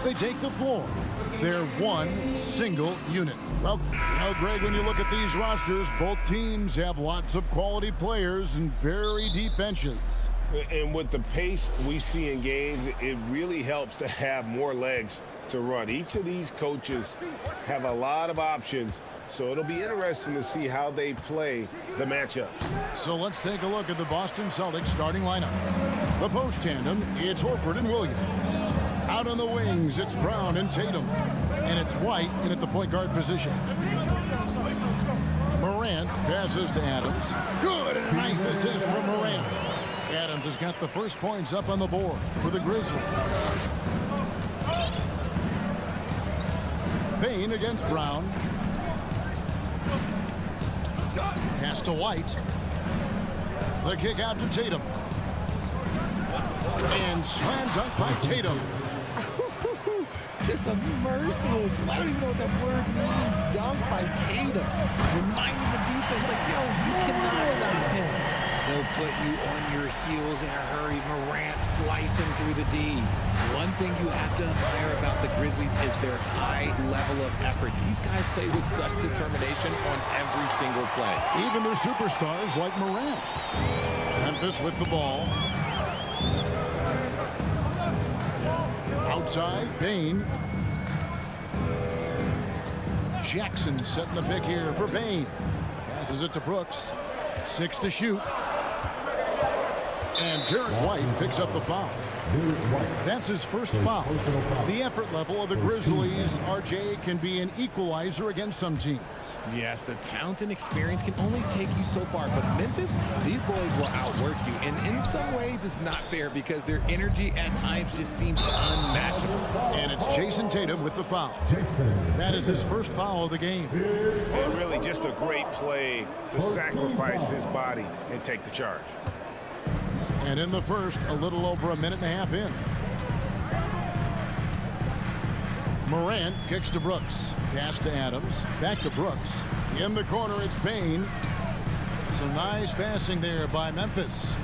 they take the floor. They're one single unit. Well, Greg, when you look at these rosters, both teams have lots of quality players and very deep benches. And with the pace we see in games, it really helps to have more legs to run. Each of these coaches have a lot of options, so it'll be interesting to see how they play the matchups. So let's take a look at the Boston Celtics starting lineup. The post tandem, it's Horford and Williams. Out on the wings, it's Brown and Tatum. And it's White in at the point guard position. Morant passes to Adams. Good, and a nice assist from Morant. Adams has got the first points up on the board for the Grizzlies. Bane against Brown. Pass to White. The kick out to Tatum. And slam dunk by Tatum. Just a merciless, I don't even know what that word means, dunk by Tatum. Reminding the defense, like, yo, you cannot stop him. They'll put you on your heels in a hurry. Morant slicing through the D. One thing you have to admire about the Grizzlies is their high level of effort. These guys play with such determination on every single play. Even their superstars like Morant. Memphis with the ball. Outside, Bane. Jackson setting the pick here for Bane. Passes it to Brooks. 6 to shoot. And Derek White picks up the foul. That's his first foul. The effort level of the Grizzlies, RJ, can be an equalizer against some teams. Yes, the talent and experience can only take you so far. But Memphis, these boys will outwork you. And in some ways, it's not fair because their energy at times just seems unmatchable. And it's Jason Tatum with the foul. That is his first foul of the game. And really just a great play to sacrifice his body and take the charge. And in the first, a little over a minute and a half in. Morant kicks to Brooks. Pass to Adams. Back to Brooks. In the corner, it's Bane. Some nice passing there by Memphis.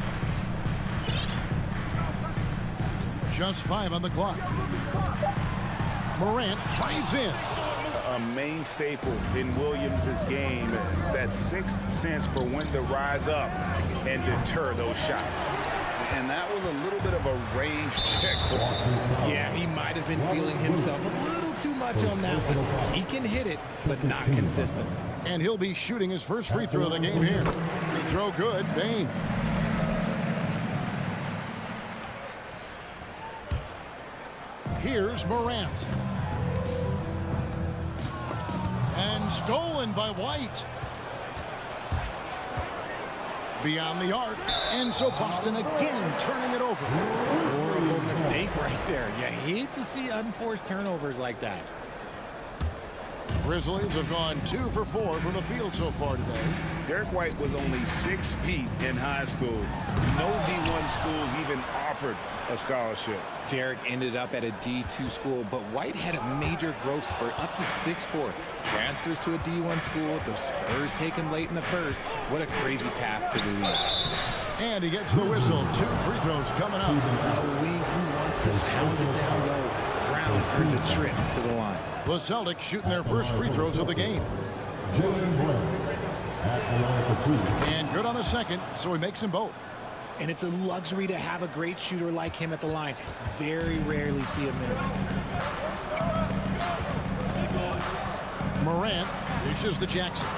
Just 5 on the clock. Morant drives in. A main staple in Williams' game, that sixth sense for when to rise up and deter those shots. And that was a little bit of a range check for him. Yeah, he might have been feeling himself a little too much on that one. He can hit it, but not consistent. And he'll be shooting his first free throw of the game here. Free throw good, Bane. Here's Morant. And stolen by White. Beyond the arc. And so Boston again turning it over. Horrible mistake right there. You hate to see unforced turnovers like that. Grizzlies have gone 2 for 4 from the field so far today. Derek White was only 6 feet in high school. No D1 schools even offered a scholarship. Derek ended up at a D2 school, but White had a major growth spurt up to 6'4". Transfers to a D1 school. The Spurs take him late in the first. What a crazy path to the league. And he gets the whistle. 2 free throws coming up. A wing who wants to pound it down low. Brown earns a trip to the line. The Celtics shooting their first free throws of the game. And good on the second, so he makes them both. And it's a luxury to have a great shooter like him at the line. Very rarely see him miss. Morant reaches to Jackson.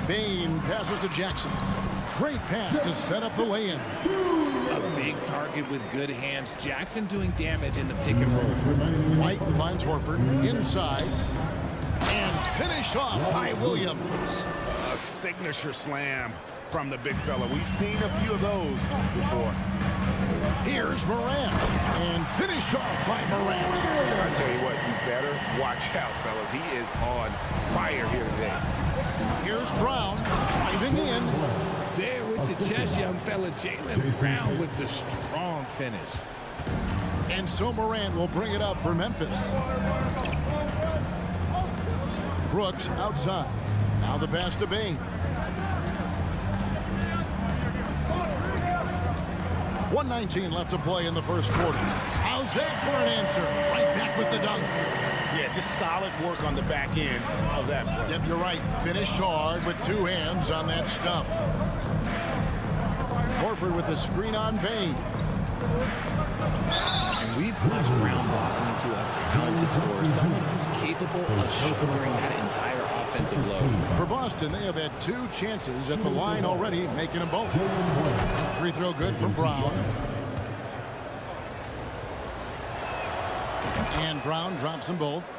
Bane passes to Jackson. Great pass to set up the lay-in. A big target with good hands. Jackson doing damage in the pick and roll. White finds Horford inside. And finished off by Williams. A signature slam from the big fella. We've seen a few of those before. Here's Morant. And finished off by Morant. I tell you what, you better watch out, fellas. He is on fire here today. Here's Brown driving in. Say it with your chest, young fella. Jaylen Brown with the strong finish. And so Morant will bring it up for Memphis. Brooks outside. Now the pass to Bane. 1:19 left to play in the first quarter. How's that for an answer? Right back with the dunk. Yeah, just solid work on the back end of that play. Yep, you're right. Finished hard with two hands on that stuff. Horford with a screen on Bane. And we've watched Brown blossom into a talented scorer, someone who's capable of shouldering that entire offensive load. For Boston, they have had two chances at the line already, making them both. Free throw good from Brown. And Brown drops them both.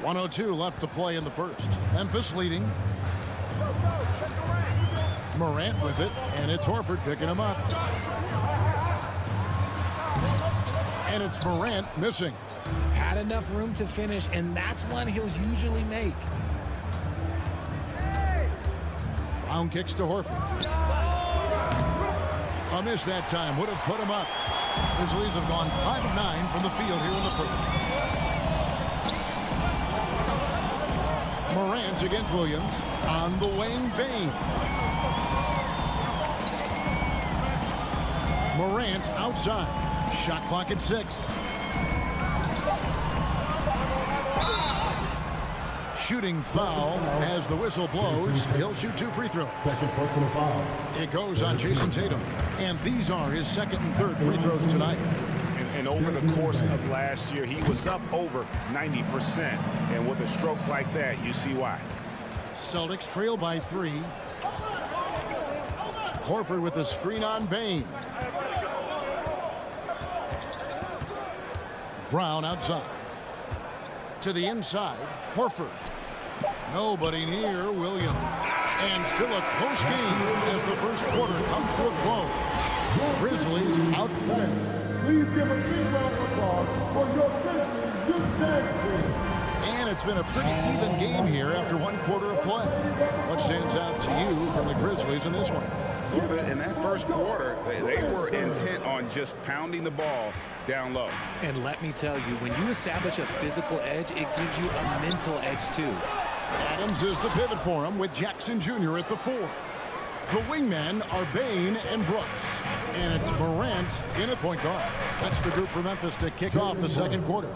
1:02 left to play in the first. Memphis leading. Morant with it, and it's Horford picking him up. And it's Morant missing. Had enough room to finish, and that's one he'll usually make. Brown kicks to Horford. A miss that time would have put him up. Grizzlies have gone 5 of 9 from the field here in the first. Morant against Williams. On the wing, Bane. Morant outside. Shot clock at 6. Shooting foul as the whistle blows. He'll shoot 2 free throws. Second personal foul. It goes on Jason Tatum. And these are his second and third free throws tonight. And over the course of last year, he was up over 90%. And with a stroke like that, you see why. Celtics trail by 3. Horford with a screen on Bane. Brown outside. To the inside, Horford. Nobody near Williams. And still a close game as the first quarter comes to a close. Grizzlies out. Please give a big round of applause for your Grizzlies youth dance team. And it's been a pretty even game here after one quarter of play. What stands out to you from the Grizzlies in this one? In that first quarter, they were intent on just pounding the ball down low. And let me tell you, when you establish a physical edge, it gives you a mental edge too. Adams is the pivot for him with Jackson Jr. at the 4. The wingmen are Bane and Brooks. And it's Morant in at point guard. That's the group for Memphis to kick off the second quarter.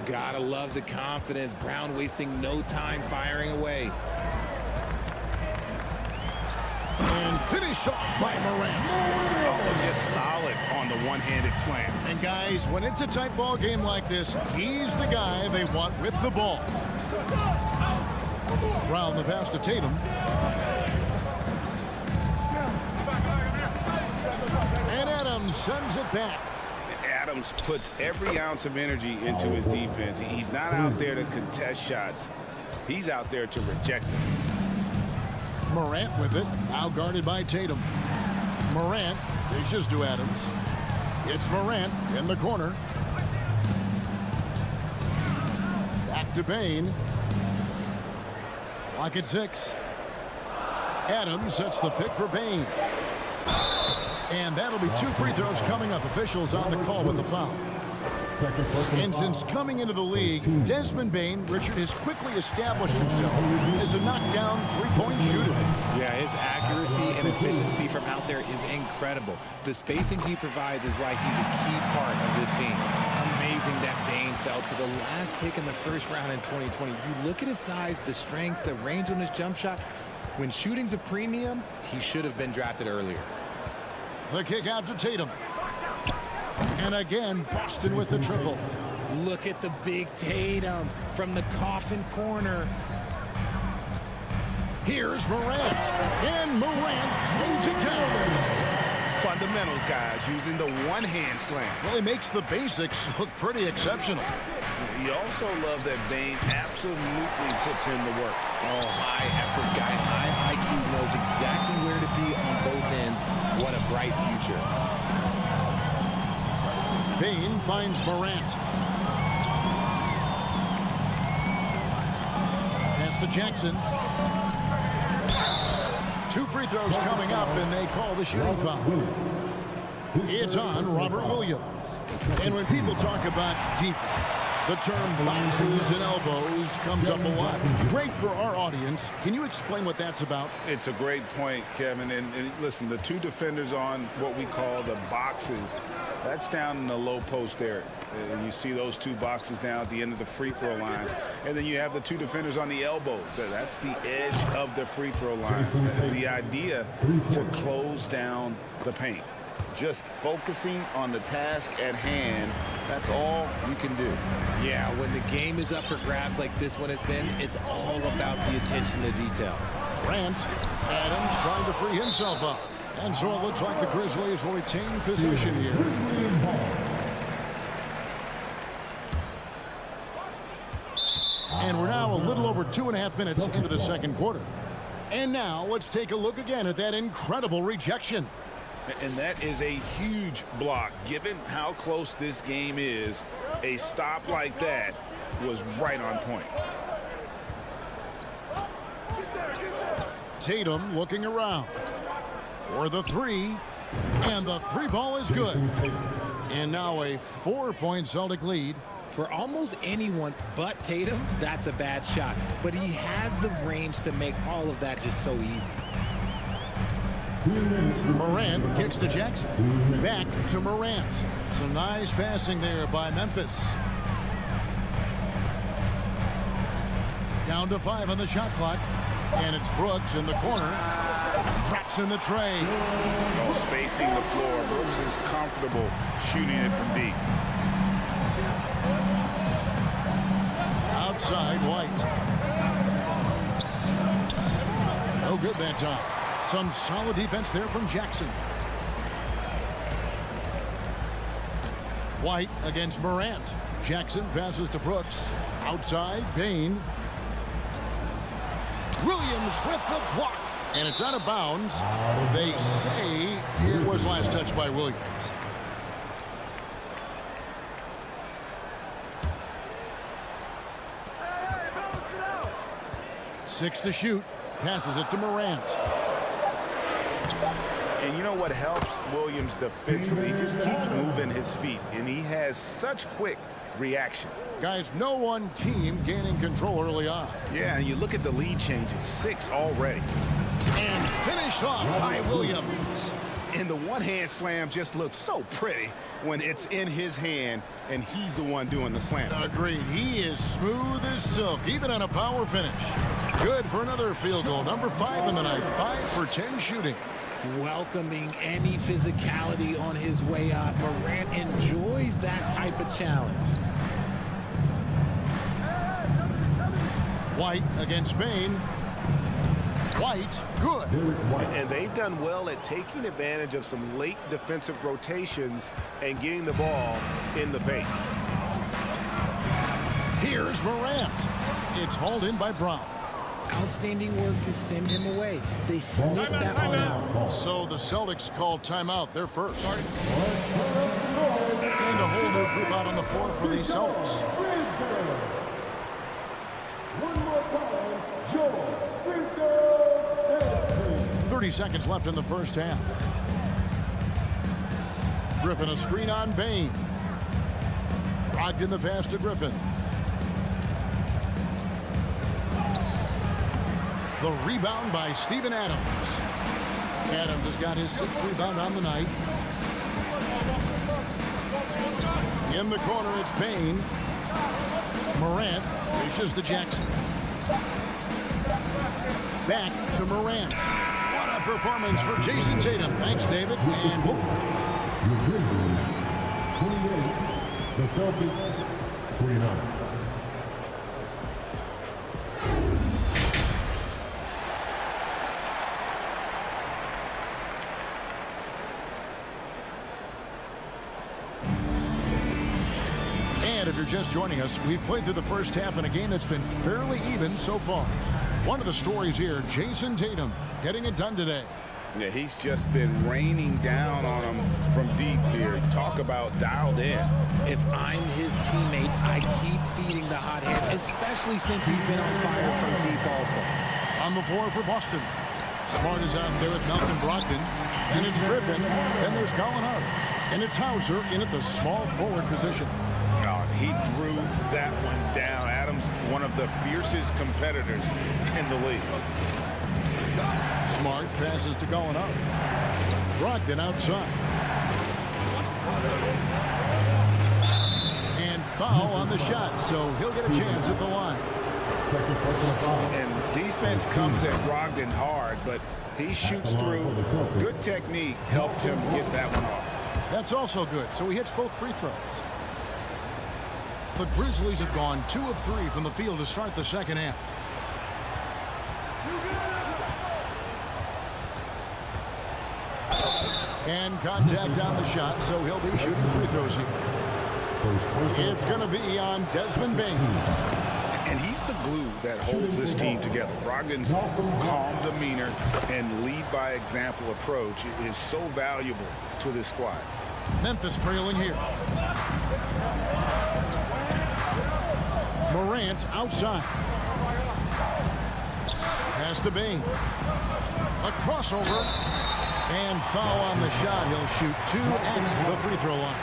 Gotta love the confidence. Brown wasting no time firing away. And finished off by Morant. Oh, just solid on the one-handed slam. And guys, when it's a tight ball game like this, he's the guy they want with the ball. Brown the pass to Tatum. And Adams sends it back. Adams puts every ounce of energy into his defense. He's not out there to contest shots. He's out there to reject them. Morant with it, now guarded by Tatum. Morant dishes to Adams. It's Morant in the corner. Back to Bane. Clock at 6. Adams sets the pick for Bane. And that'll be 2 free throws coming up. Officials on the call with the foul. And since coming into the league, Desmond Bane, Richard, has quickly established himself as a knockdown three-point shooter. Yeah, his accuracy and efficiency from out there is incredible. The spacing he provides is why he's a key part of this team. Amazing that Bane fell to the last pick in the first round in 2020. You look at his size, the strength, the range on his jump shot. When shooting's a premium, he should have been drafted earlier. The kick out to Tatum. And again, Boston with the triple. Look at the big Tatum from the coffin corner. Here's Morant. And Morant moves it down. Fundamentals, guys, using the one-hand slam. Well, he makes the basics look pretty exceptional. You also love that Bane absolutely puts in the work. Oh, high effort guy, high IQ, knows exactly where to be on both ends. What a bright future. Bane finds Morant. Pass to Jackson. 2 free throws coming up, and they call the shooting foul. It's on Robert Williams. And when people talk about defense, The term boxes and elbows comes up a lot. Great for our audience. Can you explain what that's about? It's a great point, Kevin. And listen, the two defenders on what we call the boxes, that's down in the low post area. And you see those two boxes down at the end of the free throw line. And then you have the two defenders on the elbows. So that's the edge of the free throw line. The idea to close down the paint. Just focusing on the task at hand, that's all you can do. Yeah, when the game is up for grabs like this one has been, it's all about the attention to detail. Grant, Adams trying to free himself up. And so it looks like the Grizzlies will retain possession here. And we're now a little over 2.5 minutes into the second quarter. And now let's take a look again at that incredible rejection. And that is a huge block. Given how close this game is, a stop like that was right on point. Tatum looking around for the three. And the three ball is good. And now a 4-point Celtic lead. For almost anyone but Tatum, that's a bad shot. But he has the range to make all of that just so easy. Morant kicks to Jackson. Back to Morant. Some nice passing there by Memphis. Down to 5 on the shot clock. And it's Brooks in the corner. Drops in the tray. Oh, spacing the floor. Brooks is comfortable shooting it from deep. Outside, White. No good that time. Some solid defense there from Jackson. White against Morant. Jackson passes to Brooks. Outside, Bain. Williams with the block. And it's out of bounds. They say it was last touched by Williams. Six to shoot. Passes it to Morant. And you know what helps Williams defensively? He just keeps moving his feet, and he has such quick reaction. Guys, no one team gaining control early on. Yeah, and you look at the lead changes, 6 already. And finished off by Williams. And the one-hand slam just looks so pretty when it's in his hand, and he's the one doing the slam. Agreed. He is smooth as silk, even on a power finish. Good for another field goal. Number 5 in the night. 5 for 10 shooting. Welcoming any physicality on his way out. Morant enjoys that type of challenge. White against Bain. White, good. And they've done well at taking advantage of some late defensive rotations and getting the ball in the paint. Here's Morant. It's hauled in by Brown. Outstanding work to send him away. They sniffed that one out. So the Celtics called timeout. They're first. And a whole new group out on the floor for the Celtics. 30 seconds left in the first half. Griffin a screen on Bain. Brogdon the pass to Griffin. The rebound by Steven Adams. Adams has got his 6th rebound on the night. In the corner, it's Bain. Morant reaches to Jackson. Back to Morant. What a performance for Jason Tatum. Thanks, David. And whoop. The Grizzlies, 28. The Celtics, 29. If you're just joining us, we've played through the first half in a game that's been fairly even so far. One of the stories here, Jason Tatum getting it done today. Yeah, he's just been raining down on him from deep here. Talk about dialed in. If I'm his teammate, I keep feeding the hot hand, especially since he's been on fire from deep also. On the floor for Boston. Smart is out there with Malcolm Brogdon. And it's Griffin. Then there's Colin Hart. And it's Hauser in at the small forward position. He threw that one down. Adams, one of the fiercest competitors in the league. Smart passes to Gallinari. Brogdon outside. And foul on the shot, so he'll get a chance at the line. And defense comes at Brogdon hard, but he shoots through. Good technique helped him get that one off. That's also good, so he hits both free throws. The Grizzlies have gone 2 of 3 from the field to start the second half. And contact on the shot, so he'll be shooting free throws here. It's going to be on Desmond Bain. And he's the glue that holds this team together. Brogdon's calm demeanor and lead by example approach is so valuable to this squad. Memphis trailing here. Morant outside. Pass to Bain. A crossover. And foul on the shot. He'll shoot 2 at the free throw line.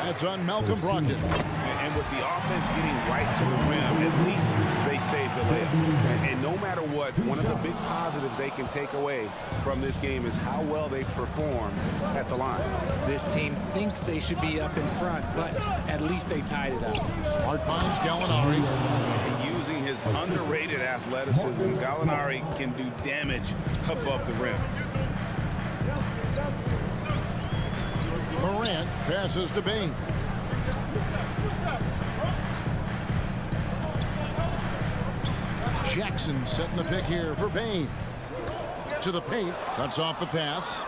That's on Malcolm Brogdon. And with the offense getting right to the rim, at least they saved the layup. And no matter what, one of the big positives they can take away from this game is how well they perform at the line. This team thinks they should be up in front, but at least they tied it up. Smart finds Gallinari. And using his underrated athleticism, Gallinari can do damage above the rim. Morant passes to Bain. Jackson setting the pick here for Bain. To the paint. Cuts off the pass.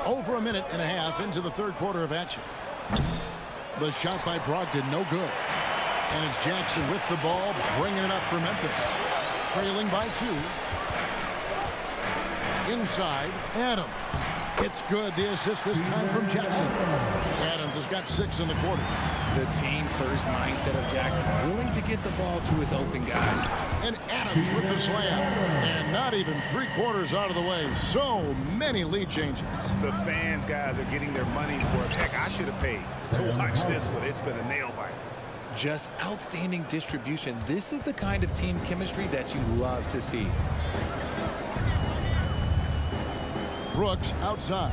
Over a minute and a half into the third quarter of action. The shot by Brogdon, no good. And it's Jackson with the ball, bringing it up for Memphis. Trailing by 2. Inside, Adams. It's good. The assist this time from Jackson. Adams has got 6 in the quarter. The team-first mindset of Jackson, willing to get the ball to his open guys. And Adams with the slam. And not even 3/4 out of the way. So many lead changes. The fans, guys, are getting their money's worth. Heck, I should have paid to watch this one. It's been a nail biter. Just outstanding distribution. This is the kind of team chemistry that you love to see. Brooks outside.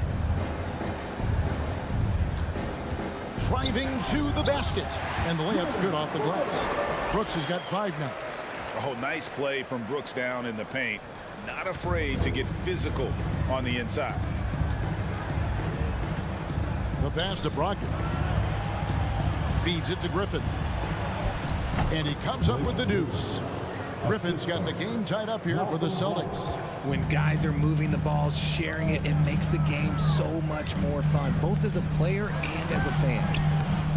Driving to the basket. And the layup's good off the glass. Brooks has got 5 now. Oh, nice play from Brooks down in the paint. Not afraid to get physical on the inside. The pass to Brogdon. Feeds it to Griffin. And he comes up with the deuce. Griffin's got the game tied up here for the Celtics. When guys are moving the ball, sharing it, it makes the game so much more fun, both as a player and as a fan.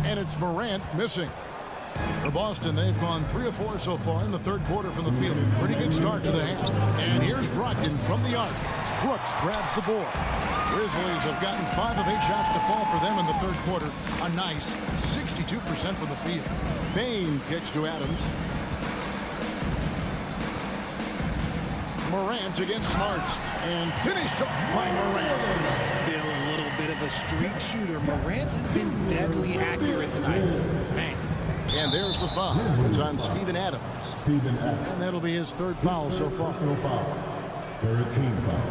And it's Morant missing. For Boston, they've gone 3 of 4 so far in the third quarter from the field. Pretty good start to the half. And here's Brogdon from the arc. Brooks grabs the board. Grizzlies have gotten 5 of 8 shots to fall for them in the third quarter. A nice 62% from the field. Bain kicks to Adams. Morant against Smart. And finished off by Morant. Still a little bit of a streak shooter. Morant has been deadly accurate tonight. Man. And there's the foul. It's on Steven Adams. And that'll be his 3rd foul so far. 13 foul.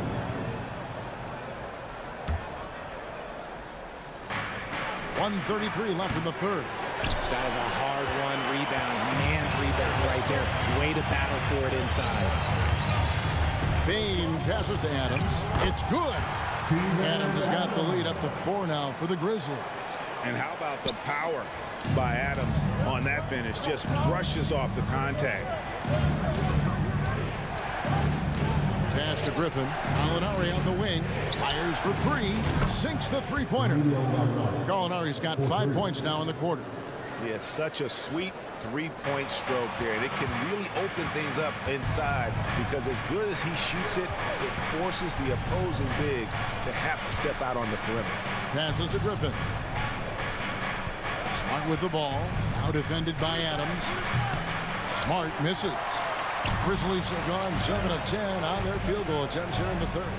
1:33 left in the third. That is a hard-won rebound. Man's rebound right there. Way to battle for it inside. Bain passes to Adams. It's good. Adams has got the lead up to 4 now for the Grizzlies. And how about the power by Adams on that finish? Just brushes off the contact. Pass to Griffin. Gallinari on the wing. Fires for 3. Sinks the 3-pointer. Gallinari's got 5 points now in the quarter. Yeah, it's such a sweet 3-point stroke there. And it can really open things up inside because as good as he shoots it, it forces the opposing bigs to have to step out on the perimeter. Passes to Griffin. Smart with the ball. Now defended by Adams. Smart misses. Grizzlies have gone 7 of 10 on their field goal attempts here in the third.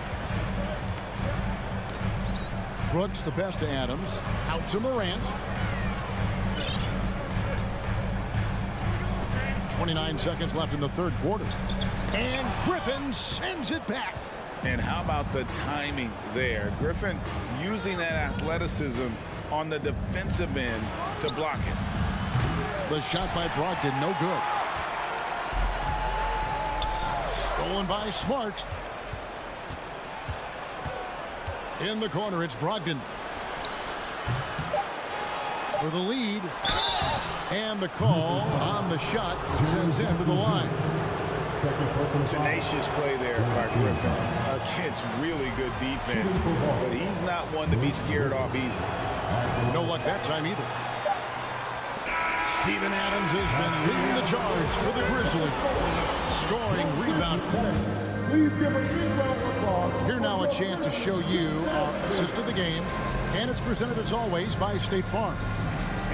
Brooks, the best to Adams. Out to Morant. 29 seconds left in the third quarter. And Griffin sends it back. And how about the timing there? Griffin using that athleticism on the defensive end to block it. The shot by Brogdon, no good. Stolen by Smart. In the corner, it's Brogdon. For the lead. And the call on the shot sends him to the line. Tenacious play there by Griffin against really good defense. But he's not one to be scared off easy. No luck that time either. Steven Adams has been leading the charge for the Grizzlies. Scoring, rebound. Please give a big round of applause. Here now a chance to show you our assist of the game. And it's presented as always by State Farm.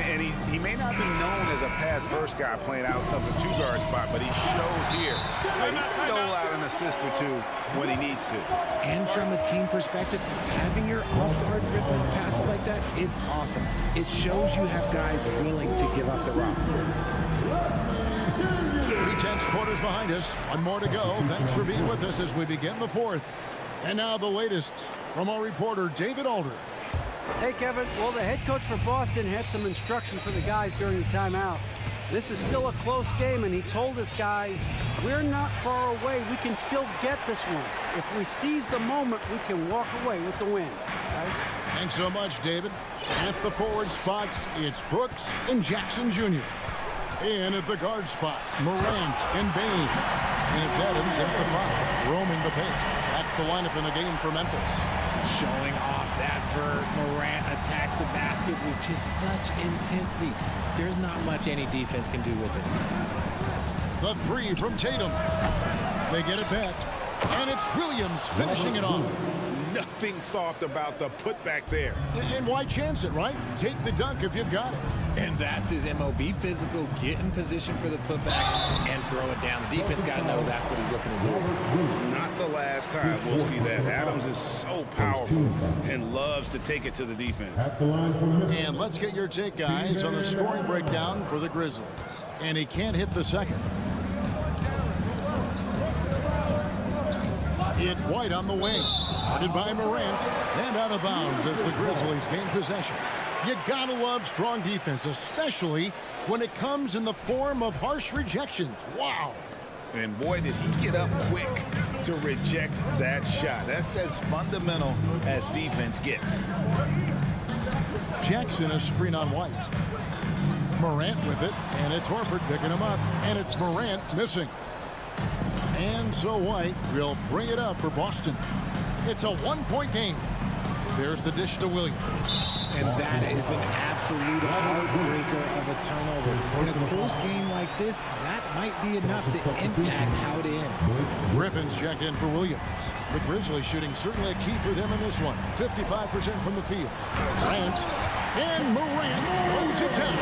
And he may not be known as a pass-first guy playing out of the two-guard spot, but he shows here that he can dole out an assist or two when he needs to. And from a team perspective, having your off-guard rip-off passes like that, it's awesome. It shows you have guys willing to give up the rock. 3/10 quarters behind us. One more to go. Thanks for being with us as we begin the fourth. And now the latest from our reporter, David Aldridge. Hey, Kevin. Well, the head coach for Boston had some instruction for the guys during the timeout. This is still a close game, and he told his guys, we're not far away. We can still get this one. If we seize the moment, we can walk away with the win. Guys? Thanks so much, David. At the forward spots, it's Brooks and Jackson Jr. In at the guard spots, Morant and Bain. And it's Adams at the 5, roaming the paint. That's the lineup in the game for Memphis. Showing off that vert. Morant attacks the basket with just such intensity. There's not much any defense can do with it. The 3 from Tatum. They get it back. And it's Williams finishing it off. Nothing soft about the putback there. And why chance it, right? Take the dunk if you've got it. And that's his MO. Be physical, get in position for the putback, and throw it down. The defense got to know that's what he's looking to do. Not the last time we'll see that. Adams is so powerful and loves to take it to the defense. And let's get your take, guys, on the scoring breakdown for the Grizzlies. And he can't hit the second. It's White on the wing. Guarded by Morant. And out of bounds as the Grizzlies gain possession. You gotta love strong defense, especially when it comes in the form of harsh rejections. Wow. And boy, did he get up quick to reject that shot. That's as fundamental as defense gets. Jackson a screen on White. Morant with it, and it's Horford picking him up. And it's Morant missing. And so White will bring it up for Boston. It's a one-point game. There's the dish to Williams. And that is an absolute heartbreaker of a turnover. In a close game like this, that might be enough to impact how it ends. Griffin's checked in for Williams. The Grizzlies shooting certainly a key for them in this one. 55% from the field. Grant and Morant throws it down.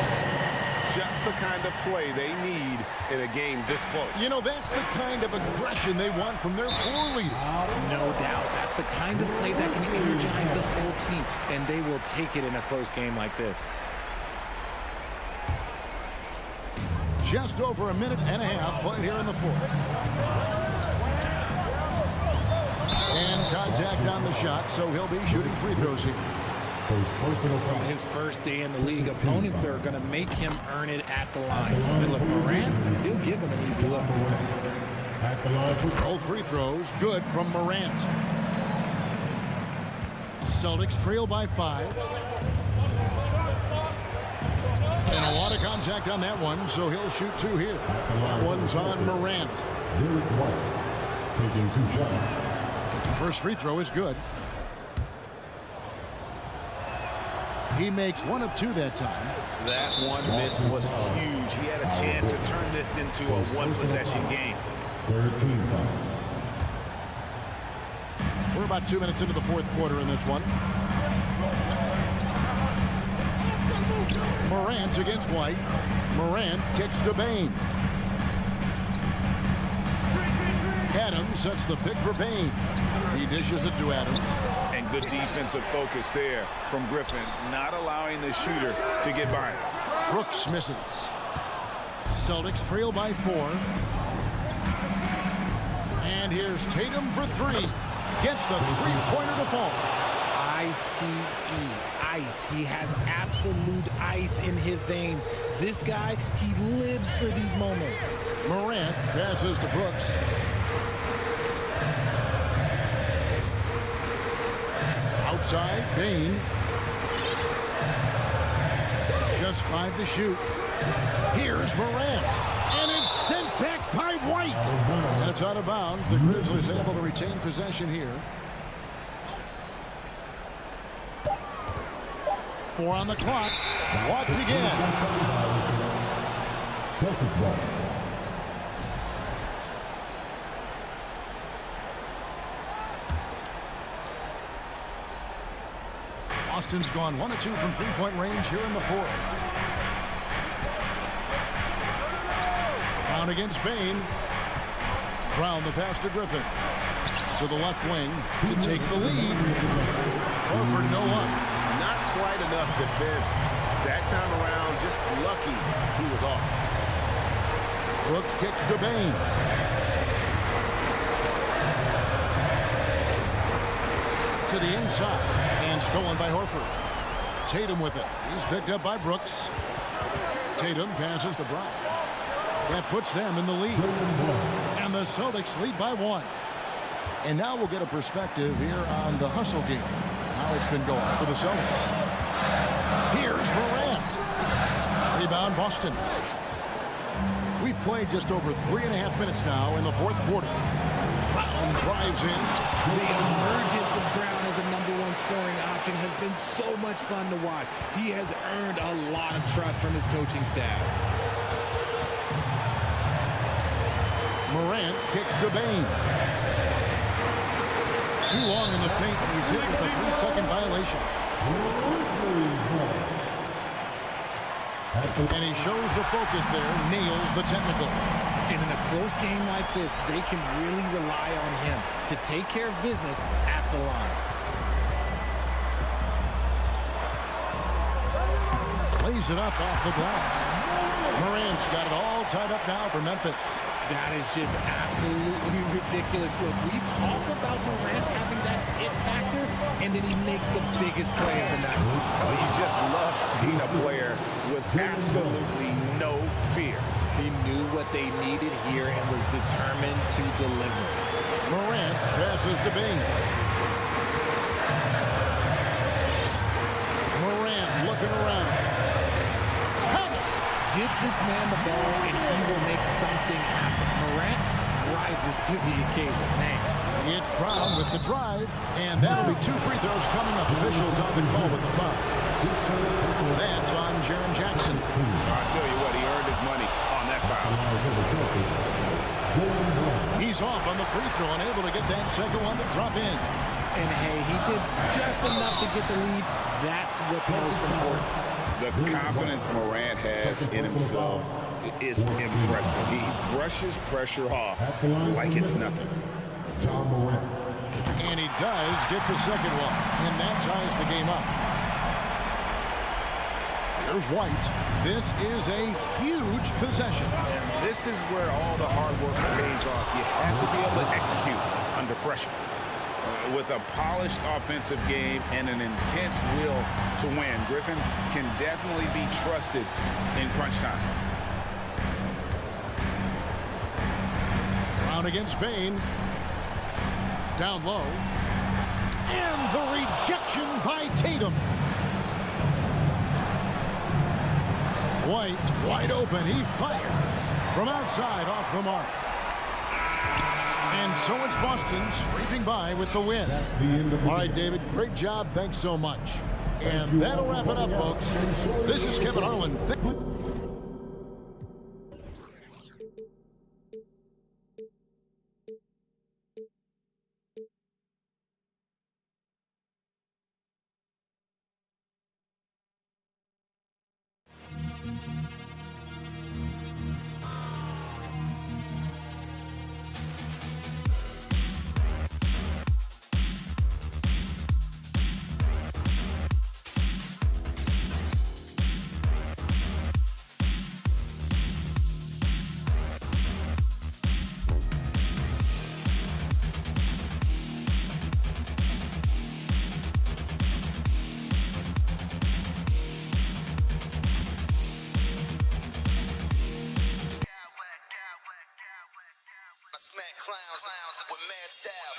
Just the kind of play they need in a game this close. You know, that's the kind of aggression they want from their floor leader. No doubt. That's the kind of play that can energize the whole team, and they will take it in a close game like this. Just over a minute and a half played here in the fourth. And contact on the shot, so he'll be shooting free throws here. From his first day in the league, opponents are going to make him earn it at the line. And look, Morant, he'll give him an easy look. Both free throws good from Morant. Celtics trail by 5. And a lot of contact on that one, so he'll shoot 2 here. That one's on Morant. Taking 2 shots. First free throw is good. He makes 1 of 2 that time. That one miss was huge. He had a chance to turn this into a one-possession game. 13. We're about 2 minutes into the fourth quarter in this one. Morant against White. Morant kicks to Bain. Adams sets the pick for Bain. He dishes it to Adams. And good defensive focus there from Griffin, not allowing the shooter to get by him. Brooks misses. Celtics trail by 4. And here's Tatum for 3. Gets the three-pointer to fall. ICE, ice. He has absolute ice in his veins. This guy, he lives for these moments. Morant passes to Brooks. Outside, Bain. Just 5 to shoot. Here's Morant. And it's sent back by White. And it's out of bounds. The Grizzlies able to retain possession here. 4 on the clock. Watts again. Celtics ball. Boston's gone 1 of 2 from three-point range here in the 4th. Brown against Bain. Brown the pass to Griffin. To the left wing to take the lead. Horford no luck. Not quite enough defense. That time around, just lucky he was off. Brooks kicks to Bain. To the inside. And stolen by Horford. Tatum with it. He's picked up by Brooks. Tatum passes to Brown. That puts them in the lead. And the Celtics lead by 1. And now we'll get a perspective here on the hustle game. How it's been going for the Celtics. Here's Morant. Rebound Boston. We've played just over 3.5 minutes now in the 4th quarter. Brown drives in. The emergence of Brown as a #1 scoring option has been so much fun to watch. He has earned a lot of trust from his coaching staff. Morant kicks to Bain. Too long in the paint, and he's hit with a 3-second violation. And he shows the focus there, nails the technical. And in a close game like this, they can really rely on him to take care of business at the line. Lays it up off the glass. Morant's got it all tied up now for Memphis. That is just absolutely ridiculous. Look, we talk about Morant having that it factor, and then he makes the biggest play of the night. Oh, you just love seeing a player with absolutely no fear. He knew what they needed here and was determined to deliver. Morant passes to Bain. Morant looking around. Give this man the ball and he will make something happen. Morant rises to the occasion. Man. It's Brown with the drive, and that'll be 2 free throws coming up. Officials on the call with the foul. That's on Jaren Jackson. I'll tell you what, he earned his money on that foul. He's off on the free throw, unable to get that second one to drop in. And hey, he did just enough to get the lead. That's what's most important. The confidence Morant has in himself is impressive. He brushes pressure off like it's nothing. And he does get the second one, and that ties the game up. Here's White. This is a huge possession. And this is where all the hard work pays off. You have to be able to execute under pressure. With a polished offensive game and an intense will to win, Griffin can definitely be trusted in crunch time. Brown against Bain. Down low. And the rejection by Tatum. White wide open. He fires from outside off the mark. And so it's Boston scraping by with the win. All right, David, great job. Thanks so much. And that'll wrap it up, folks. This is Kevin Harlan. clowns with mad style.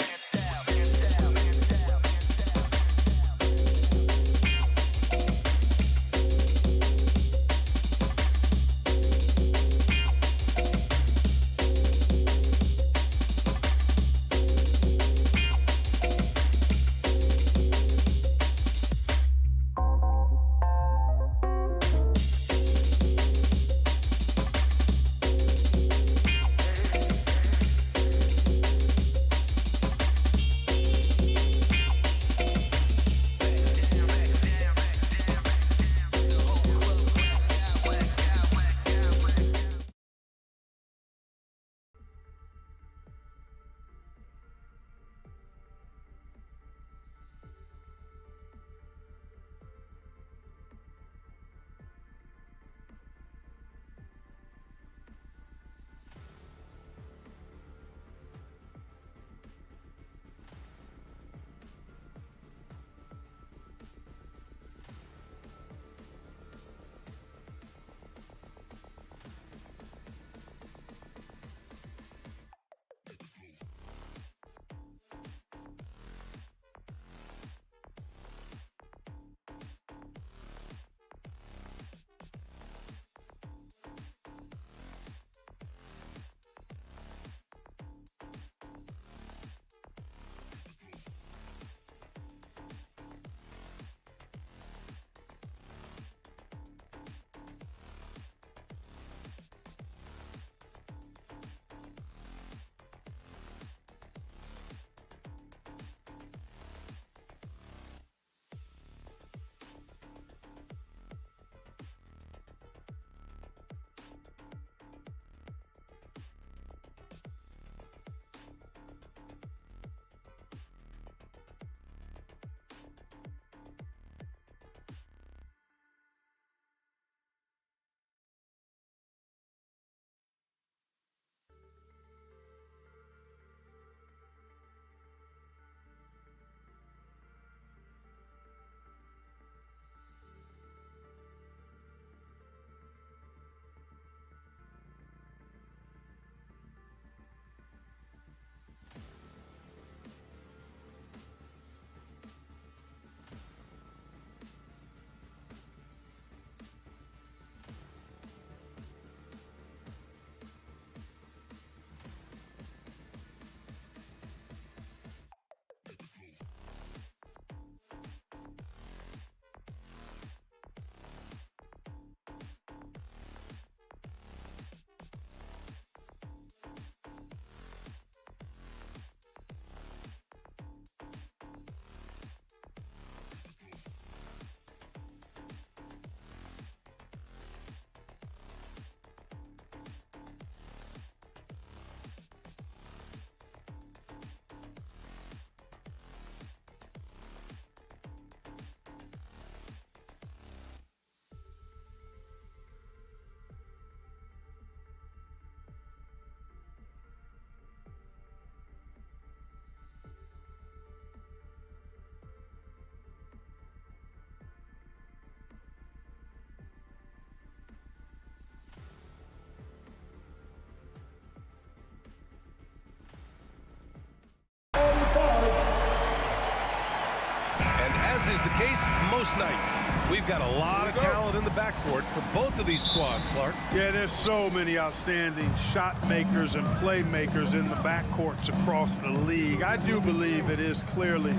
As is the case most nights, we've got a lot of talent in the backcourt for both of these squads, Clark. Yeah, there's so many outstanding shot makers and playmakers in the backcourts across the league. I do believe it is clearly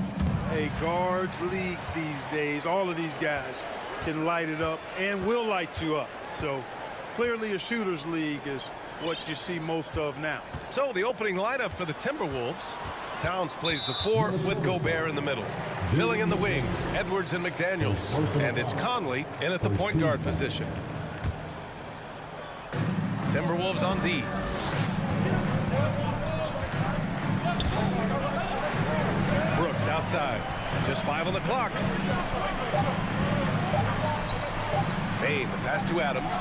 a guards league these days. All of these guys can light it up and will light you up. So clearly a shooters league is what you see most of now. So the opening lineup for the Timberwolves. Towns plays the 4 with Gobert in the middle. Filling in the wings, Edwards and McDaniels. And it's Conley in at the point guard position. Timberwolves on D. Brooks outside. Just 5 on the clock. Payne, the pass to Adams.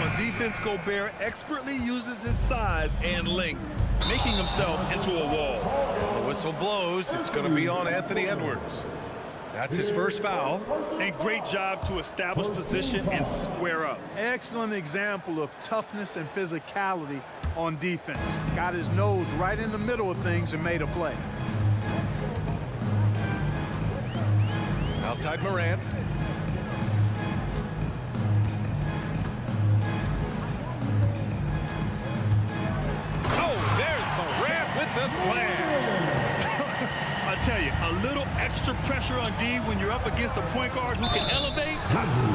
On defense, Gobert expertly uses his size and length, making himself into a wall. The whistle blows. It's going to be on Anthony Edwards. That's his first foul. And great job to establish position and square up. Excellent example of toughness and physicality on defense. Got his nose right in the middle of things and made a play. Outside Morant. Oh, there's Morant with the slam. I tell you, a little extra pressure on D when you're up against a point guard who can elevate.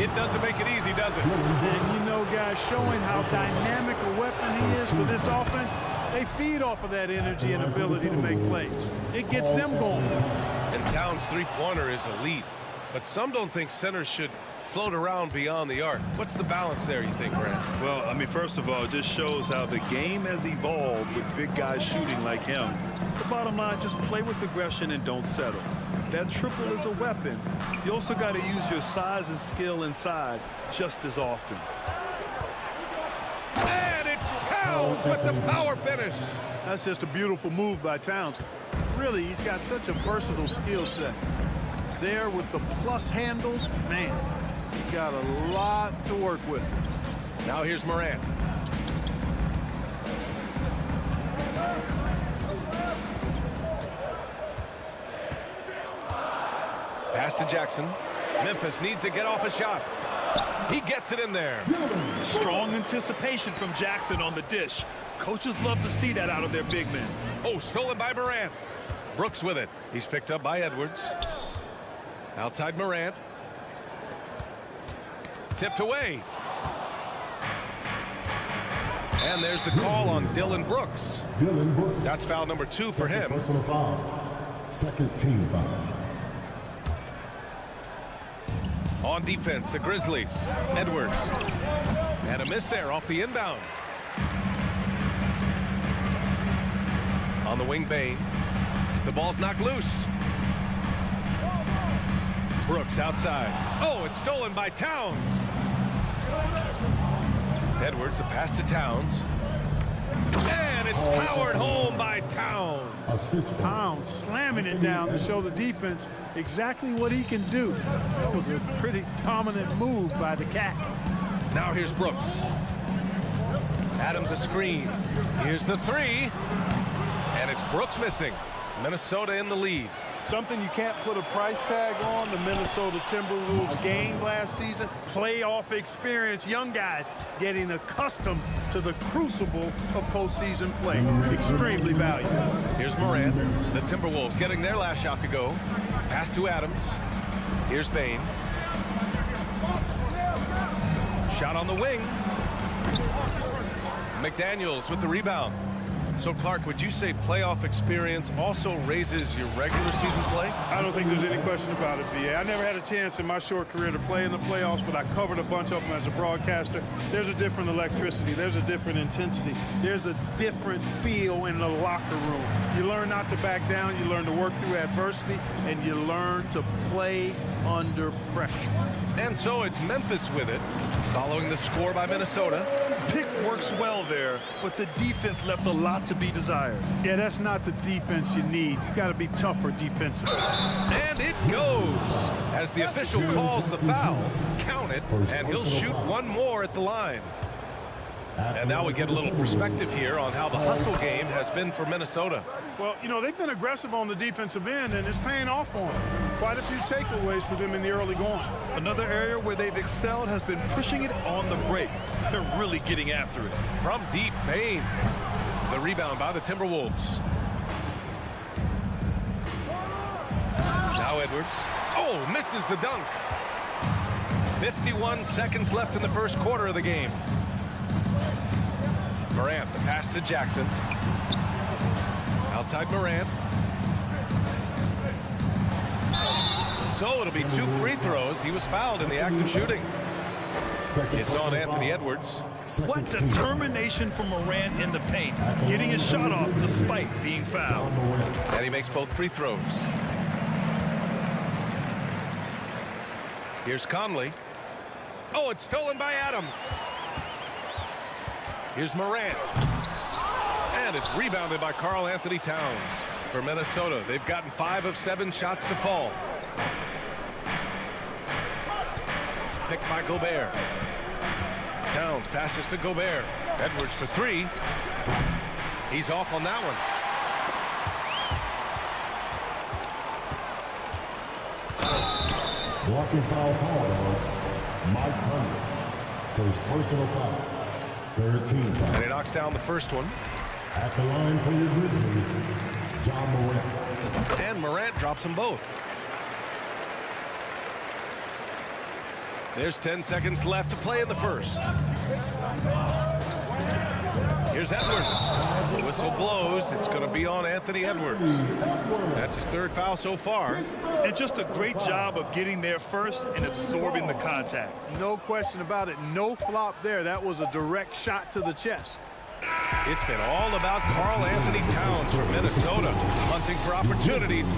It doesn't make it easy, does it? And you know, guys, showing how dynamic a weapon he is for this offense, they feed off of that energy and ability to make plays. It gets them going. And Towns' three-pointer is elite, but some don't think centers should float around beyond the arc. What's the balance there, you think, Brad? Well, I mean, first of all, it just shows how the game has evolved with big guys shooting like him. The bottom line, just play with aggression and don't settle. That triple is a weapon. You also got to use your size and skill inside just as often. And it's Towns with the power finish. That's just a beautiful move by Towns. Really, he's got such a versatile skill set. There with the plus handles, man, he got a lot to work with. Now here's Morant. Pass to Jackson. Memphis needs to get off a shot. He gets it in there. Strong anticipation from Jackson on the dish. Coaches love to see that out of their big men. Oh, stolen by Morant. Brooks with it. He's picked up by Edwards. Outside Morant. Tipped away. And there's the call on Dillon Brooks. That's foul number 2 for him. Personal foul. Second team foul. On defense, the Grizzlies. Edwards. And a miss there off the inbound. On the wing, Bain. The ball's knocked loose. Brooks outside. Oh, it's stolen by Towns. Edwards, a pass to Towns. And it's powered home by Towns. Towns slamming it down to show the defense exactly what he can do. That was a pretty dominant move by the Cat. Now here's Brooks. Adams a screen. Here's the 3. And it's Brooks missing. Minnesota in the lead. Something you can't put a price tag on, the Minnesota Timberwolves gained last season. Playoff experience, young guys getting accustomed to the crucible of postseason play. Extremely valuable. Here's Morant. The Timberwolves getting their last shot to go. Pass to Adams. Here's Bain. Shot on the wing. McDaniels with the rebound. So, Clark, would you say playoff experience also raises your regular season play? I don't think there's any question about it, B.A. I never had a chance in my short career to play in the playoffs, but I covered a bunch of them as a broadcaster. There's a different electricity. There's a different intensity. There's a different feel in the locker room. You learn not to back down. You learn to work through adversity, and you learn to play under pressure. And so it's Memphis with it, following the score by Minnesota. Pick works well there, but the defense left a lot to be desired. Yeah, that's not the defense you need. You got to be tougher defensively. And it goes. As the official calls the foul, count it, and he'll shoot one more at the line. And now we get a little perspective here on how the hustle game has been for Minnesota. Well, you know, they've been aggressive on the defensive end, and it's paying off for them. Quite a few takeaways for them in the early going. Another area where they've excelled has been pushing it on the break. They're really getting after it. From deep, Bain. The rebound by the Timberwolves. Now Edwards. Oh, misses the dunk. 51 seconds left in the first quarter of the game. Morant, the pass to Jackson. Outside Morant. So it'll be 2 free throws. He was fouled in the act of shooting. It's on Anthony Edwards. What determination from Morant in the paint, getting his shot off despite being fouled. And he makes both free throws. Here's Conley. Oh, it's stolen by Adams. Here's Morant. And it's rebounded by Karl Anthony Towns. For Minnesota, they've gotten 5 of 7 shots to fall. Picked by Gobert. Towns passes to Gobert. Edwards for three. He's off on that one. Blocking foul called on Mike Conley. First personal foul. 13 foul. And he knocks down the first one. At the line for your Grizzlies, John Morant. And Morant drops them both. There's 10 seconds left to play in the first. Here's Edwards. The whistle blows. It's going to be on Anthony Edwards. That's his third foul so far. And just a great job of getting there first and absorbing the contact. No question about it. No flop there. That was a direct shot to the chest. It's been all about Karl Anthony Towns from Minnesota, hunting for opportunities.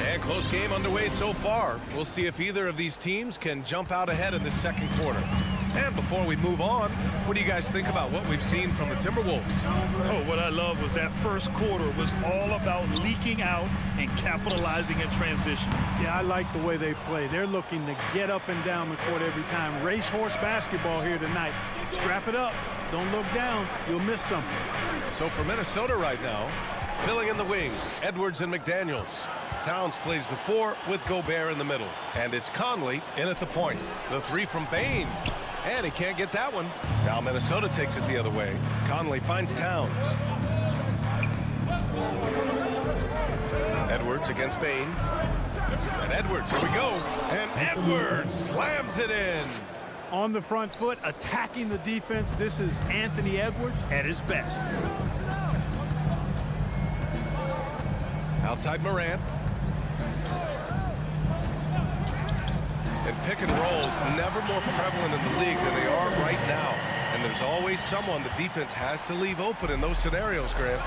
And close game underway so far. We'll see if either of these teams can jump out ahead in the second quarter. And before we move on, what do you guys think about what we've seen from the Timberwolves? Oh, what I love was that first quarter was all about leaking out and capitalizing in transition. Yeah, I like the way they play. They're looking to get up and down the court every time. Racehorse basketball here tonight. Strap it up. Don't look down. You'll miss something. So for Minnesota right now, filling in the wings, Edwards and McDaniels. Towns plays the four with Gobert in the middle. And it's Conley in at the point. The three from Bane. And he can't get that one. Now Minnesota takes it the other way. Conley finds Towns. Edwards against Bane. And Edwards, here we go. And Edwards slams it in. On the front foot, attacking the defense. This is Anthony Edwards at his best. Outside Morant. And pick and rolls never more prevalent in the league than they are right now. And there's always someone the defense has to leave open in those scenarios, Grant.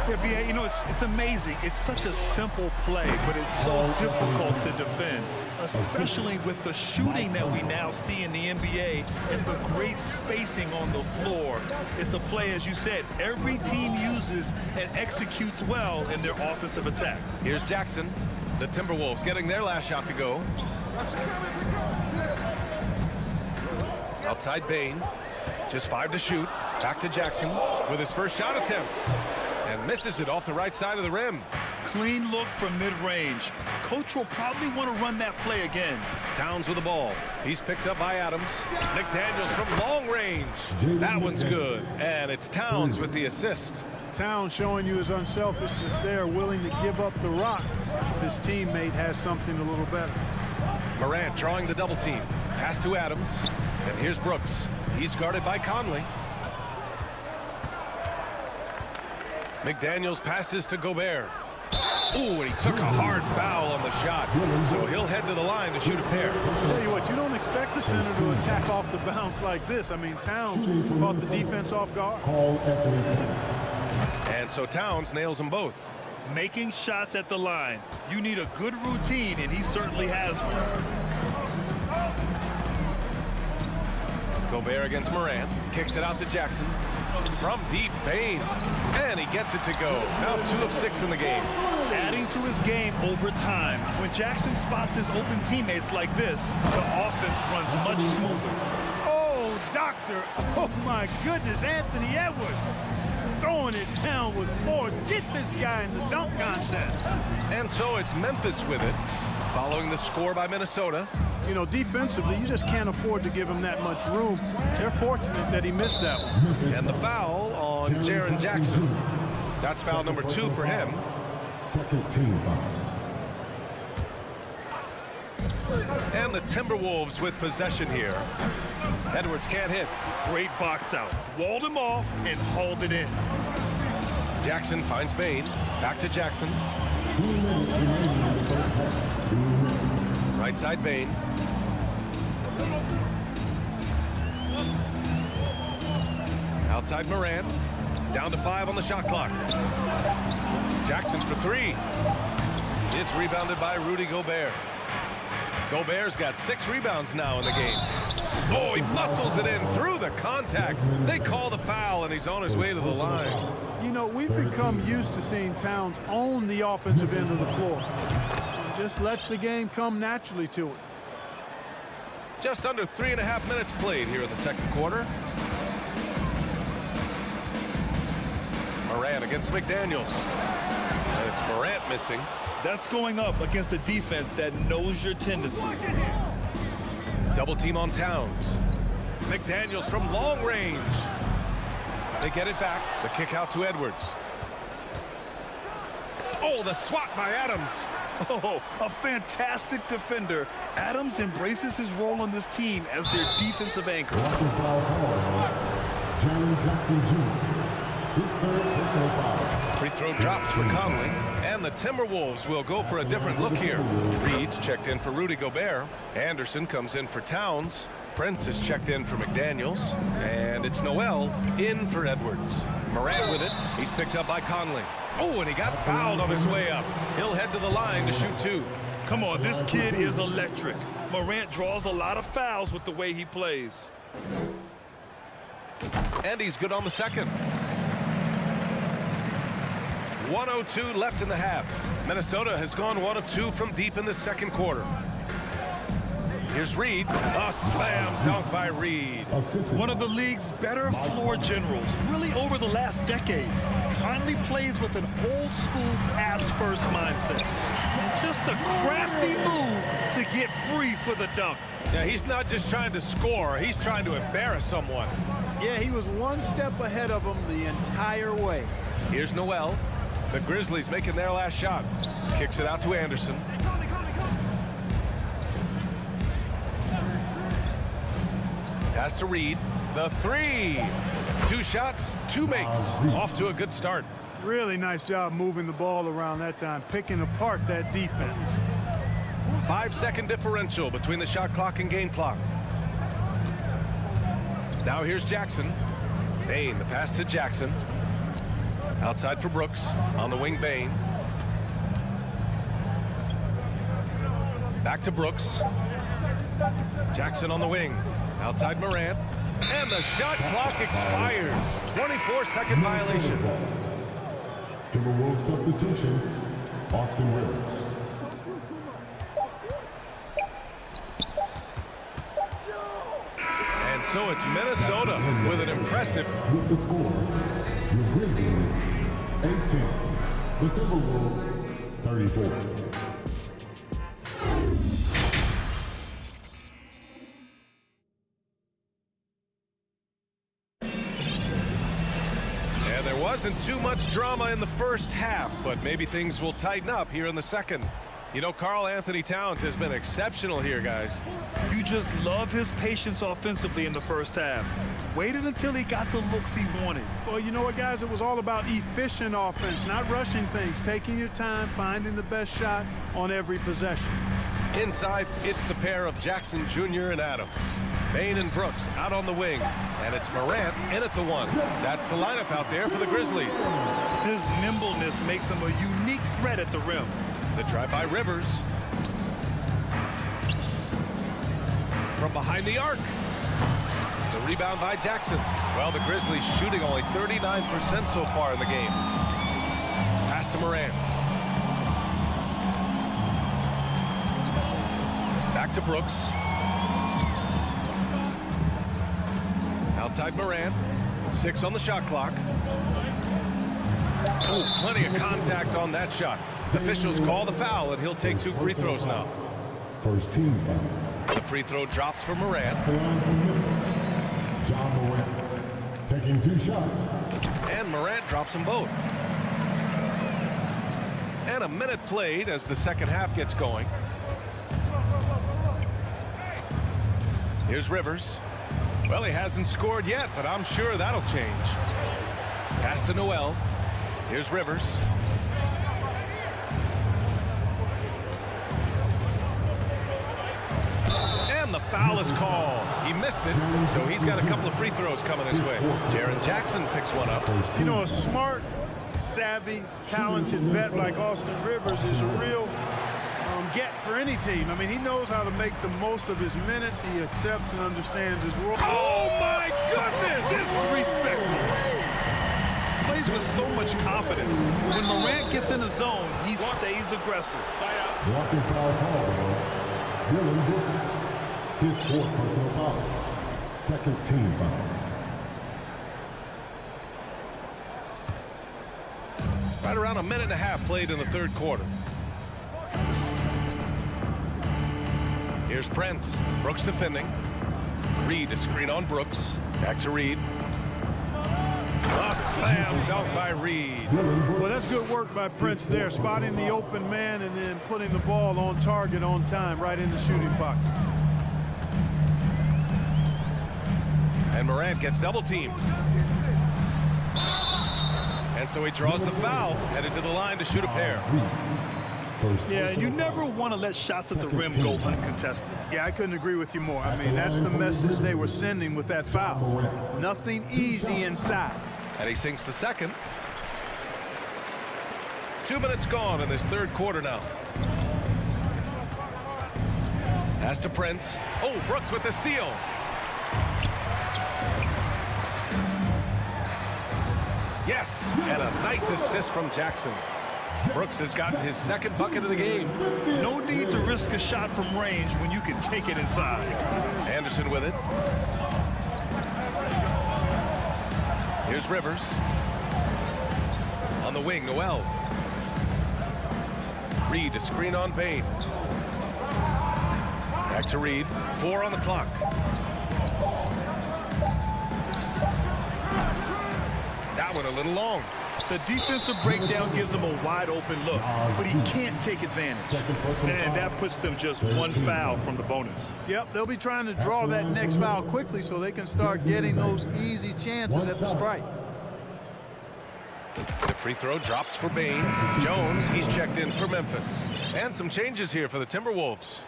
Yeah, B.A., you know, it's amazing. It's such a simple play, but it's so difficult to defend, especially with the shooting that we now see in the NBA and the great spacing on the floor. It's a play, as you said, every team uses and executes well in their offensive attack. Here's Jackson. The Timberwolves getting their last shot to go. Outside Bane. Just 5 to shoot. Back to Jackson with his first shot attempt. And misses it off the right side of the rim. Clean look from mid-range. Coach will probably want to run that play again. Towns with the ball. He's picked up by Adams. McDaniels from long range. That one's good. And it's Towns with the assist. Towns showing you his unselfishness there, willing to give up the rock if his teammate has something a little better. Morant drawing the double team. Pass to Adams. And here's Brooks. He's guarded by Conley. McDaniels passes to Gobert. Ooh, and he took a hard foul on the shot. So he'll head to the line to shoot a pair. I'll tell you what, you don't expect the center to attack off the bounce like this. I mean, Towns caught the defense off guard. And so Towns nails them both. Making shots at the line. You need a good routine, and he certainly has one. Gobert against Morant. Kicks it out to Jackson. From deep, Bane. And he gets it to go. Now 2 of 6 in the game. Adding to his game over time. When Jackson spots his open teammates like this, the offense runs much smoother. Oh, doctor. Oh, my goodness. Anthony Edwards throwing it down with force. Get this guy in the dunk contest. And so it's Memphis with it, following the score by Minnesota. You know, defensively, you just can't afford to give him that much room. They're fortunate that he missed that one. And the foul on Jaren Jackson. That's foul number 2 for him. Second team foul. And the Timberwolves with possession here. Edwards can't hit. Great box out. Walled him off and hauled it in. Jackson finds Bane. Back to Jackson. Right side Bane. Outside Morant. Down to 5 on the shot clock. Jackson for 3. It's rebounded by Rudy Gobert. Gobert's got 6 rebounds now in the game. Oh, he muscles it in through the contact. They call the foul, and he's on his way to the line. You know, we've become used to seeing Towns own the offensive end of the floor. And just lets the game come naturally to him. Just under 3.5 minutes played here in the second quarter. Morant against McDaniels. And it's Morant missing. That's going up against a defense that knows your tendencies. Double team on Towns. McDaniels from long range. They get it back. The kick out to Edwards. Oh, the swat by Adams. Oh, a fantastic defender. Adams embraces his role on this team as their defensive anchor. Watching foul call. Jerry Jackson Jr. His third personal foul. Free throw drops for Conley. And the Timberwolves will go for a different look here. Reed's checked in for Rudy Gobert. Anderson comes in for Towns. Prince is checked in for McDaniels. And it's Noel in for Edwards. Morant with it. He's picked up by Conley. Oh, and he got fouled on his way up. He'll head to the line to shoot two. Come on, this kid is electric. Morant draws a lot of fouls with the way he plays. And he's good on the second. 1:02 left in the half. Minnesota has gone 1 of 2 from deep in the second quarter. Here's Reed. A slam dunk by Reed. One of the league's better floor generals, really over the last decade. Conley plays with an old school pass-first mindset. And just a crafty move to get free for the dunk. Yeah, he's not just trying to score. He's trying to embarrass someone. Yeah, he was one step ahead of him the entire way. Here's Noel. The Grizzlies making their last shot. Kicks it out to Anderson. Pass to Reed. The three. 2 shots, 2 makes. Off to a good start. Really nice job moving the ball around that time, picking apart that defense. 5-second differential between the shot clock and game clock. Now here's Jackson. Bane, the pass to Jackson. Outside for Brooks. On the wing, Bane. Back to Brooks. Jackson on the wing. Outside Morant. And the shot clock expires. 24-second violation. Timberwolves substitution. Austin Rivers. And so it's Minnesota with an impressive. With the score, the Grizzlies 18, the Timberwolves 34. And there wasn't too much drama in the first half, but maybe things will tighten up here in the second. You know, Karl Anthony Towns has been exceptional here, guys. You just love his patience offensively in the first half. Waited until he got the looks he wanted. Well, you know what, guys? It was all about efficient offense, not rushing things, taking your time, finding the best shot on every possession. Inside, it's the pair of Jackson Jr. and Adams. Bane and Brooks out on the wing. And it's Morant in at the 1. That's the lineup out there for the Grizzlies. His nimbleness makes him a unique threat at the rim. The drive by Rivers. From behind the arc. The rebound by Jackson. Well, the Grizzlies shooting only 39% so far in the game. Pass to Morant. Back to Brooks. Outside Morant. 6 on the shot clock. Oh, plenty of contact on that shot. The officials call the foul, and he'll take 2 free throws now. First team foul. The free throw drops for Morant. John Morant taking 2 shots. And Morant drops them both. And a minute played as the second half gets going. Here's Rivers. Well, he hasn't scored yet, but I'm sure that'll change. Pass to Noel. Here's Rivers. And the foul is called. He missed it, so he's got a couple of free throws coming his way. Jaren Jackson picks one up. You know, a smart, savvy, talented vet like Austin Rivers is a real get for any team. I mean, he knows how to make the most of his minutes. He accepts and understands his role. Oh, my goodness! Disrespectful. Plays with so much confidence. When Morant gets in the zone, he stays aggressive. Walking foul call. Dylan Brooks. His fourth personal foul. Second team foul. Right around a minute and a half played in the third quarter. Here's Prince. Brooks defending. Reed, a screen on Brooks. Back to Reed. A slam dunk by Reed. Well, that's good work by Prince there, spotting the open man and then putting the ball on target on time, right in the shooting pocket. And Morant gets double teamed. And so he draws the foul, headed to the line to shoot a pair. Yeah, you never want to let shots at the rim go uncontested. Yeah, I couldn't agree with you more. I mean, that's the message they were sending with that foul. Nothing easy inside. And he sinks the second. 2 minutes gone in this third quarter now. Pass to Prince. Oh, Brooks with the steal. Yes, and a nice assist from Jackson. Brooks has gotten his second bucket of the game. No need to risk a shot from range when you can take it inside. Anderson with it. Here's Rivers. On the wing, Noel. Reed, a screen on Bain. Back to Reed. 4 on the clock. That one a little long. The defensive breakdown gives them a wide open look, but he can't take advantage. And that puts them just one foul from the bonus. Yep, they'll be trying to draw that next foul quickly so they can start getting those easy chances at the strike. The free throw drops for Bain. Jones, he's checked in for Memphis. And some changes here for the Timberwolves.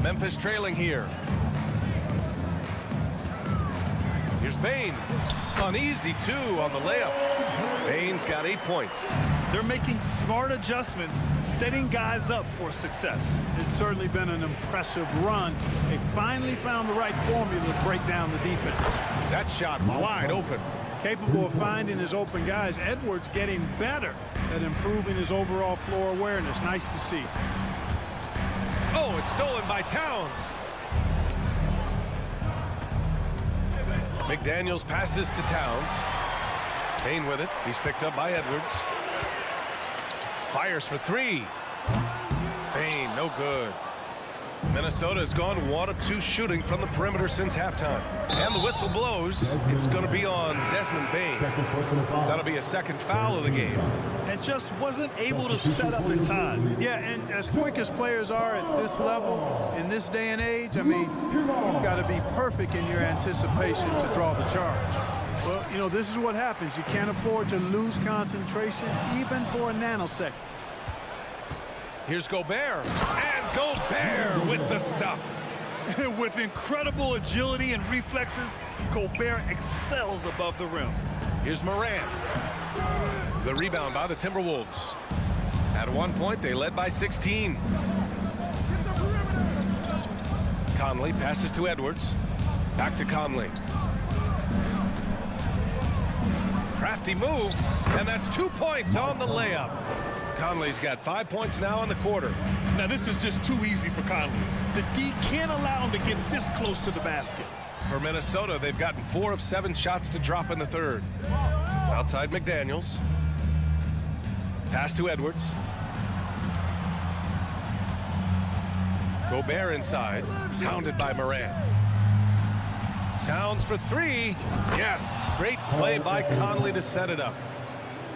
Memphis trailing here. Here's Bain. An easy 2 on the layup. Bain's got 8 points. They're making smart adjustments, setting guys up for success. It's certainly been an impressive run. They finally found the right formula to break down the defense. That shot wide open. Capable of finding his open guys. Edwards getting better at improving his overall floor awareness. Nice to see. Oh, it's stolen by Towns. McDaniels passes to Towns. Bain with it. He's picked up by Edwards. Fires for 3. Bain, no good. Minnesota has gone 1 of 2 shooting from the perimeter since halftime. And the whistle blows. It's going to be on Desmond Bain. That'll be a second foul of the game. And just wasn't able to set up in time. Yeah, and as quick as players are at this level, in this day and age, I mean, you've got to be perfect in your anticipation to draw the charge. Well, you know, this is what happens. You can't afford to lose concentration even for a nanosecond. Here's Gobert. And Gobert with the stuff. With incredible agility and reflexes, Gobert excels above the rim. Here's Morant. The rebound by the Timberwolves. At one point, they led by 16. Conley passes to Edwards. Back to Conley. Crafty move, and that's 2 points on the layup. Conley's got 5 points now in the quarter. Now, this is just too easy for Conley. The D can't allow him to get this close to the basket. For Minnesota, they've gotten 4 of 7 shots to drop in the third. Outside McDaniels. Pass to Edwards. Gobert inside. Pounded by Morant. Towns for 3. Yes, great play by Conley to set it up.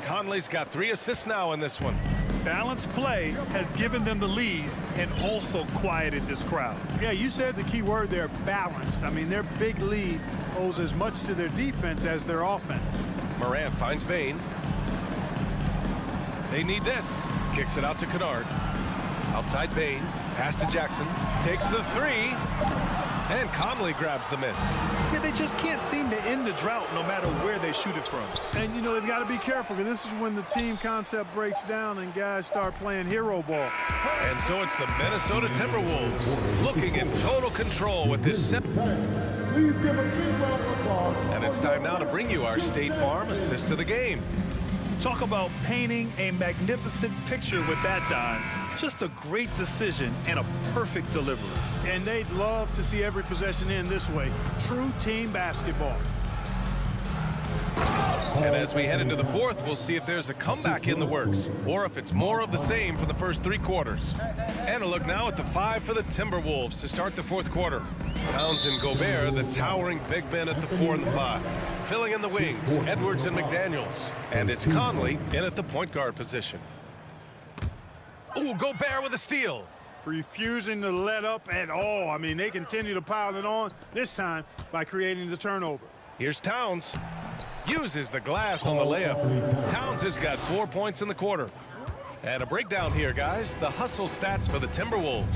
Conley's got 3 assists now in this one. Balanced play has given them the lead and also quieted this crowd. Yeah, you said the key word there, balanced. I mean, their big lead owes as much to their defense as their offense. Morant finds Bain. They need this. Kicks it out to Kennard. Outside Bain. Pass to Jackson. Takes the 3. And Conley grabs the miss. Yeah, they just can't seem to end the drought no matter where they shoot it from. And, you know, they've got to be careful because this is when the team concept breaks down and guys start playing hero ball. And so it's the Minnesota Timberwolves looking in total control with this set. And it's time now to bring you our State Farm assist of the game. Talk about painting a magnificent picture with that dime. Just a great decision and a perfect delivery. And they'd love to see every possession end this way. True team basketball. And as we head into the fourth, we'll see if there's a comeback in the works or if it's more of the same for the first 3 quarters. And a look now at the 5 for the Timberwolves to start the fourth quarter. Towns and Gobert, the towering big men at the 4 and the 5. Filling in the wings, Edwards and McDaniels. And it's Conley in at the point guard position. Ooh, Gobert with a steal. Refusing to let up at all. I mean, they continue to pile it on, this time by creating the turnover. Here's Towns. Uses the glass on the layup. Towns has got 4 points in the quarter. And a breakdown here, guys. The hustle stats for the Timberwolves.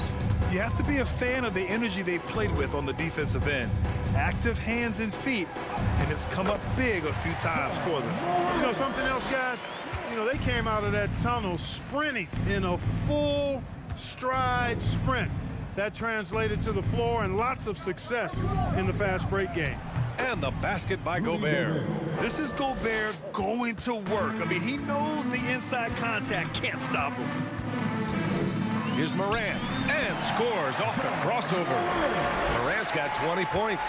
You have to be a fan of the energy they've played with on the defensive end. Active hands and feet, and it's come up big a few times for them. You know something else, guys? You know, they came out of that tunnel sprinting in a full stride sprint. That translated to the floor and lots of success in the fast break game. And the basket by Gobert. This is Gobert going to work. I mean, he knows the inside contact can't stop him. Here's Morant, and scores off the crossover. Morant's got 20 points.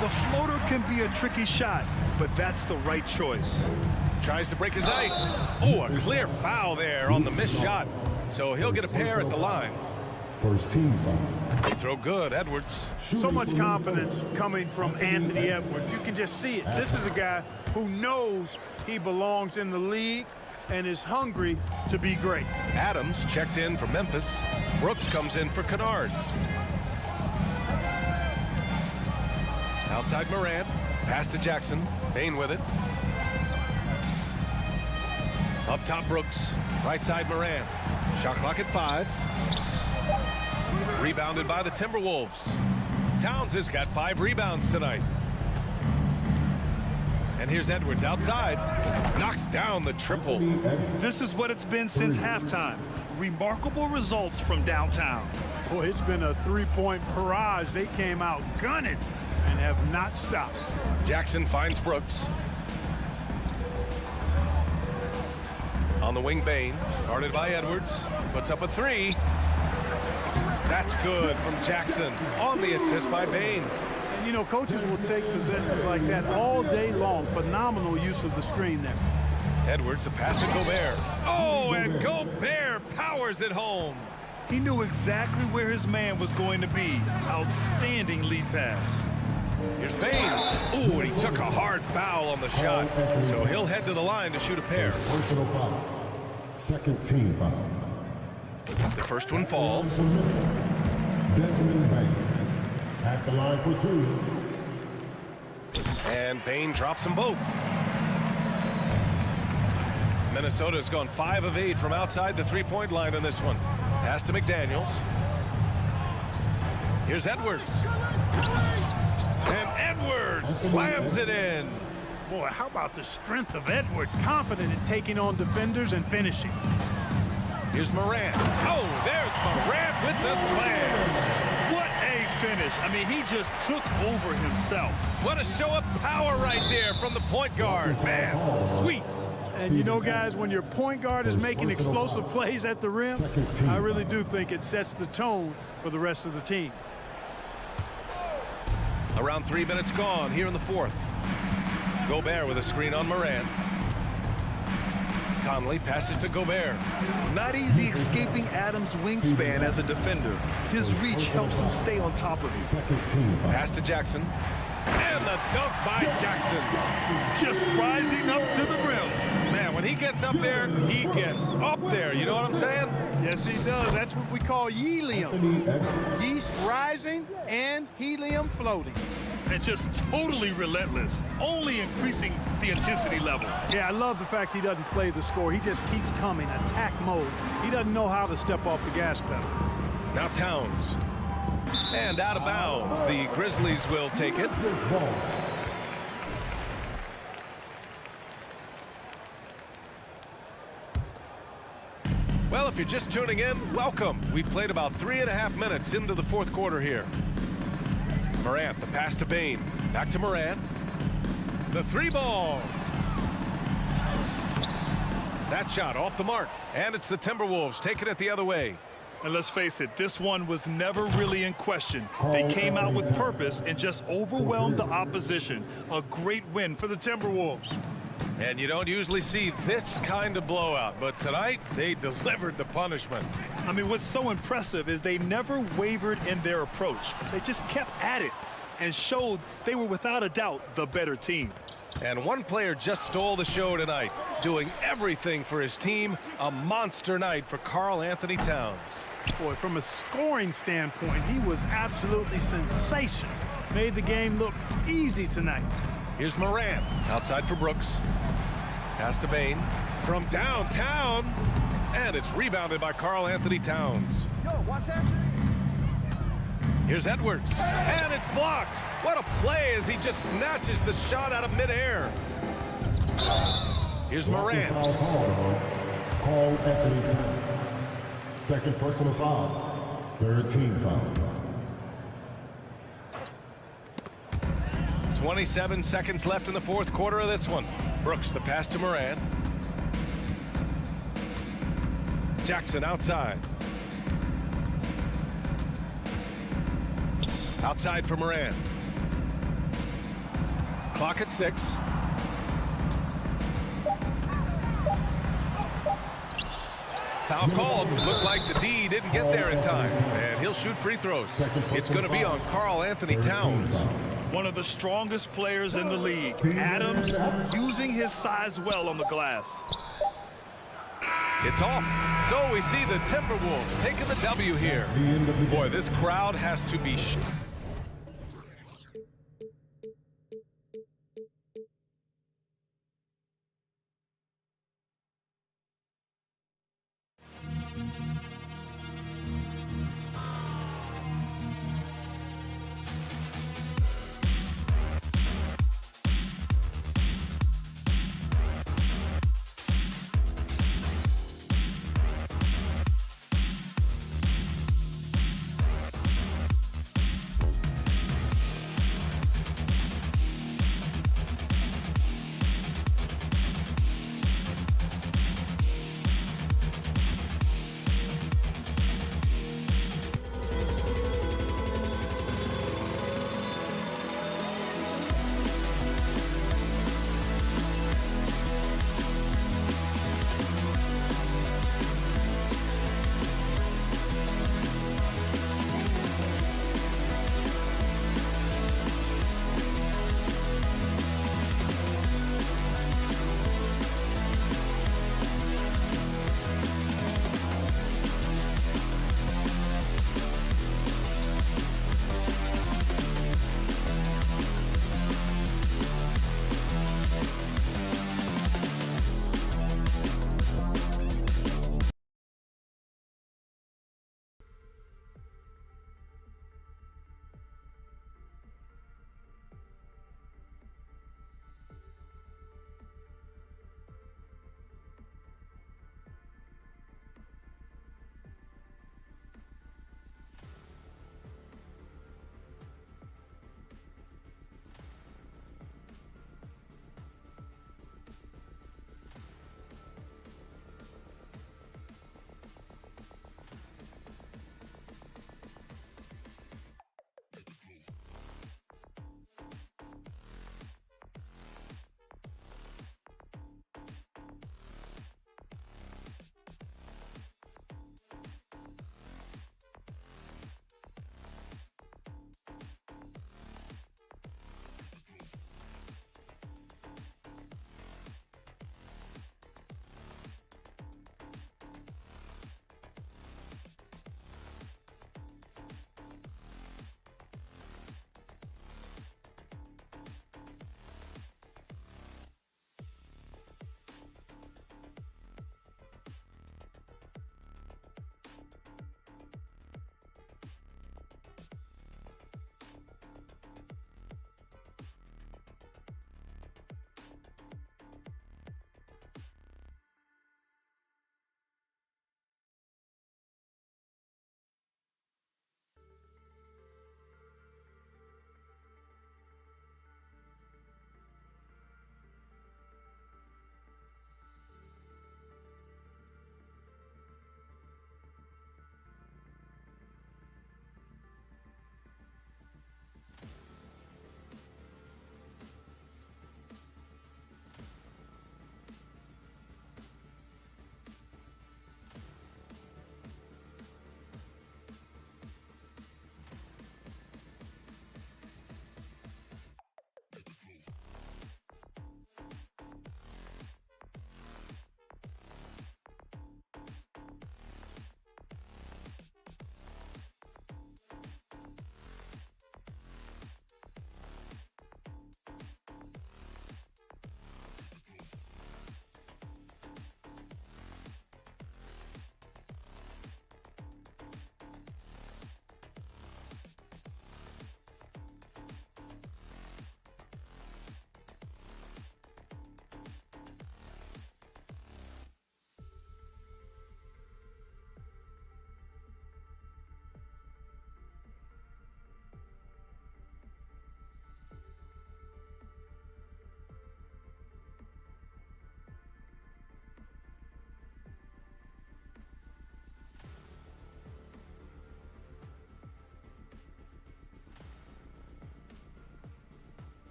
The floater can be a tricky shot, but that's the right choice. Tries to break his ice. Oh, a clear foul there on the missed shot. So he'll get a pair at the line. First team foul. Throw good, Edwards. So much confidence coming from Anthony Edwards. You can just see it. This is a guy who knows he belongs in the league and is hungry to be great. Adams checked in for Memphis. Brooks comes in for Kennard. Outside Morant. Pass to Jackson. Bane with it. Up top Brooks. Right side Morant. Shot clock at 5. Rebounded by the Timberwolves. Towns has got 5 rebounds tonight. And here's Edwards outside. Knocks down the triple. This is what it's been since halftime. Remarkable results from downtown. Boy, it's been a three-point barrage. They came out gunning and have not stopped. Jackson finds Brooks. On the wing, Bane. Guarded by Edwards. Puts up a 3. That's good from Jackson on the assist by Bane. And, you know, coaches will take possessions like that all day long. Phenomenal use of the screen there. Edwards, a pass to Gobert. Oh, and Gobert powers it home. He knew exactly where his man was going to be. Outstanding lead pass. Here's Bane. Ooh, and he took a hard foul on the shot. So he'll head to the line to shoot a pair. Personal foul. Second team foul. The first one falls. Desmond Bane at the line for 2. And Bane drops them both. Minnesota's gone 5 of 8 from outside the three-point line on this one. Pass to McDaniels. Here's Edwards. And Edwards slams it in. Boy, how about the strength of Edwards? Confident in taking on defenders and finishing. Here's Morant. Oh, there's Morant with the slam. What a finish. I mean, he just took over himself. What a show of power right there from the point guard. Man, sweet. And you know, guys, when your point guard is making explosive plays at the rim, I really do think it sets the tone for the rest of the team. Around 3 minutes gone here in the fourth. Gobert with a screen on Morant. Conley passes to Gobert. Not easy escaping Adams' wingspan as a defender. His reach helps him stay on top of you. Second team foul. Pass to Jackson. And the dunk by Jackson. Just rising up to the rim. Man, when he gets up there, he gets up there. You know what I'm saying? Yes, he does. That's what we call helium. Yeast rising and helium floating. And just totally relentless, only increasing the intensity level. Yeah, I love the fact he doesn't play the score. He just keeps coming, attack mode. He doesn't know how to step off the gas pedal. Now Towns. And out of bounds. The Grizzlies will take it. Well, if you're just tuning in, welcome. We played about 3.5 minutes into the fourth quarter here. Morant, the pass to Bane. Back to Morant. The 3-ball. That shot off the mark. And it's the Timberwolves taking it the other way. And let's face it, this one was never really in question. They came out with purpose and just overwhelmed the opposition. A great win for the Timberwolves. And you don't usually see this kind of blowout, but tonight they delivered the punishment. I mean, what's so impressive is they never wavered in their approach. They just kept at it and showed they were without a doubt the better team. And one player just stole the show tonight, doing everything for his team. A monster night for Karl Anthony Towns. Boy, from a scoring standpoint, he was absolutely sensational. Made the game look easy tonight. Here's Morant, outside for Brooks. Pass to Bane from downtown, and it's rebounded by Karl Anthony Towns. Yo, watch that. Here's Edwards, and it's blocked. What a play as he just snatches the shot out of midair. Here's Morant. Karl Anthony Towns. Second personal foul. Third team foul. 27 seconds left in the fourth quarter of this one. Brooks, the pass to Morant. Jackson outside. Outside for Morant. Clock at 6. Foul called. Looked like the D didn't get there in time. And he'll shoot free throws. It's going to be on Karl Anthony Towns. One of the strongest players in the league. Adams using his size well on the glass. It's off. So we see the Timberwolves taking the W here. Boy, this crowd has to be...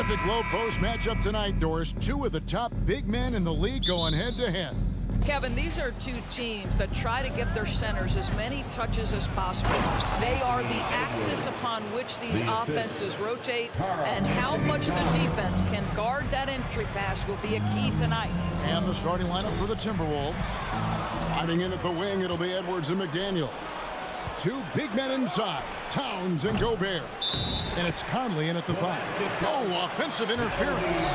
Terrific low post matchup tonight, Doris. Two of the top big men in the league going head-to-head. Kevin, these are two teams that try to get their centers as many touches as possible. They are the axis upon which these offenses rotate, and how much the defense can guard that entry pass will be a key tonight. And the starting lineup for the Timberwolves. Sliding in at the wing, it'll be Edwards and McDaniel. Two big men inside, Towns and Gobert. And it's Conley in at the 5. Oh, offensive interference.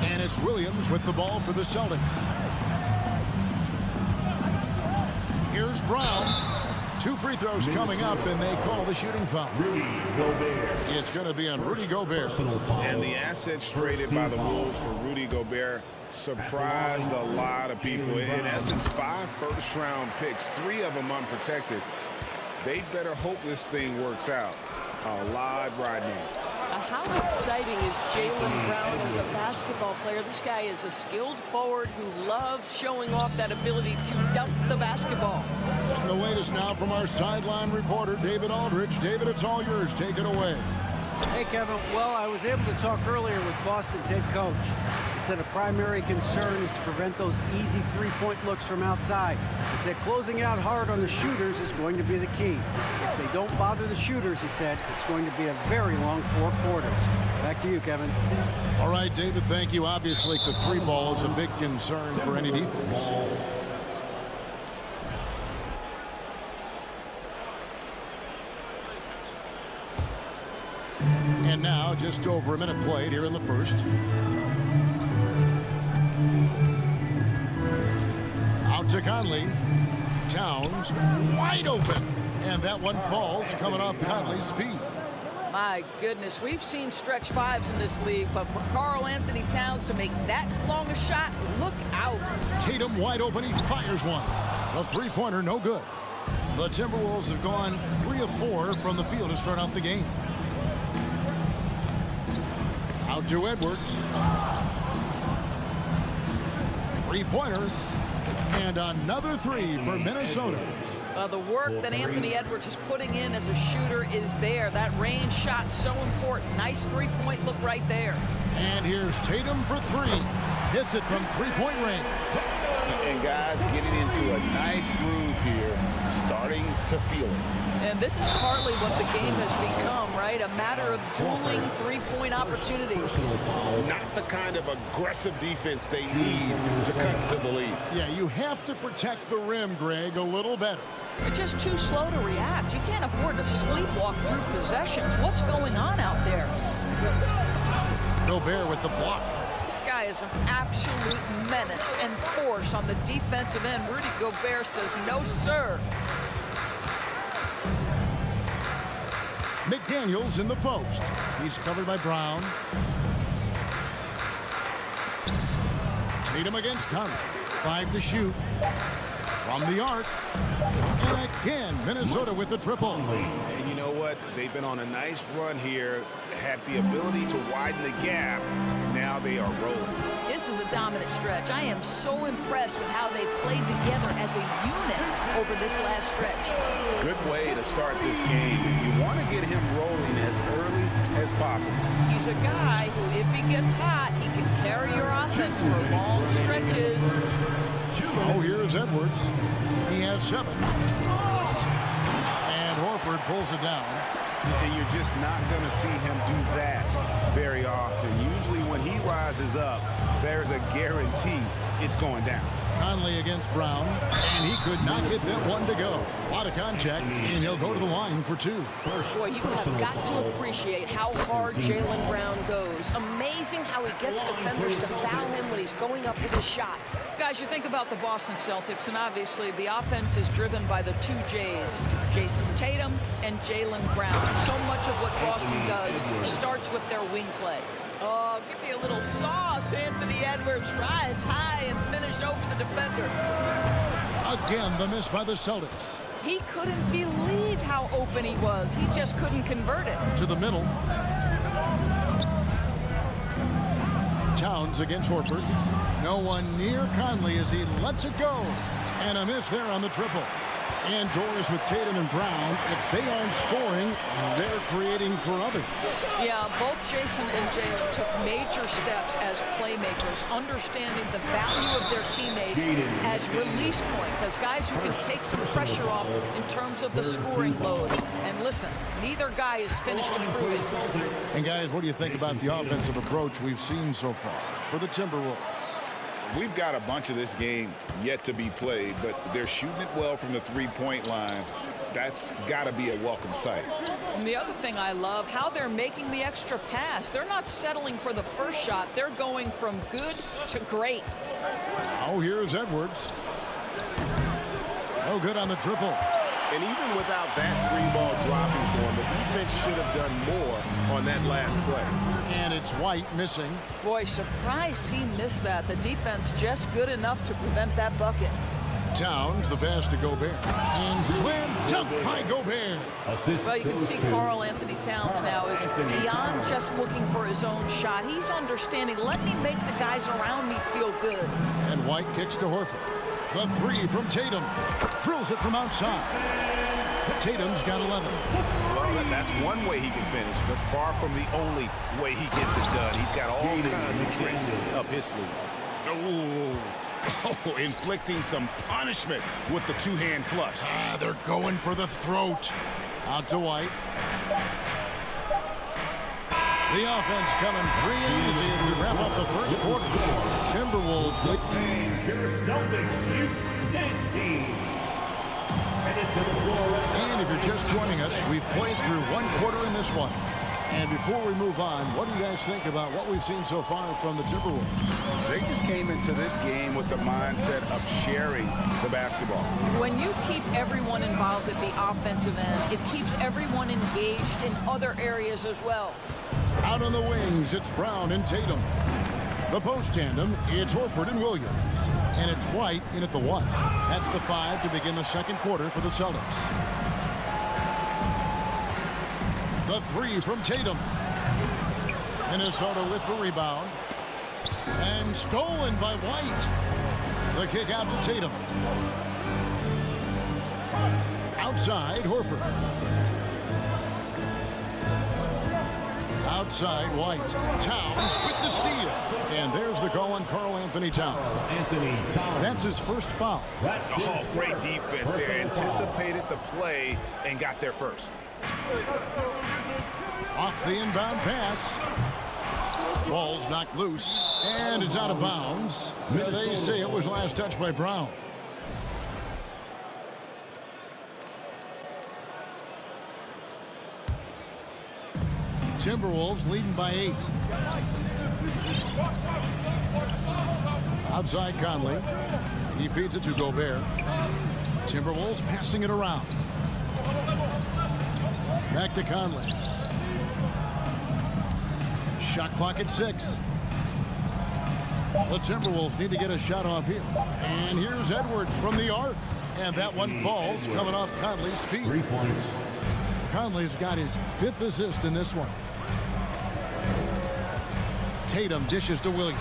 And it's Williams with the ball for the Celtics. Here's Brown. 2 free throws coming up, and they call the shooting foul. It's going to be on Rudy Gobert. And the assets traded by the Wolves for Rudy Gobert surprised a lot of people. In essence, 5 first-round picks, 3 of them unprotected. They better hope this thing works out. A lot riding on. How exciting is Jaylen Brown as a basketball player? This guy is a skilled forward who loves showing off that ability to dunk the basketball. And the latest now from our sideline reporter, David Aldridge. David, it's all yours. Take it away. Hey, Kevin. Well, I was able to talk earlier with Boston's head coach. He said a primary concern is to prevent those easy three-point looks from outside. He said closing out hard on the shooters is going to be the key. If they don't bother the shooters, he said, it's going to be a very long 4 quarters. Back to you, Kevin. All right, David, thank you. Obviously, the 3 ball is a big concern for any defense. And now, just over a minute played here in the first. Out to Conley. Towns wide open. And that one falls coming off Conley's feet. My goodness, we've seen stretch 5s in this league, but for Karl Anthony Towns to make that long a shot, look out. Tatum wide open, he fires one. The three-pointer, no good. The Timberwolves have gone 3 of 4 from the field to start out the game. Out to Edwards. Three-pointer. And another 3 for Minnesota. The work that Anthony Edwards is putting in as a shooter is there. That range shot so important. Nice three-point look right there. And here's Tatum for 3. Hits it from three-point range. And guys getting into a nice groove here, starting to feel it. And this is partly what the game has become, right? A matter of dueling three-point opportunities. Not the kind of aggressive defense they need to cut to the lead. Yeah, you have to protect the rim, Greg, a little better. They're just too slow to react. You can't afford to sleepwalk through possessions. What's going on out there? Gobert with the block. This guy is an absolute menace and force on the defensive end. Rudy Gobert says, no, sir. McDaniels in the post. He's covered by Brown. Tatum against Conley. 5 to shoot. From the arc. And again, Minnesota with the triple. And you know what? They've been on a nice run here. Had the ability to widen the gap. Now they are rolling. This is a dominant stretch. I am so impressed with how they've played together as a unit over this last stretch. Good way to start this game. You want to get him rolling as early as possible. He's a guy who, if he gets hot, he can carry your offense for long stretches. Oh, here's Edwards. He has 7. And Horford pulls it down. And you're just not going to see him do that very often. Usually when he rises up, there's a guarantee it's going down. Conley against Brown, and he could not get that one to go. A lot of contact, and he'll go to the line for 2. Boy, you have got to appreciate how hard Jaylen Brown goes. Amazing how he gets defenders to foul him when he's going up with his shot. Guys, you think about the Boston Celtics, and obviously the offense is driven by the 2 J's, Jason Tatum and Jaylen Brown. So much of what Boston does starts with their wing play. Oh, give me a little sauce, Anthony Edwards. Rise high and finish over the defender. Again, the miss by the Celtics. He couldn't believe how open he was. He just couldn't convert it. To the middle. Towns against Horford. No one near Conley as he lets it go. And a miss there on the triple. Indoors with Tatum and Brown. If they aren't scoring, they're creating for others. Yeah, both Jason and Jalen took major steps as playmakers, understanding the value of their teammates as release points, as guys who can take some pressure off in terms of the scoring load. And listen, neither guy is finished improving. And guys, what do you think about the offensive approach we've seen so far for the Timberwolves? We've got a bunch of this game yet to be played, but they're shooting it well from the three-point line. That's got to be a welcome sight. And the other thing I love, how they're making the extra pass. They're not settling for the first shot. They're going from good to great. Oh, here's Edwards. No good on the triple. And even without that three-ball dropping for him, the defense should have done more on that last play. And it's White missing. Boy, surprised he missed that. The defense just good enough to prevent that bucket. Towns, the pass to Gobert. And slam dunk by Gobert. Well, you can see Karl Anthony Towns now is beyond just looking for his own shot. He's understanding, let me make the guys around me feel good. And White kicks to Horford. The three from Tatum. Drills it from outside. Tatum's got 11. Well, that's one way he can finish, but far from the only way he gets it done. He's got all kinds of tricks up his sleeve. Oh, inflicting some punishment with the two-hand flush. They're going for the throat. Out to White. The offense coming free and easy as we wrap up the first quarter. Timberwolves. And if you're just joining us, we've played through one quarter in this one. And before we move on, what do you guys think about what we've seen so far from the Timberwolves? They just came into this game with the mindset of sharing the basketball. When you keep everyone involved at the offensive end, it keeps everyone engaged in other areas as well. Out on the wings, it's Brown and Tatum. The post tandem, it's Horford and Williams. And it's White in at the 1. That's the 5 to begin the second quarter for the Celtics. The 3 from Tatum. Minnesota with the rebound. And stolen by White. The kick out to Tatum. Outside, Horford. Outside, White. Towns with the steal. And there's the call on Karl Anthony Towns. That's his first foul. Oh, great defense there. Anticipated the play and got there first. Off the inbound pass. Ball's knocked loose. And it's out of bounds. They say it was last touched by Brown. Timberwolves leading by 8. Outside Conley. He feeds it to Gobert. Timberwolves passing it around. Back to Conley. Shot clock at 6. The Timberwolves need to get a shot off here. And here's Edwards from the arc. And that one falls coming off Conley's feet. 3 points. Conley's got his 5th assist in this one. Tatum dishes to Williams.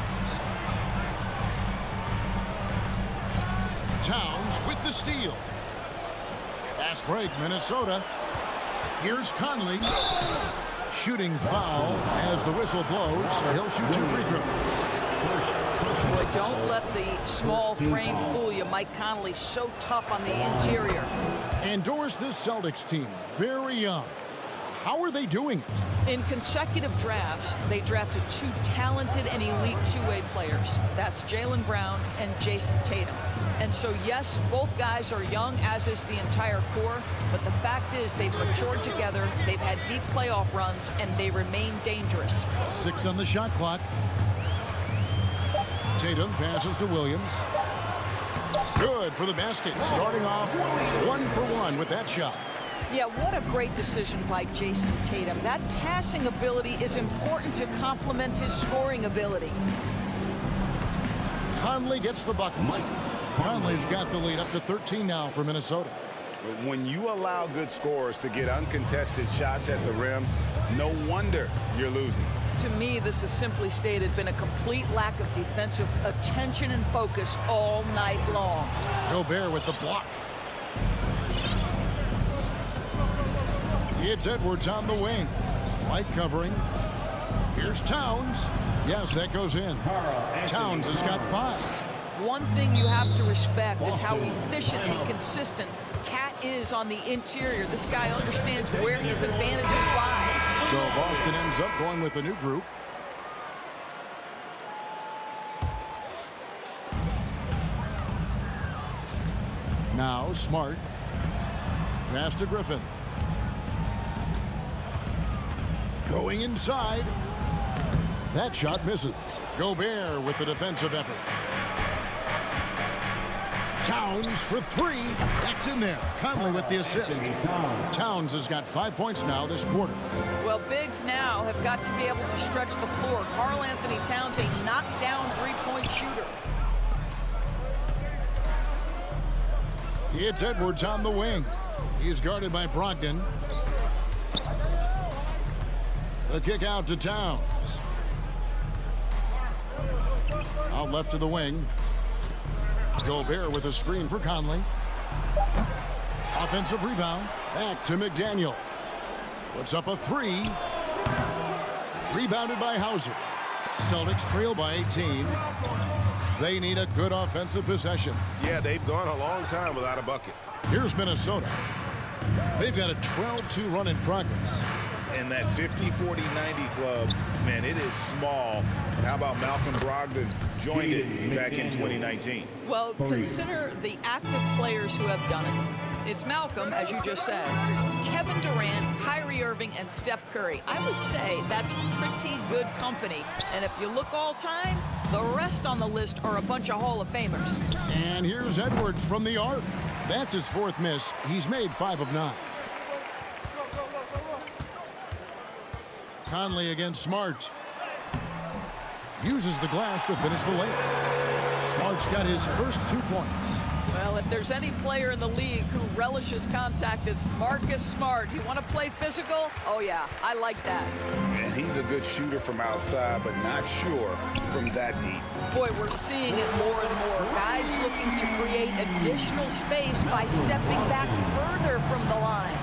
Towns with the steal. Fast break, Minnesota. Here's Conley. Shooting foul as the whistle blows. He'll shoot 2 free throws. Boy, don't let the small frame fool you. Mike Conley so tough on the interior. Endorse this Celtics team. Very young. How are they doing it? In consecutive drafts, they drafted 2 talented and elite two-way players. That's Jaylen Brown and Jason Tatum. And so, yes, both guys are young, as is the entire core. But the fact is they've matured together, they've had deep playoff runs, and they remain dangerous. 6 on the shot clock. Tatum passes to Williams. Good for the basket. Starting off 1 for 1 with that shot. Yeah, what a great decision by Jason Tatum. That passing ability is important to complement his scoring ability. Conley gets the bucket. Conley's got the lead up to 13 now for Minnesota. When you allow good scorers to get uncontested shots at the rim, no wonder you're losing. To me, this has simply stated been a complete lack of defensive attention and focus all night long. Gobert with the block. It's Edwards on the wing. Light covering. Here's Towns. Yes, that goes in. Towns has got 5. One thing you have to respect is how efficient and consistent Cat is on the interior. This guy understands where his advantages lie. So Boston ends up going with a new group. Now Smart. Pass to Griffin. Going inside. That shot misses. Gobert with the defensive effort. Towns for 3. That's in there. Conley with the assist. Towns has got 5 points now this quarter. Well, bigs now have got to be able to stretch the floor. Karl Anthony Towns, a knockdown three-point shooter. It's Edwards on the wing. He's guarded by Brogdon. The kick out to Towns. Out left to the wing. Gobert with a screen for Conley. Offensive rebound. Back to McDaniels. Puts up a 3. Rebounded by Hauser. Celtics trail by 18. They need a good offensive possession. Yeah, they've gone a long time without a bucket. Here's Minnesota. They've got a 12-2 run in progress. And that 50-40-90 club, man, it is small. And how about Malcolm Brogdon joined it back in 2019? Well, consider the active players who have done it. It's Malcolm, as you just said, Kevin Durant, Kyrie Irving, and Steph Curry. I would say that's pretty good company. And if you look all time, the rest on the list are a bunch of Hall of Famers. And here's Edwards from the arc. That's his 4th miss. He's made 5 of 9. Conley against Smart. Uses the glass to finish the layup. Smart's got his first 2 points. Well, if there's any player in the league who relishes contact, it's Marcus Smart. You want to play physical? Oh, yeah, I like that. And he's a good shooter from outside, but not sure from that deep. Boy, we're seeing it more and more. Guys looking to create additional space by stepping back further from the line.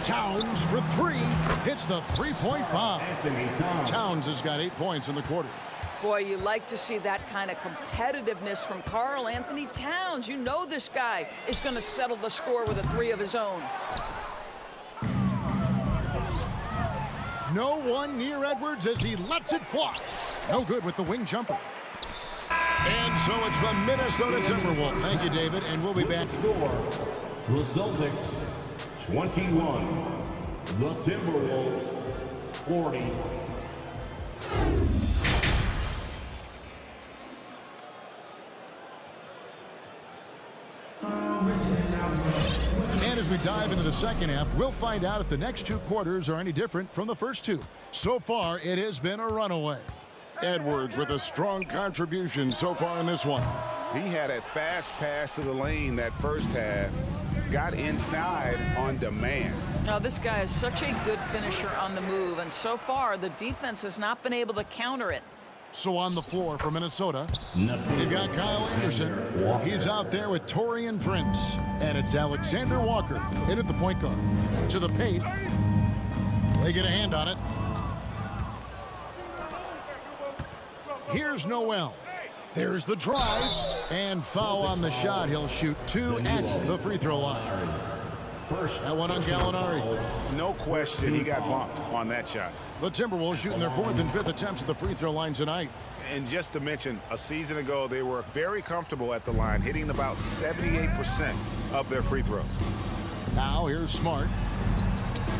Towns for 3. Hits the 3-point bomb. Towns has got 8 points in the quarter. Boy, you like to see that kind of competitiveness from Karl Anthony Towns. You know this guy is going to settle the score with a 3 of his own. No one near Edwards as he lets it fly. No good with the wing jumper. And so it's the Minnesota Timberwolves. Thank you, David, and we'll be back. The Celtics 21. The Timberwolves 40. And as we dive into the second half, we'll find out if the next 2 quarters are any different from the first 2. So far, it has been a runaway. Edwards with a strong contribution so far in this one. He had a fast pass to the lane that first half. Got inside on demand. Now, this guy is such a good finisher on the move, and so far, the defense has not been able to counter it. So on the floor for Minnesota, you've got Kyle Anderson. He's out there with Taurean Prince. And it's Alexander Walker in at the point guard. To the paint. They get a hand on it. Here's Noel. There's the drive. And foul on the shot. He'll shoot 2 at the free throw line. That one on Gallinari. No question, he got bumped on that shot. The Timberwolves shooting their 4th and 5th attempts at the free throw line tonight. And just to mention, a season ago, they were very comfortable at the line, hitting about 78% of their free throws. Now here's Smart.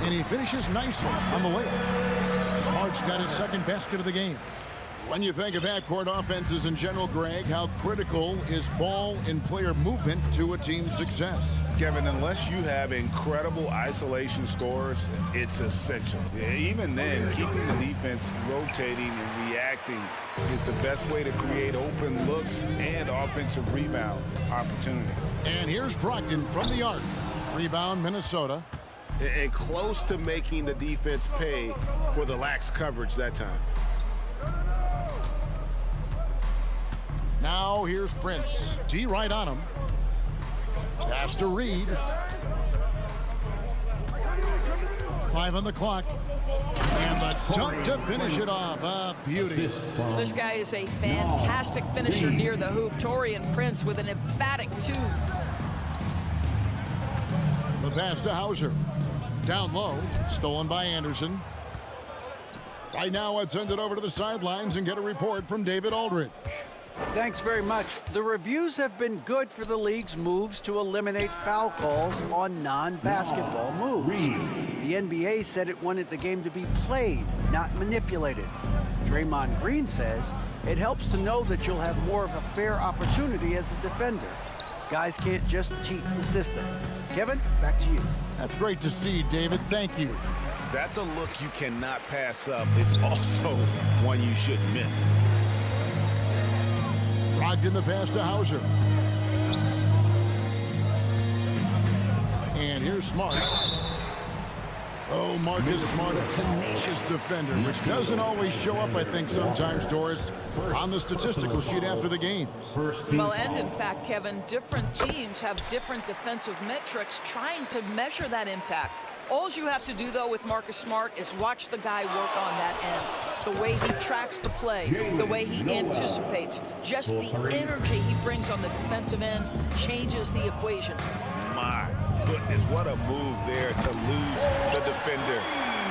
And he finishes nicely on the layup. Smart's got his 2nd basket of the game. When you think of half-court offenses in general, Greg, how critical is ball and player movement to a team's success? Kevin, unless you have incredible isolation scores, it's essential. Even then, keeping the defense rotating and reacting is the best way to create open looks and offensive rebound opportunity. And here's Brogdon from the arc. Rebound, Minnesota. And close to making the defense pay for the lax coverage that time. Now here's Prince. D right on him. Pass to Reed. 5 on the clock. And the dunk to finish it off. A beauty. This guy is a fantastic finisher near the hoop. Taurean Prince with an emphatic 2. The pass to Hauser. Down low. Stolen by Anderson. Right now, let's send it over to the sidelines and get a report from David Aldridge. Thanks very much. The reviews have been good for the league's moves to eliminate foul calls on non-basketball moves. The NBA said it wanted the game to be played, not manipulated. Draymond Green says it helps to know that you'll have more of a fair opportunity as a defender. Guys can't just cheat the system. Kevin, back to you. That's great to see, David. Thank you. That's a look you cannot pass up. It's also one you shouldn't miss. Brogdon the pass to Hauser. And here's Smart. Oh, Marcus Smart, a tenacious defender, which doesn't always show up, I think, sometimes, Doris, on the statistical sheet after the game. Well, and in fact, Kevin, different teams have different defensive metrics trying to measure that impact. All you have to do, though, with Marcus Smart is watch the guy work on that end. The way he tracks the play, the way he anticipates, just the energy he brings on the defensive end changes the equation. My goodness, what a move there to lose the defender.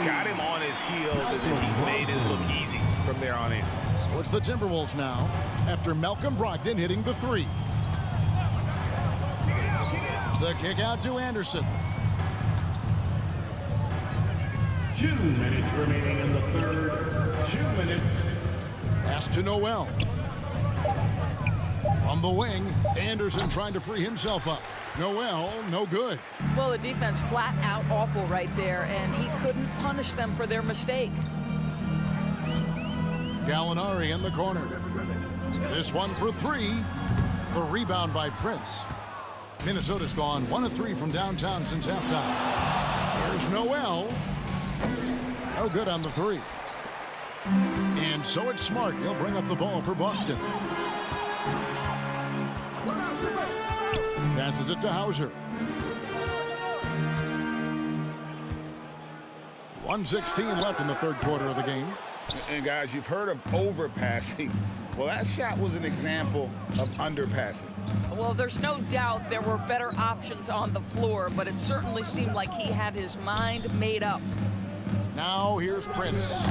Got him on his heels, and then he made it look easy from there on in. So it's the Timberwolves now, after Malcolm Brogdon hitting the 3. The kick out to Anderson. 2 minutes remaining in the third. 2 minutes. Pass to Noel. From the wing, Anderson trying to free himself up. Noel, no good. Well, the defense flat out awful right there, and he couldn't punish them for their mistake. Gallinari in the corner. This one for 3. The rebound by Prince. Minnesota's gone 1 of 3 from downtown since halftime. There's Noel. No good on the 3. And so it's Smart. He'll bring up the ball for Boston. Passes it to Hauser. 1:16 left in the third quarter of the game. And guys, you've heard of overpassing. Well, that shot was an example of underpassing. Well, there's no doubt there were better options on the floor, but it certainly seemed like he had his mind made up. Now here's Prince.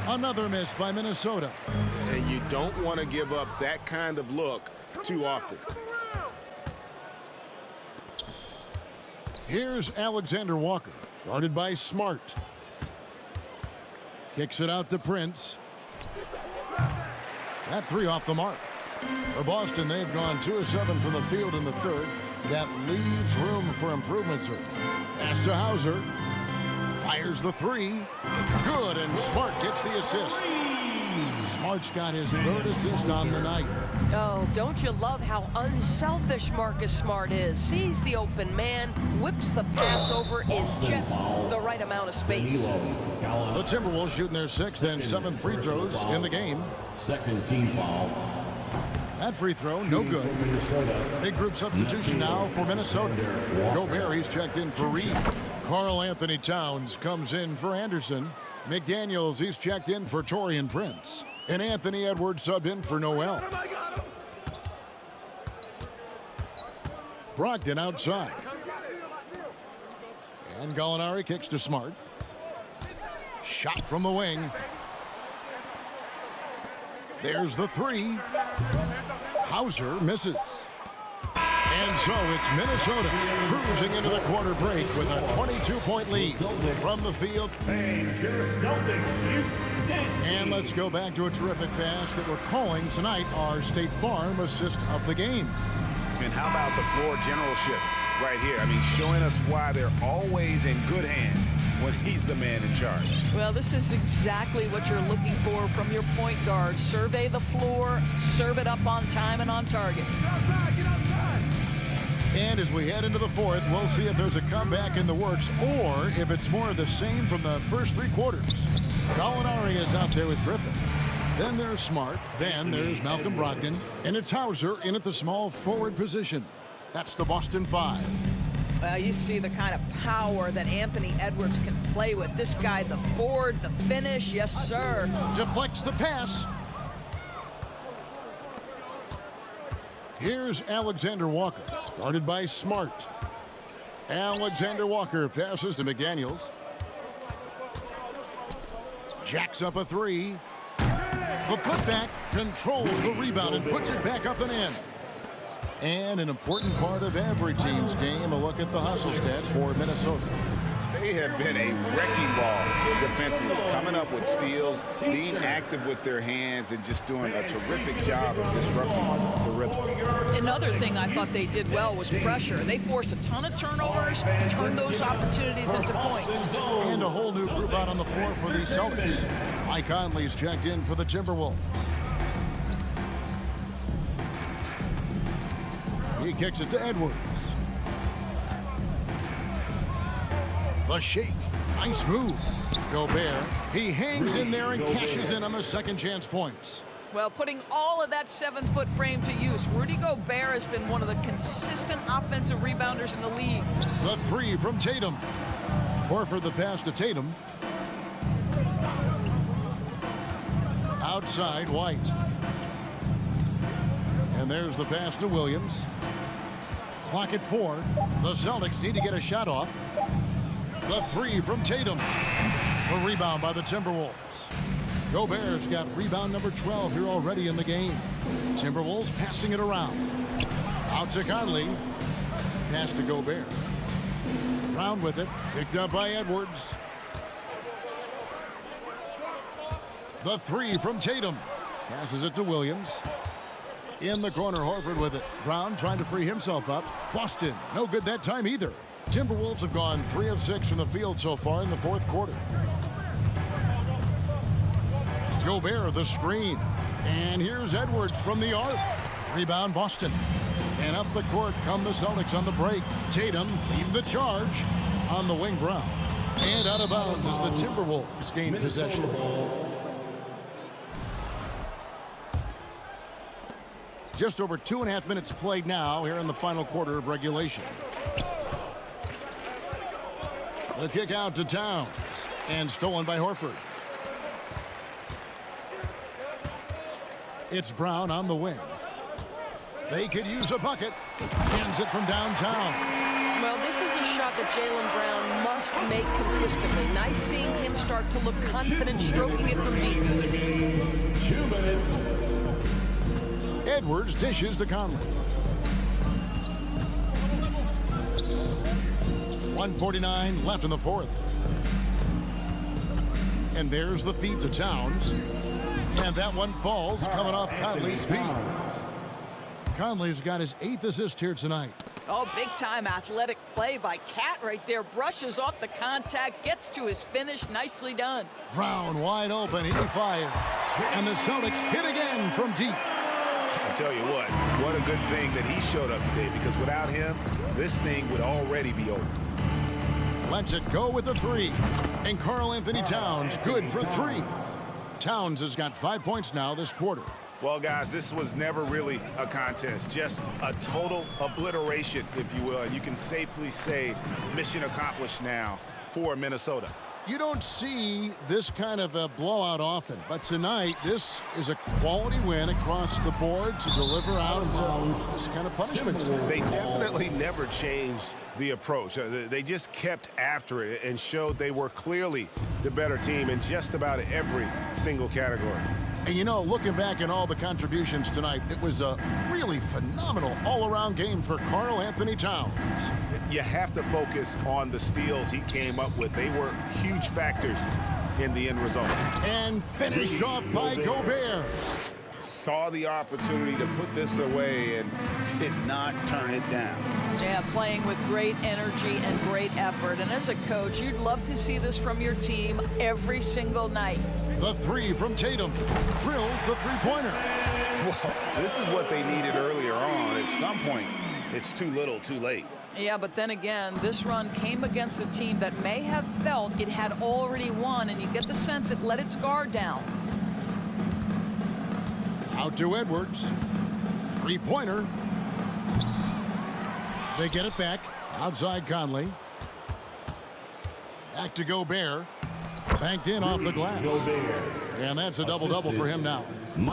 Another miss by Minnesota. And you don't want to give up that kind of look too often. Here's Alexander Walker, guarded by Smart. Kicks it out to Prince. That 3 off the mark. For Boston, they've gone 2 of 7 from the field in the third. That leaves room for improvement, sir. Pass to Hauser. Fires the 3. Good, and Smart gets the assist. Smart's got his 3rd assist on the night. Oh, don't you love how unselfish Marcus Smart is? Sees the open man, whips the pass over in just the right amount of space. The Timberwolves shooting their 6th and 7th free throws in the game. Second team foul. That free throw, no good. Big group substitution now for Minnesota. Gobert, he's checked in for Reed. Karl Anthony Towns comes in for Anderson. McDaniels, he's checked in for Taurean Prince. And Anthony Edwards subbed in for Noel. Brogdon outside. And Gallinari kicks to Smart. Shot from the wing. There's the 3. Hauser misses. And so it's Minnesota cruising into the quarter break with a 22-point lead from the field. And let's go back to a terrific pass that we're calling tonight our State Farm assist of the game. And how about the floor generalship right here? I mean, showing us why they're always in good hands when he's the man in charge. Well, this is exactly what you're looking for from your point guard. Survey the floor, serve it up on time and on target. And as we head into the fourth, we'll see if there's a comeback in the works or if it's more of the same from the first 3 quarters. Gallinari is out there with Griffin. Then there's Smart. Then there's Malcolm Brogdon. And it's Hauser in at the small forward position. That's the Boston 5. You see the kind of power that Anthony Edwards can play with. This guy, the board, the finish, yes, sir. Deflects the pass. Here's Alexander Walker, guarded by Smart. Alexander Walker passes to McDaniels. Jacks up a three. The putback controls the rebound and puts it back up and in. And an important part of every team's game, a look at the hustle stats for Minnesota. They have been a wrecking ball defensively, coming up with steals, being active with their hands, and just doing a terrific job of disrupting the rhythm. Another thing I thought they did well was pressure. They forced a ton of turnovers, turned those opportunities into points. And a whole new group out on the floor for the Celtics. Mike Conley's checked in for the Timberwolves. He kicks it to Edwards. The shake. Nice move. Gobert. He hangs in there and cashes in on the second chance points. Well, putting all of that 7-foot frame to use, Rudy Gobert has been one of the consistent offensive rebounders in the league. The three from Tatum. Horford the pass to Tatum. Outside, White. And there's the pass to Williams. Clock at 4. The Celtics need to get a shot off. The three from Tatum. The rebound by the Timberwolves. Gobert's got rebound number 12 here already in the game. Timberwolves passing it around. Out to Conley. Pass to Gobert. Brown with it. Picked up by Edwards. The three from Tatum. Passes it to Williams. In the corner, Horford with it. Brown trying to free himself up. Boston, no good that time either. Timberwolves have gone 3 of 6 from the field so far in the fourth quarter. Gobert, the screen. And here's Edwards from the arc. Rebound, Boston. And up the court come the Celtics on the break. Tatum lead the charge on the wing. Brown. And out of bounds as the Timberwolves gain possession. Just over 2.5 minutes played now here in the final quarter of regulation. The kick out to Towns. And stolen by Horford. It's Brown on the wing. They could use a bucket. Hands it from downtown. Well, this is a shot that Jaylen Brown must make consistently. Nice seeing him start to look confident stroking it from deep. 2 minutes. Edwards dishes to Conley. 1:49 left in the fourth. And there's the feed to Towns. And that one falls coming off Conley's feet. Conley's got his 8th assist here tonight. Oh, big-time athletic play by Cat right there. Brushes off the contact, gets to his finish. Nicely done. Brown wide open. He fires. And the Celtics hit again from deep. I tell you what a good thing that he showed up today, because without him, this thing would already be over. Lets it go with a three. And Karl Anthony Towns, good for 3. Towns has got 5 points now this quarter. Well, guys, this was never really a contest, just a total obliteration, if you will. And you can safely say mission accomplished now for Minnesota. You don't see this kind of a blowout often, but tonight this is a quality win across the board to deliver out this kind of punishment. They definitely never changed the approach. They just kept after it and showed they were clearly the better team in just about every single category. And you know, looking back at all the contributions tonight, it was a really phenomenal all-around game for Karl Anthony Towns. You have to focus on the steals he came up with. They were huge factors in the end result. And finished off by Gobert. Saw the opportunity to put this away and did not turn it down. Yeah, playing with great energy and great effort. And as a coach, you'd love to see this from your team every single night. The three from Tatum. Drills the three-pointer. Well, this is what they needed earlier on. At some point, it's too little, too late. Yeah, but then again, this run came against a team that may have felt it had already won, and you get the sense it let its guard down. Out to Edwards. Three-pointer. They get it back. Outside Conley. Back to Gobert. Banked in off the glass. And that's a double-double for him now.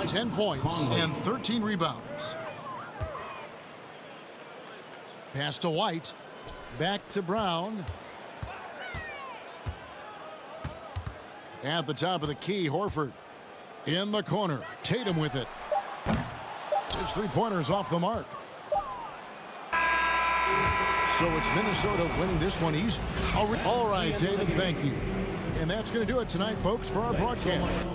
10 points and 13 rebounds. Pass to White. Back to Brown. At the top of the key, Horford. In the corner. Tatum with it. His three-pointer's off the mark. So it's Minnesota winning this one easy. All right, David, thank you. And that's going to do it tonight, folks, for our broadcast.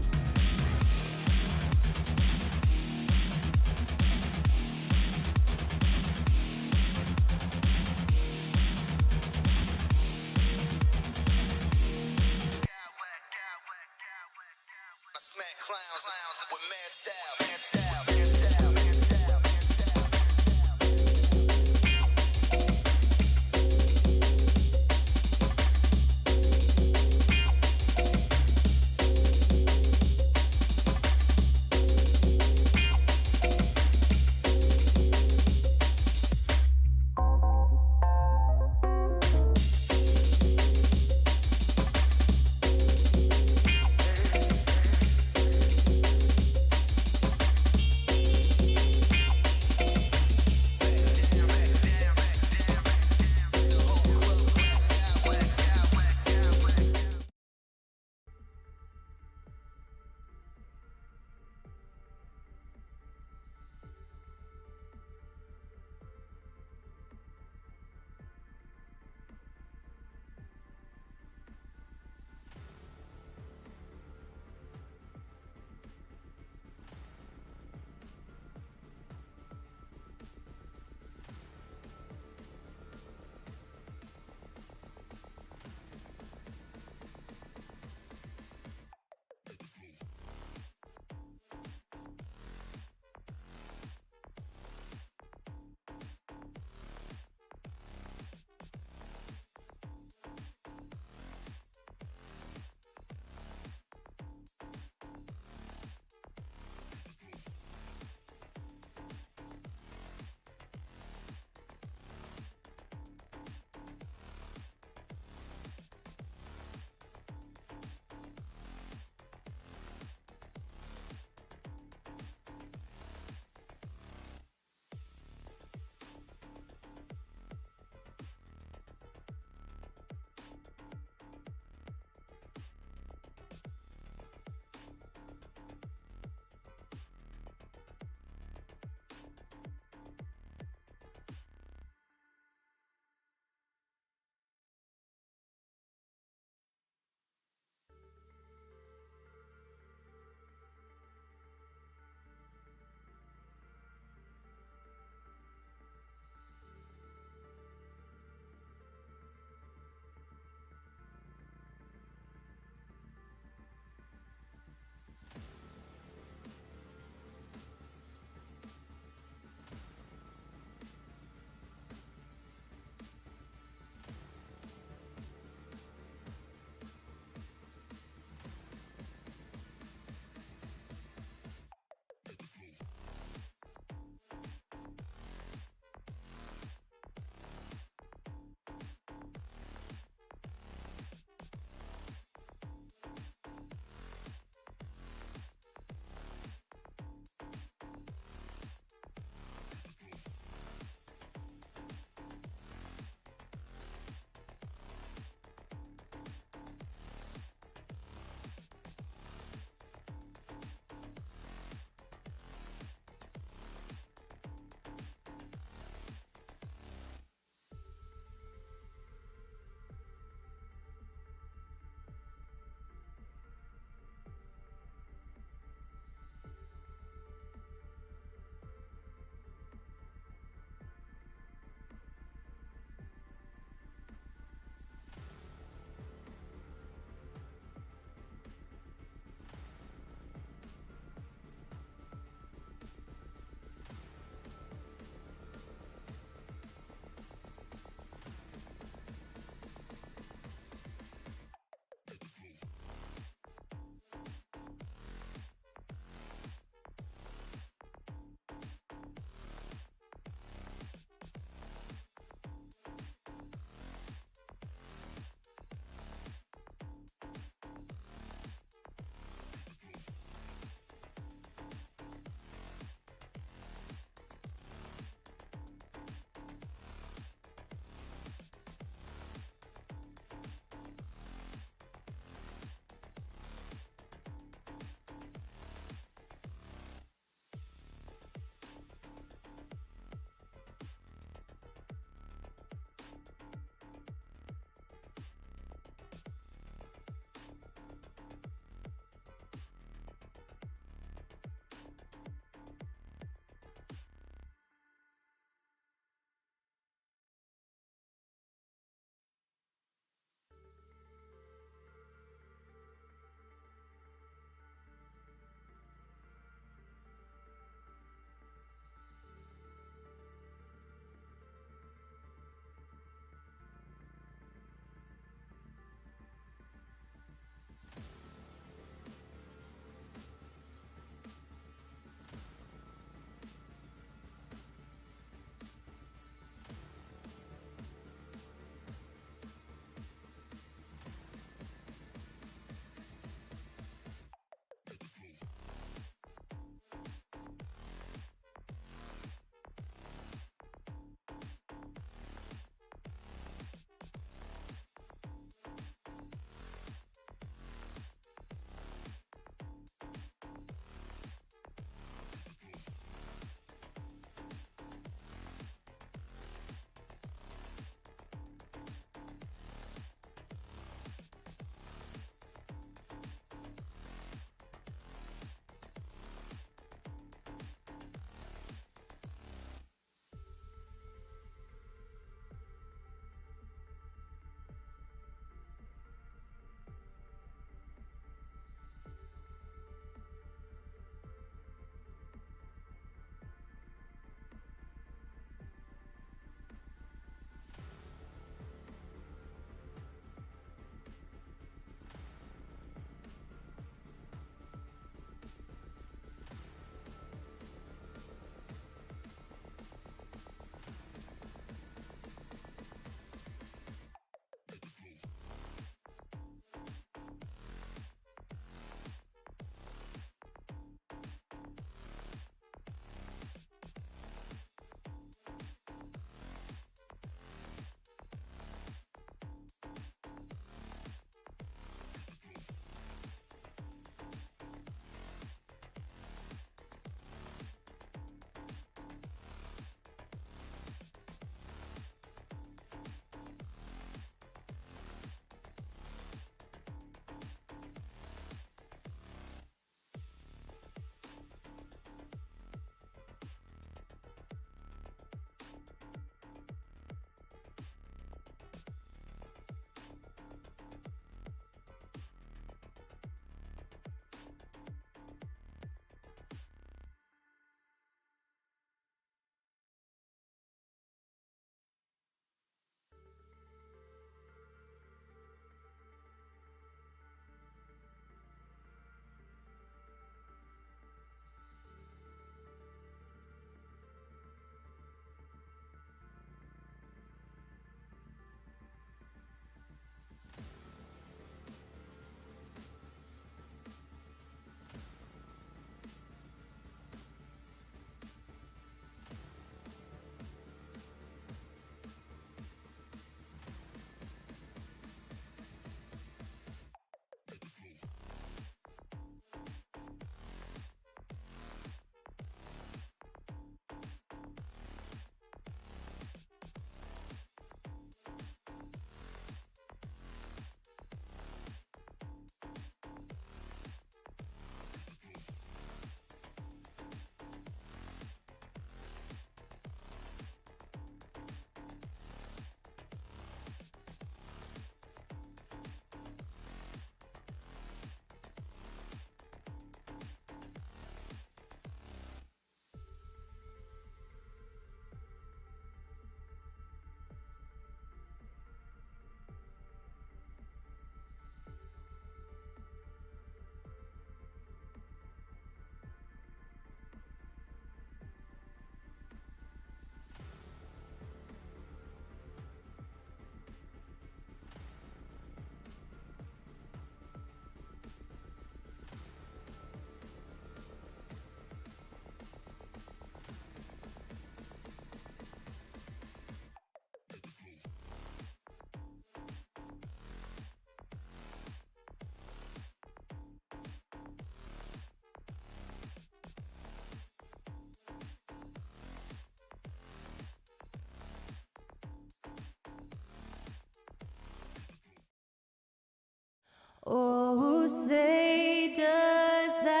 Who say does that?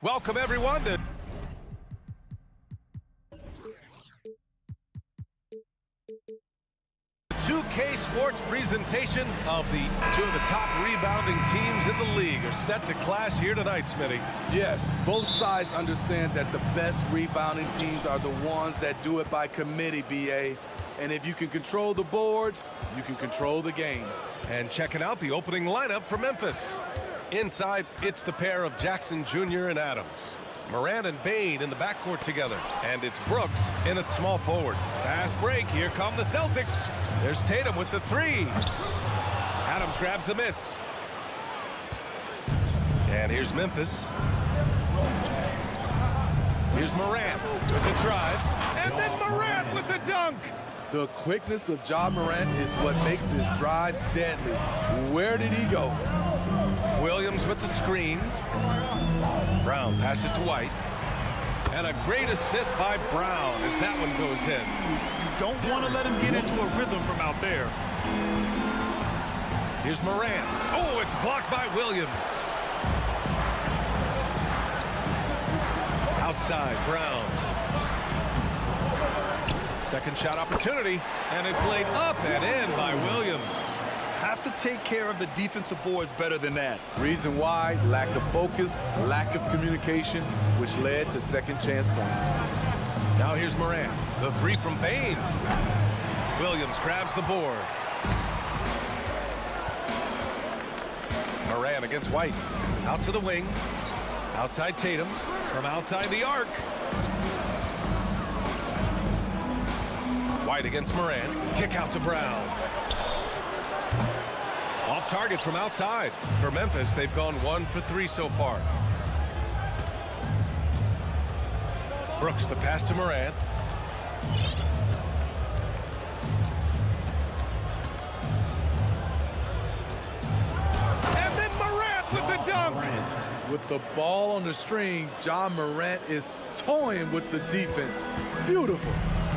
Welcome, everyone, to 2K Sports presentation of the two of the top rebounding teams in the league are set to clash here tonight, Smitty. Yes, both sides understand that the best rebounding teams are the ones that do it by committee, BA. And if you can control the boards, you can control the game. And checking out the opening lineup for Memphis. Inside, it's the pair of Jackson Jr. and Adams. Morant and Bane in the backcourt together. And it's Brooks in at small forward. Fast break. Here come the Celtics. There's Tatum with the three. Adams grabs the miss. And here's Memphis. Here's Morant with the drive. And then Morant with the dunk. The quickness of Ja Morant is what makes his drives deadly. Where did he go? Williams with the screen. Brown passes to White. And a great assist by Brown as that one goes in. You don't want to let him get into a rhythm from out there. Here's Morant. Oh, it's blocked by Williams. Outside, Brown. Second shot opportunity, and it's laid up and in by Williams. Have to take care of the defensive boards better than that. Reason why: lack of focus, lack of communication, which led to second chance points. Now here's Morant. The three from Bane. Williams grabs the board. Morant against White. Out to the wing. Outside Tatum. From outside the arc. White against Morant. Kick out to Brown. Off target from outside. For Memphis, they've gone 1 for 3 so far. Brooks, the pass to Morant. And then Morant with the dunk. With the ball on the string, Ja Morant is toying with the defense. Beautiful.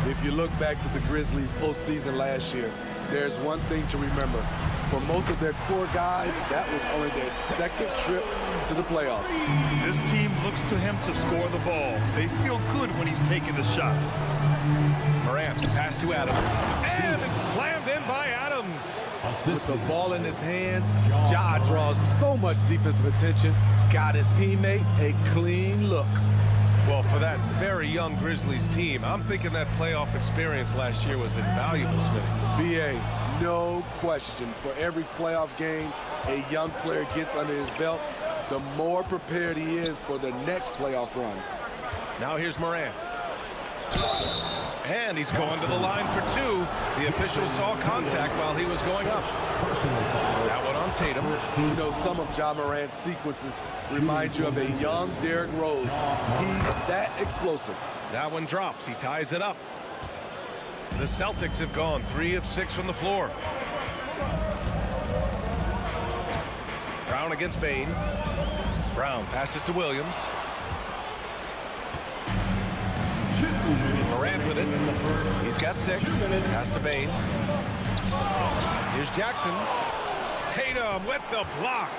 If you look back to the Grizzlies postseason last year, there's one thing to remember. For most of their core guys, that was only their second trip to the playoffs. This team looks to him to score the ball. They feel good when he's taking the shots. Morant, the pass to Adams. And it's slammed in by Adams. With the ball in his hands, Ja draws so much defensive attention. Got his teammate a clean look. Well, for that very young Grizzlies team, I'm thinking that playoff experience last year was invaluable, Smitty. BA, no question. For every playoff game a young player gets under his belt, the more prepared he is for the next playoff run. Now here's Morant. And he's going to the line for 2. The official saw contact while he was going up. That one on Tatum. You know, some of Ja Morant's sequences remind you of a young Derrick Rose. He's that explosive. That one drops. He ties it up. The Celtics have gone 3 of 6 from the floor. Brown against Bane. Brown passes to Williams. Morant with it. He's got 6. Pass to Bane. Here's Jackson. Tatum with the block.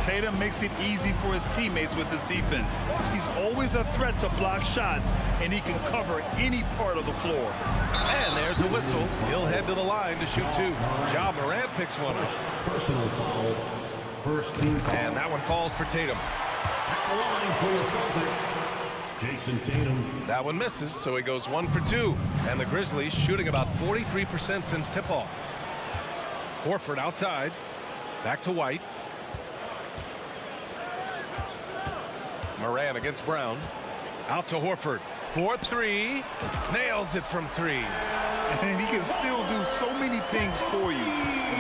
Tatum makes it easy for his teammates with his defense. He's always a threat to block shots, and he can cover any part of the floor. And there's a whistle. He'll head to the line to shoot 2. Ja Morant picks one up. Personal foul. First team foul. And that one falls for Tatum. At the line for the Celtics, Jason Tatum. That one misses, so he goes 1 for 2. And the Grizzlies shooting about 43% since tip-off. Horford outside. Back to White. Morant against Brown. Out to Horford. 4-3. Nails it from 3. And he can still do so many things for you.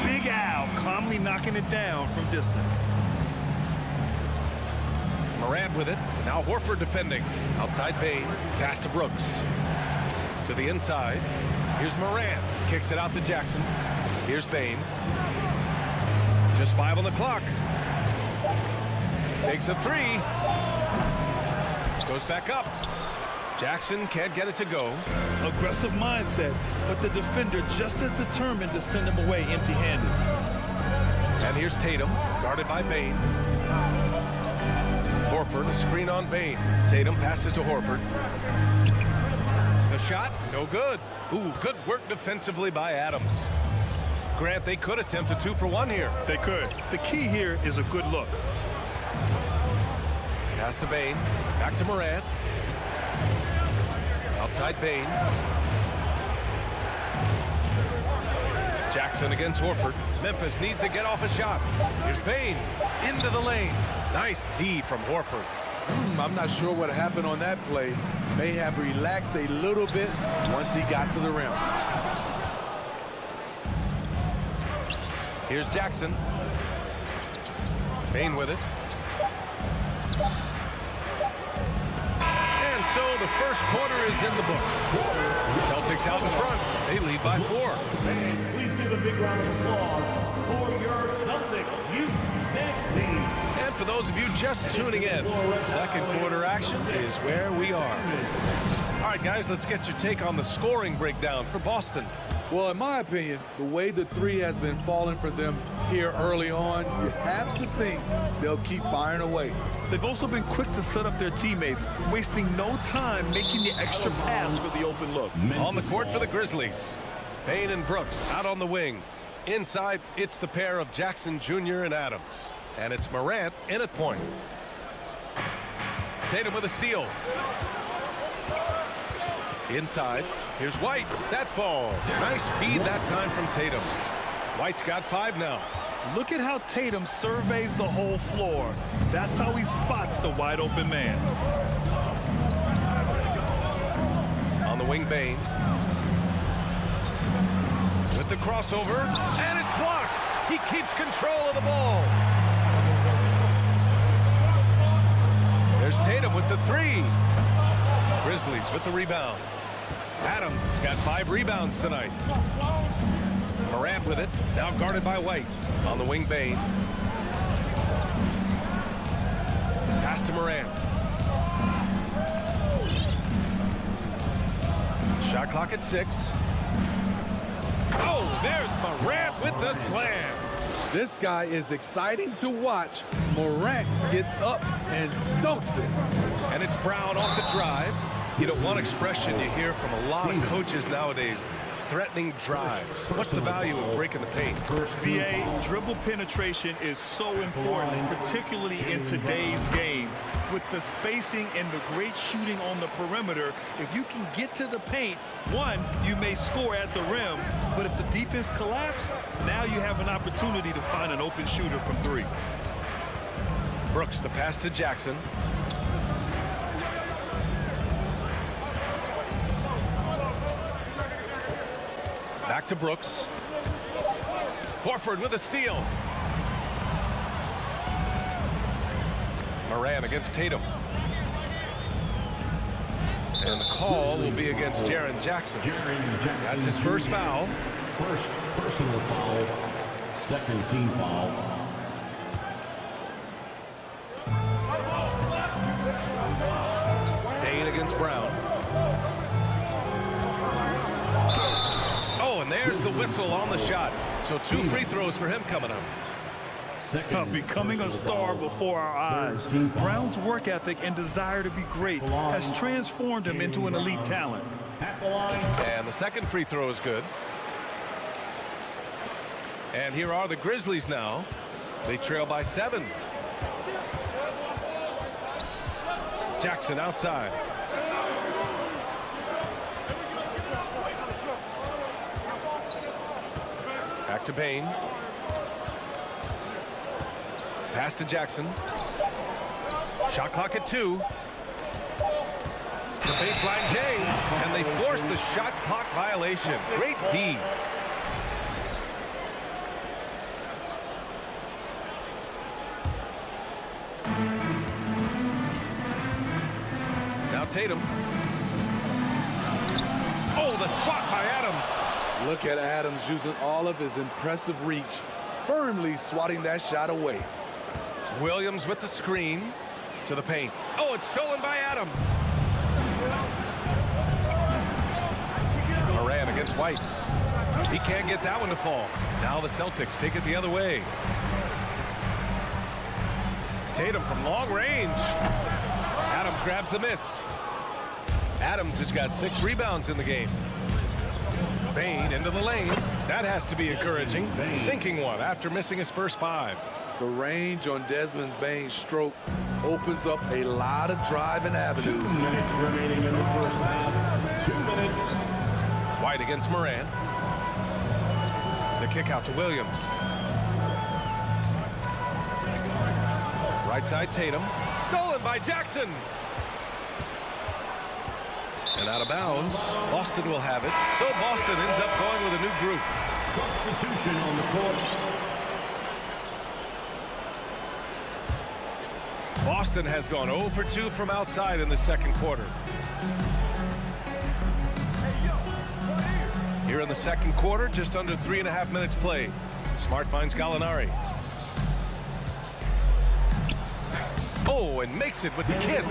Big Al calmly knocking it down from distance. Morant with it. Now Horford defending. Outside Bane. Pass to Brooks. To the inside. Here's Morant. Kicks it out to Jackson. Here's Bane. Just 5 on the clock. Takes a 3. Goes back up. Jackson can't get it to go. Aggressive mindset, but the defender just as determined to send him away empty-handed. And here's Tatum, guarded by Bane. Horford, a screen on Bane. Tatum passes to Horford. The shot, no good. Ooh, good work defensively by Adams. Grant, they could attempt a 2-for-1 here. They could. The key here is a good look. Pass to Bane. Back to Morant. Outside Bane. Jackson against Horford. Memphis needs to get off a shot. Here's Bane. Into the lane. Nice D from Horford. I'm not sure what happened on that play. May have relaxed a little bit once he got to the rim. Here's Jackson. Bane with it. And so the first quarter is in the books. Celtics out in front. They lead by 4. Please give a big round of applause for your Celtics Youth Next team. And for those of you just tuning in, second quarter action is where we are. All right, guys, let's get your take on the scoring breakdown for Boston. Well, in my opinion, the way the three has been falling for them here early on, you have to think they'll keep firing away. They've also been quick to set up their teammates, wasting no time making the extra pass for the open look. On the court for the Grizzlies, Bane and Brooks out on the wing. Inside, it's the pair of Jackson Jr. and Adams. And it's Morant in at point. Tatum with a steal. Inside, here's White. That falls. Nice feed that time from Tatum. White's got 5 now. Look at how Tatum surveys the whole floor. That's how he spots the wide open man. On the wing, Bane. With the crossover, and it's blocked. He keeps control of the ball. There's Tatum with the 3. Grizzlies with the rebound. Adams has got 5 rebounds tonight. Morant with it, now guarded by White. On the wing, Bane. Pass to Morant. Shot clock at 6. Oh, there's Morant with the slam. This guy is exciting to watch. Morant gets up and dunks it. And it's Brown off the drive. You know, one expression you hear from a lot of coaches nowadays, threatening drives. What's the value of breaking the paint? BA, dribble penetration is so important, particularly in today's game. With the spacing and the great shooting on the perimeter, if you can get to the paint, one, you may score at the rim, but if the defense collapses, now you have an opportunity to find an open shooter from 3. Brooks, the pass to Jackson. Back to Brooks. Horford with a steal. Morant against Tatum. And the call will be against Jaren Jackson. That's his first foul. First personal foul. Second team foul. Bane against Brown. Oh, and there's the whistle on the shot. So 2 free throws for him coming up. Becoming a star before our eyes. Brown's work ethic and desire to be great has transformed him into an elite talent. And the second free throw is good. And here are the Grizzlies now. They trail by 7. Jackson outside. Back to Bane. Pass to Jackson. Shot clock at 2. The baseline J, and they forced the shot clock violation. Great D. Now Tatum. Oh, the swat by Adams. Look at Adams using all of his impressive reach, firmly swatting that shot away. Williams with the screen to the paint. Oh, it's stolen by Adams. White. He can't get that one to fall. Now the Celtics take it the other way. Tatum from long range. Adams grabs the miss. Adams has got 6 rebounds in the game. Bane into the lane. That has to be encouraging. Sinking one after missing his first 5. The range on Desmond Bane's stroke opens up a lot of driving avenues. 2 minutes remaining in the first half. 2 minutes. White against Moran. The kick out to Williams. Right side Tatum. Stolen by Jackson. And out of bounds. Boston will have it. So Boston ends up going with a new group. Substitution on the court. Boston has gone 0 for 2 from outside in the second quarter. Here in the second quarter, just under 3.5 minutes played. Smart finds Gallinari. Oh, and makes it with the kiss.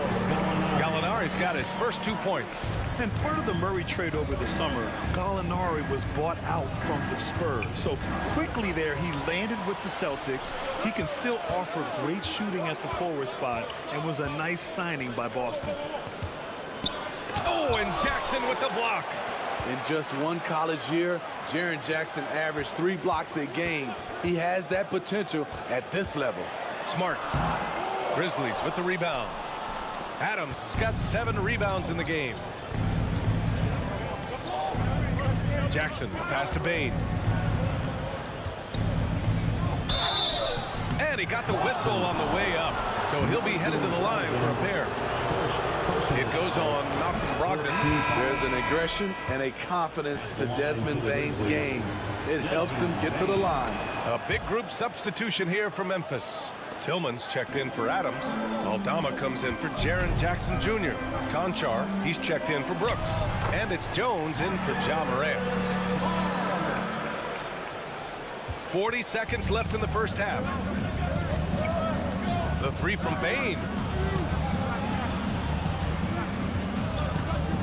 Gallinari's got his first 2 points. And part of the Murray trade over the summer, Gallinari was bought out from the Spurs. So quickly there, he landed with the Celtics. He can still offer great shooting at the forward spot and was a nice signing by Boston. Oh, and Jackson with the block. In just one college year, Jaren Jackson averaged 3 blocks a game. He has that potential at this level. Smart. Grizzlies with the rebound. Adams has got 7 rebounds in the game. Jackson, pass to Bane. And he got the whistle on the way up. So he'll be headed to the line for a pair. It goes on Malcolm Brogdon. There's an aggression and a confidence to Desmond Bane's game. It helps him get to the line. A big group substitution here for Memphis. Tillman's checked in for Adams. Aldama comes in for Jaren Jackson Jr. Conchar, he's checked in for Brooks. And it's Jones in for Ja Morant. 40 seconds left in the first half. The 3 from Bane.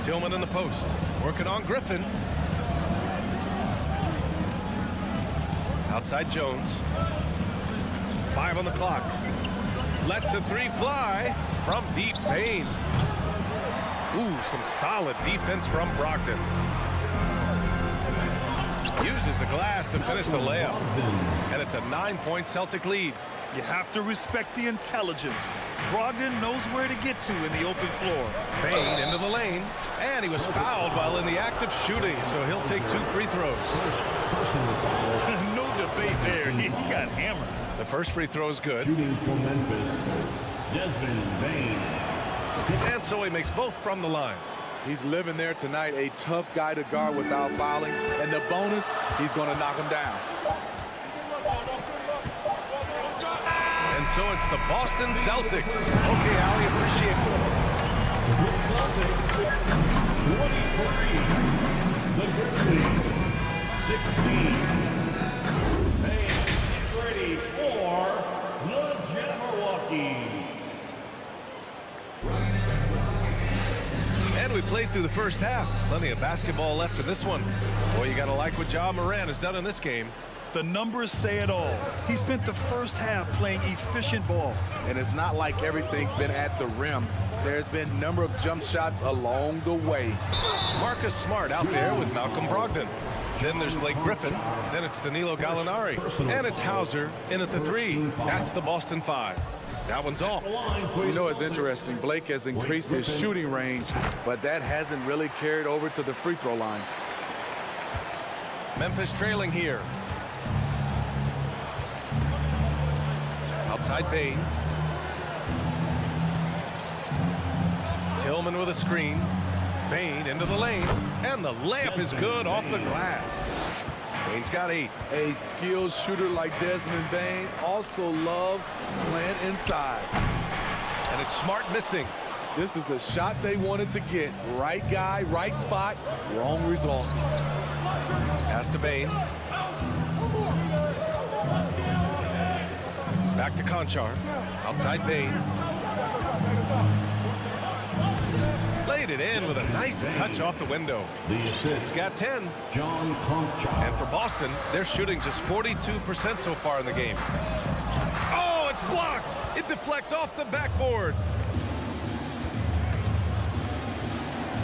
Tillman in the post, working on Griffin. Outside Jones. 5 on the clock. Lets the 3 fly from deep. Bane. Ooh, some solid defense from Brogdon. Uses the glass to finish the layup. And it's a 9-point Celtic lead. You have to respect the intelligence. Brogdon knows where to get to in the open floor. Bane into the lane. And he was fouled while in the act of shooting, so he'll take 2 free throws. No debate there. He got hammered. The first free throw is good. Shooting for Memphis, Desmond Bane. And so he makes both from the line. He's living there tonight, a tough guy to guard without fouling. And the bonus, he's going to knock him down. And so it's the Boston Celtics. Okay, Ali, appreciate it. The Celtics, 23. The Grizzlies, 16. Ready for the Jabberwocky. And we played through the first half. Plenty of basketball left in this one. Boy, you got to like what Ja Morant has done in this game. The numbers say it all. He spent the first half playing efficient ball. And it's not like everything's been at the rim. There's been a number of jump shots along the way. Marcus Smart out there with Malcolm Brogdon. Then there's Blake Griffin. Then it's Danilo Gallinari. And it's Hauser in at the 3. That's the Boston 5. That one's off. You know, it's interesting. Blake has increased his shooting range, but that hasn't really carried over to the free throw line. Memphis trailing here. Outside Bane. Tillman with a screen. Bane into the lane. And the layup is good off the glass. Bane's got 8. A skilled shooter like Desmond Bane also loves playing inside. And it's Smart missing. This is the shot they wanted to get. Right guy, right spot, wrong result. Pass to Bane. Back to Conchar. Outside Bane. Played laid it in with a nice touch off the window. He's got 10. And for Boston, they're shooting just 42% so far in the game. Oh, it's blocked. It deflects off the backboard.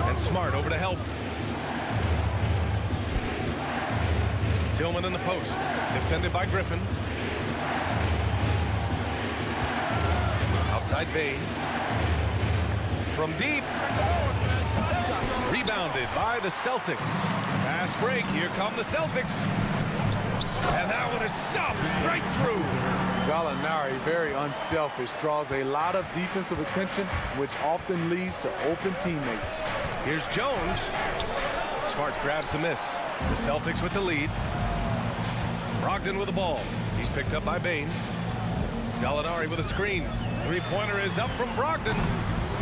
And Smart over to help. Tillman in the post. Defended by Griffin. Outside Bain. From deep. Rebounded by the Celtics. Fast break. Here come the Celtics. And that one is stopped right through. Gallinari, very unselfish, draws a lot of defensive attention, which often leads to open teammates. Here's Jones. Smart grabs a miss. The Celtics with the lead. Brogdon with the ball. He's picked up by Bain. Gallinari with a screen. Three-pointer is up from Brogdon.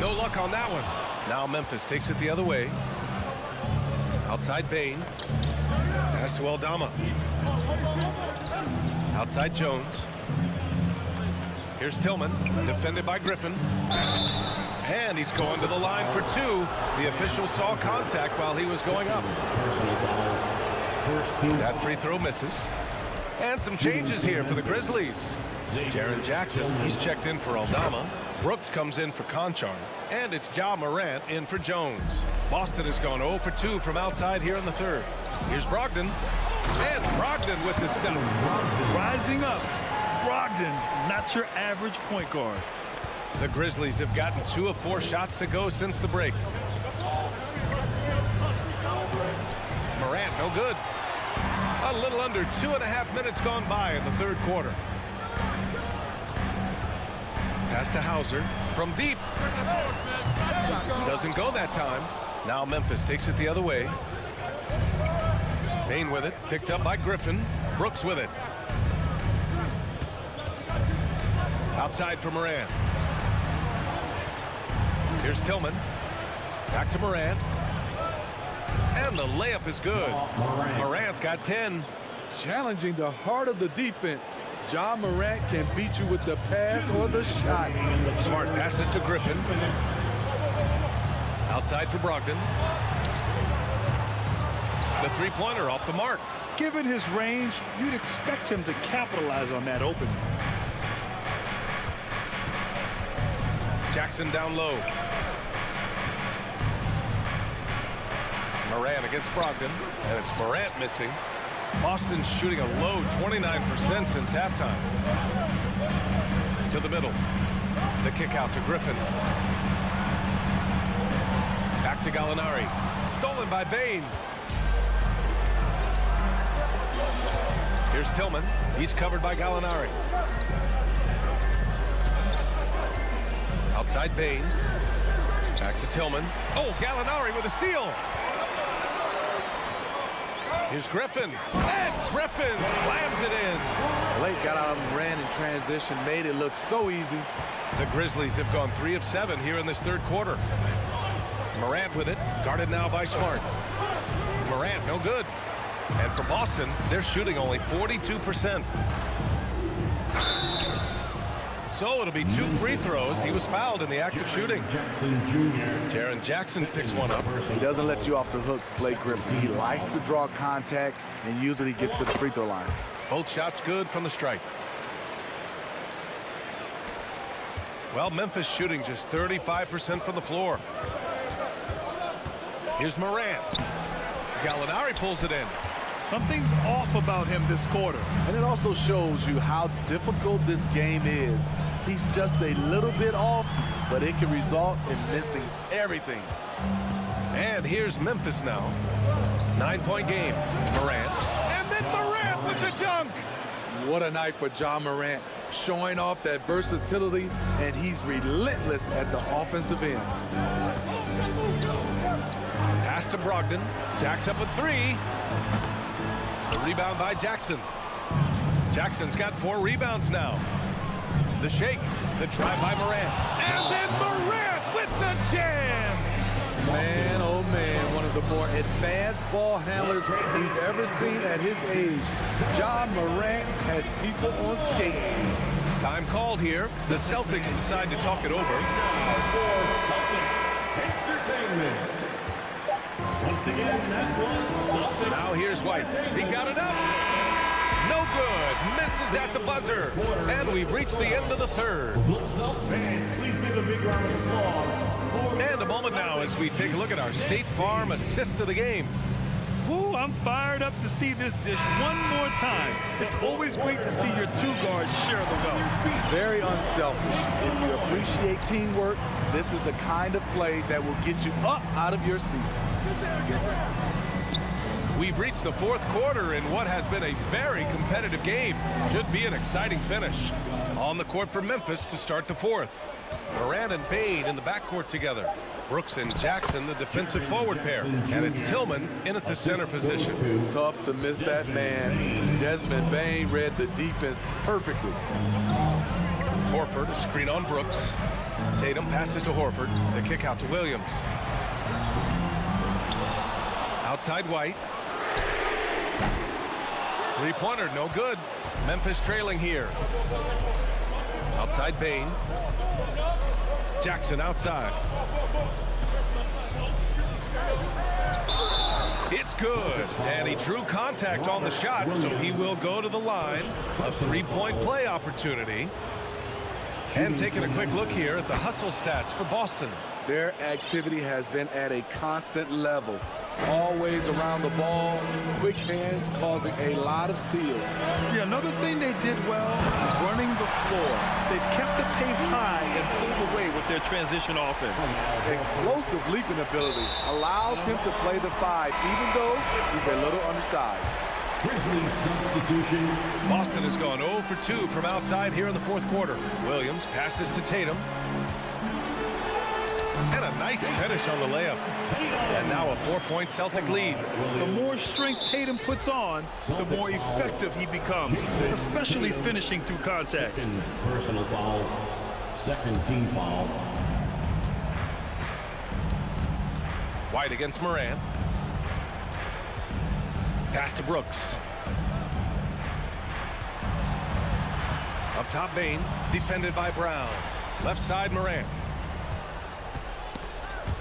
No luck on that one. Now Memphis takes it the other way. Outside Bain. Pass to Aldama. Outside Jones. Here's Tillman. Defended by Griffin. And he's going to the line for two. The official saw contact while he was going up. That free throw misses. And some changes here for the Grizzlies. Jaren Jackson, he's checked in for Aldama. Brooks comes in for Conchar. And it's Ja Morant in for Jones. Boston has gone 0 for 2 from outside here in the third. Here's Brogdon. And Brogdon with the step. Rising up. Brogdon, not your average point guard. The Grizzlies have gotten 2 of 4 shots to go since the break. Morant, no good. A little under 2.5 minutes gone by in the third quarter. Pass to Hauser from deep. Doesn't go that time. Now Memphis takes it the other way. Bain with it, picked up by Griffin. Brooks with it. Outside for Morant. Here's Tillman. Back to Morant. And the layup is good. Morant's got 10. Challenging the heart of the defense. Ja Morant can beat you with the pass or the shot. Smart passes to Griffin. Outside for Brogdon. The three-pointer off the mark. Given his range, you'd expect him to capitalize on that opening. Jackson down low. Morant against Brogdon, and it's Morant missing. Boston's shooting a low 29% since halftime. To the middle. The kick out to Griffin. Back to Gallinari. Stolen by Bain. Here's Tillman. He's covered by Gallinari. Outside Bain. Back to Tillman. Oh, Gallinari with a steal. Here's Griffin. And Griffin slams it in. Blake got out and ran in transition, made it look so easy. The Grizzlies have gone 3 of 7 here in this third quarter. Morant with it, guarded now by Smart. Morant, no good. And for Boston, they're shooting only 42%. So it'll be 2 free throws. He was fouled in the act of shooting. Jaren Jackson picks one up. He doesn't let you off the hook, Blake Griffin. He likes to draw contact, and usually gets to the free throw line. Both shots good from the strike. Well, Memphis shooting just 35% from the floor. Here's Morant. Gallinari pulls it in. Something's off about him this quarter. And it also shows you how difficult this game is. He's just a little bit off, but it can result in missing everything. And here's Memphis now. 9-point game. Morant. And then Morant with the dunk. What a night for Ja Morant. Showing off that versatility, and he's relentless at the offensive end. Pass to Brogdon. Jack's up with 3. The rebound by Jackson. Jackson's got 4 rebounds now. The shake. The drive by Morant. And then Morant with the jam. Man, oh man, one of the more advanced ball handlers we've ever seen at his age. Ja Morant has people on skates. Time called here. The Celtics decide to talk it over. Entertainment. Now here's White. He got it up. No good. Misses at the buzzer. And we've reached the end of the third. Fans, please give a big round of applause. And a moment now as we take a look at our State Farm assist of the game. Woo, I'm fired up to see this dish one more time. It's always great to see your two guards share the wealth. Very unselfish. If you appreciate teamwork, this is the kind of play that will get you up out of your seat. We've reached the fourth quarter in what has been a very competitive game. Should be an exciting finish. On the court for Memphis to start the fourth. Moran and Bain in the backcourt together. Brooks and Jackson, the defensive forward pair. And it's Tillman in at the center position. Tough to miss that man. Desmond Bain read the defense perfectly. Horford, a screen on Brooks. Tatum passes to Horford. The kick out to Williams. Outside White. Three-pointer, no good. Memphis trailing here. Outside Bain. Jackson outside. It's good. And he drew contact on the shot, so he will go to the line. A three-point play opportunity. And taking a quick look here at the hustle stats for Boston. Their activity has been at a constant level. Always around the ball, quick hands causing a lot of steals. Yeah, another thing they did well is running the floor. They've kept the pace high and pulled away with their transition offense. Explosive leaping ability allows him to play the five, even though he's a little undersized. Grizzlies substitution. Boston has gone 0 for 2 from outside here in the fourth quarter. Williams passes to Tatum. And a nice finish on the layup. And now a 4-point Celtic lead. The more strength Tatum puts on, the more effective he becomes, especially finishing through contact. Second personal foul. Second team foul. White against Moran. Pass to Brooks. Up top Bain, defended by Brown. Left side Moran.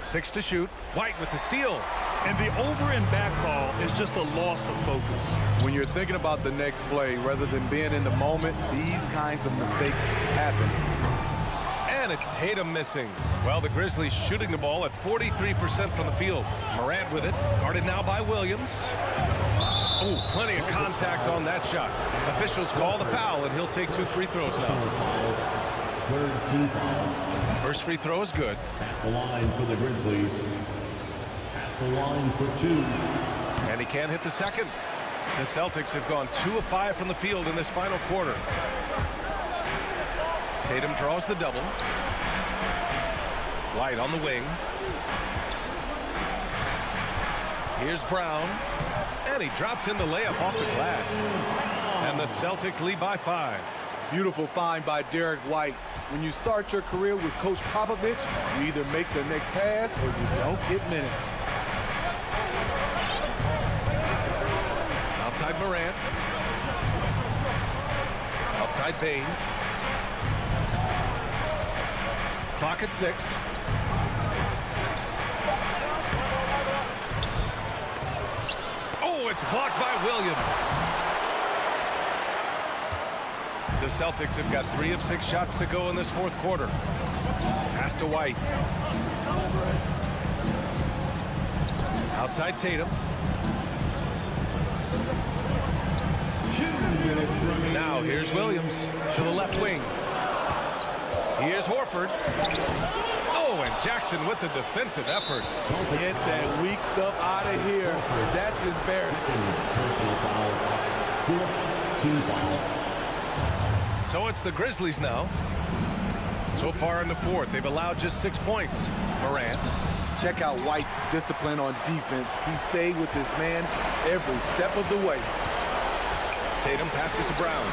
6 to shoot. White with the steal. And the over and back call is just a loss of focus. When you're thinking about the next play, rather than being in the moment, these kinds of mistakes happen. And it's Tatum missing. Well, the Grizzlies shooting the ball at 43% from the field. Morant with it. Guarded now by Williams. Oh, plenty of contact on that shot. Officials call the foul, and he'll take 2 free throws now. Third team foul. First free throw is good. At the line for the Grizzlies. At the line for 2. And he can't hit the second. The Celtics have gone 2 of 5 from the field in this final quarter. Tatum draws the double. White on the wing. Here's Brown. And he drops in the layup off the glass. And the Celtics lead by 5. Beautiful find by Derek White. When you start your career with Coach Popovich, you either make the next pass or you don't get minutes. Outside Morant. Outside Bain. Clock at 6. Oh, it's blocked by Williams. The Celtics have got 3 of 6 shots to go in this fourth quarter. Pass to White. Outside Tatum. Now here's Williams to the left wing. Here's Horford. Oh, and Jackson with the defensive effort. Get that weak stuff out of here. That's embarrassing. Personal foul. Fourth team foul. So it's the Grizzlies now. So far in the fourth, they've allowed just 6 points. Morant. Check out White's discipline on defense. He stayed with his man every step of the way. Tatum passes to Brown.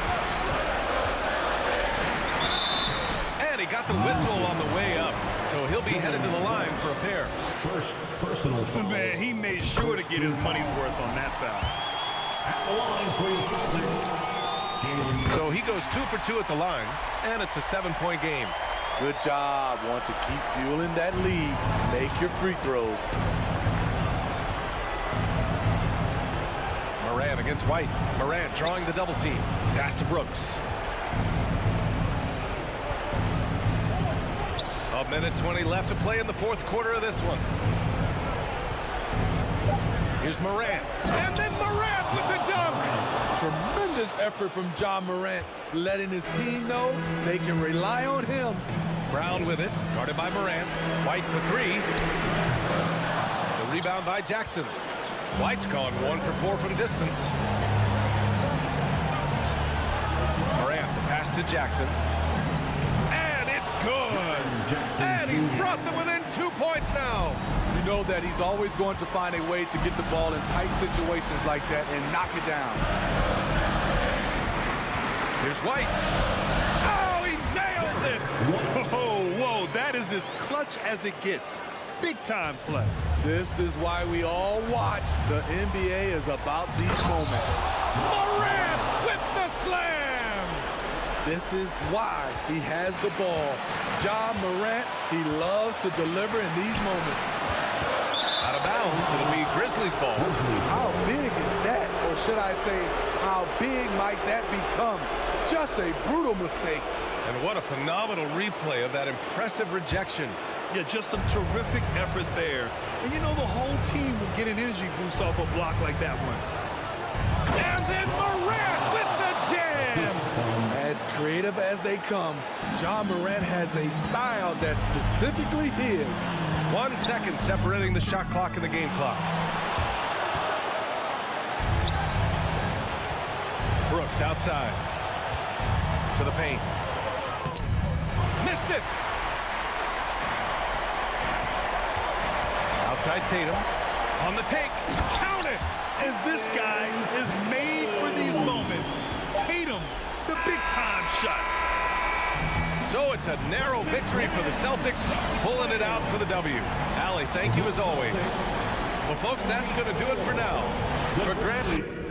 And he got the whistle on the way up. So he'll be headed to the line for a pair. First personal foul. Man, he made sure to get his money's worth on that foul. At the line for the Celtics. So he goes 2 for 2 at the line, and it's a 7-point game. Good job. Want to keep fueling that lead. Make your free throws. Morant against White. Morant drawing the double team. Pass to Brooks. A minute 20 left to play in the fourth quarter of this one. Here's Morant. And then Morant with the dunk. Tremendous effort from John Morant, letting his team know they can rely on him. Brown with it, guarded by Morant. White for three. The rebound by Jackson. White's gone 1 for 4 from distance. Morant, the pass to Jackson. And it's good. And he's brought them within 2 points now. You know that he's always going to find a way to get the ball in tight situations like that and knock it down. Here's White. Oh, he nails it. Whoa, that is as clutch as it gets. Big time play. This is why we all watch. The NBA is about these moments. Morant with the slam. This is why he has the ball. John Morant, he loves to deliver in these moments. Out of bounds, it'll be Grizzlies ball. How big is that? Or should I say, how big might that become? Just a brutal mistake. And what a phenomenal replay of that impressive rejection. Yeah, just some terrific effort there. And you know the whole team will get an energy boost off a block like that one. And then Morant with the jam. As creative as they come, John Morant has a style that's specifically his. 1 second separating the shot clock and the game clock. Brooks outside. To the paint. Missed it. Outside Tatum. On the take. Count it. And this guy is made for these moments. Tatum, the big-time shot. So it's a narrow victory for the Celtics, pulling it out for the W. Allie, thank you as always. Well, folks, that's going to do it for now. For Grant.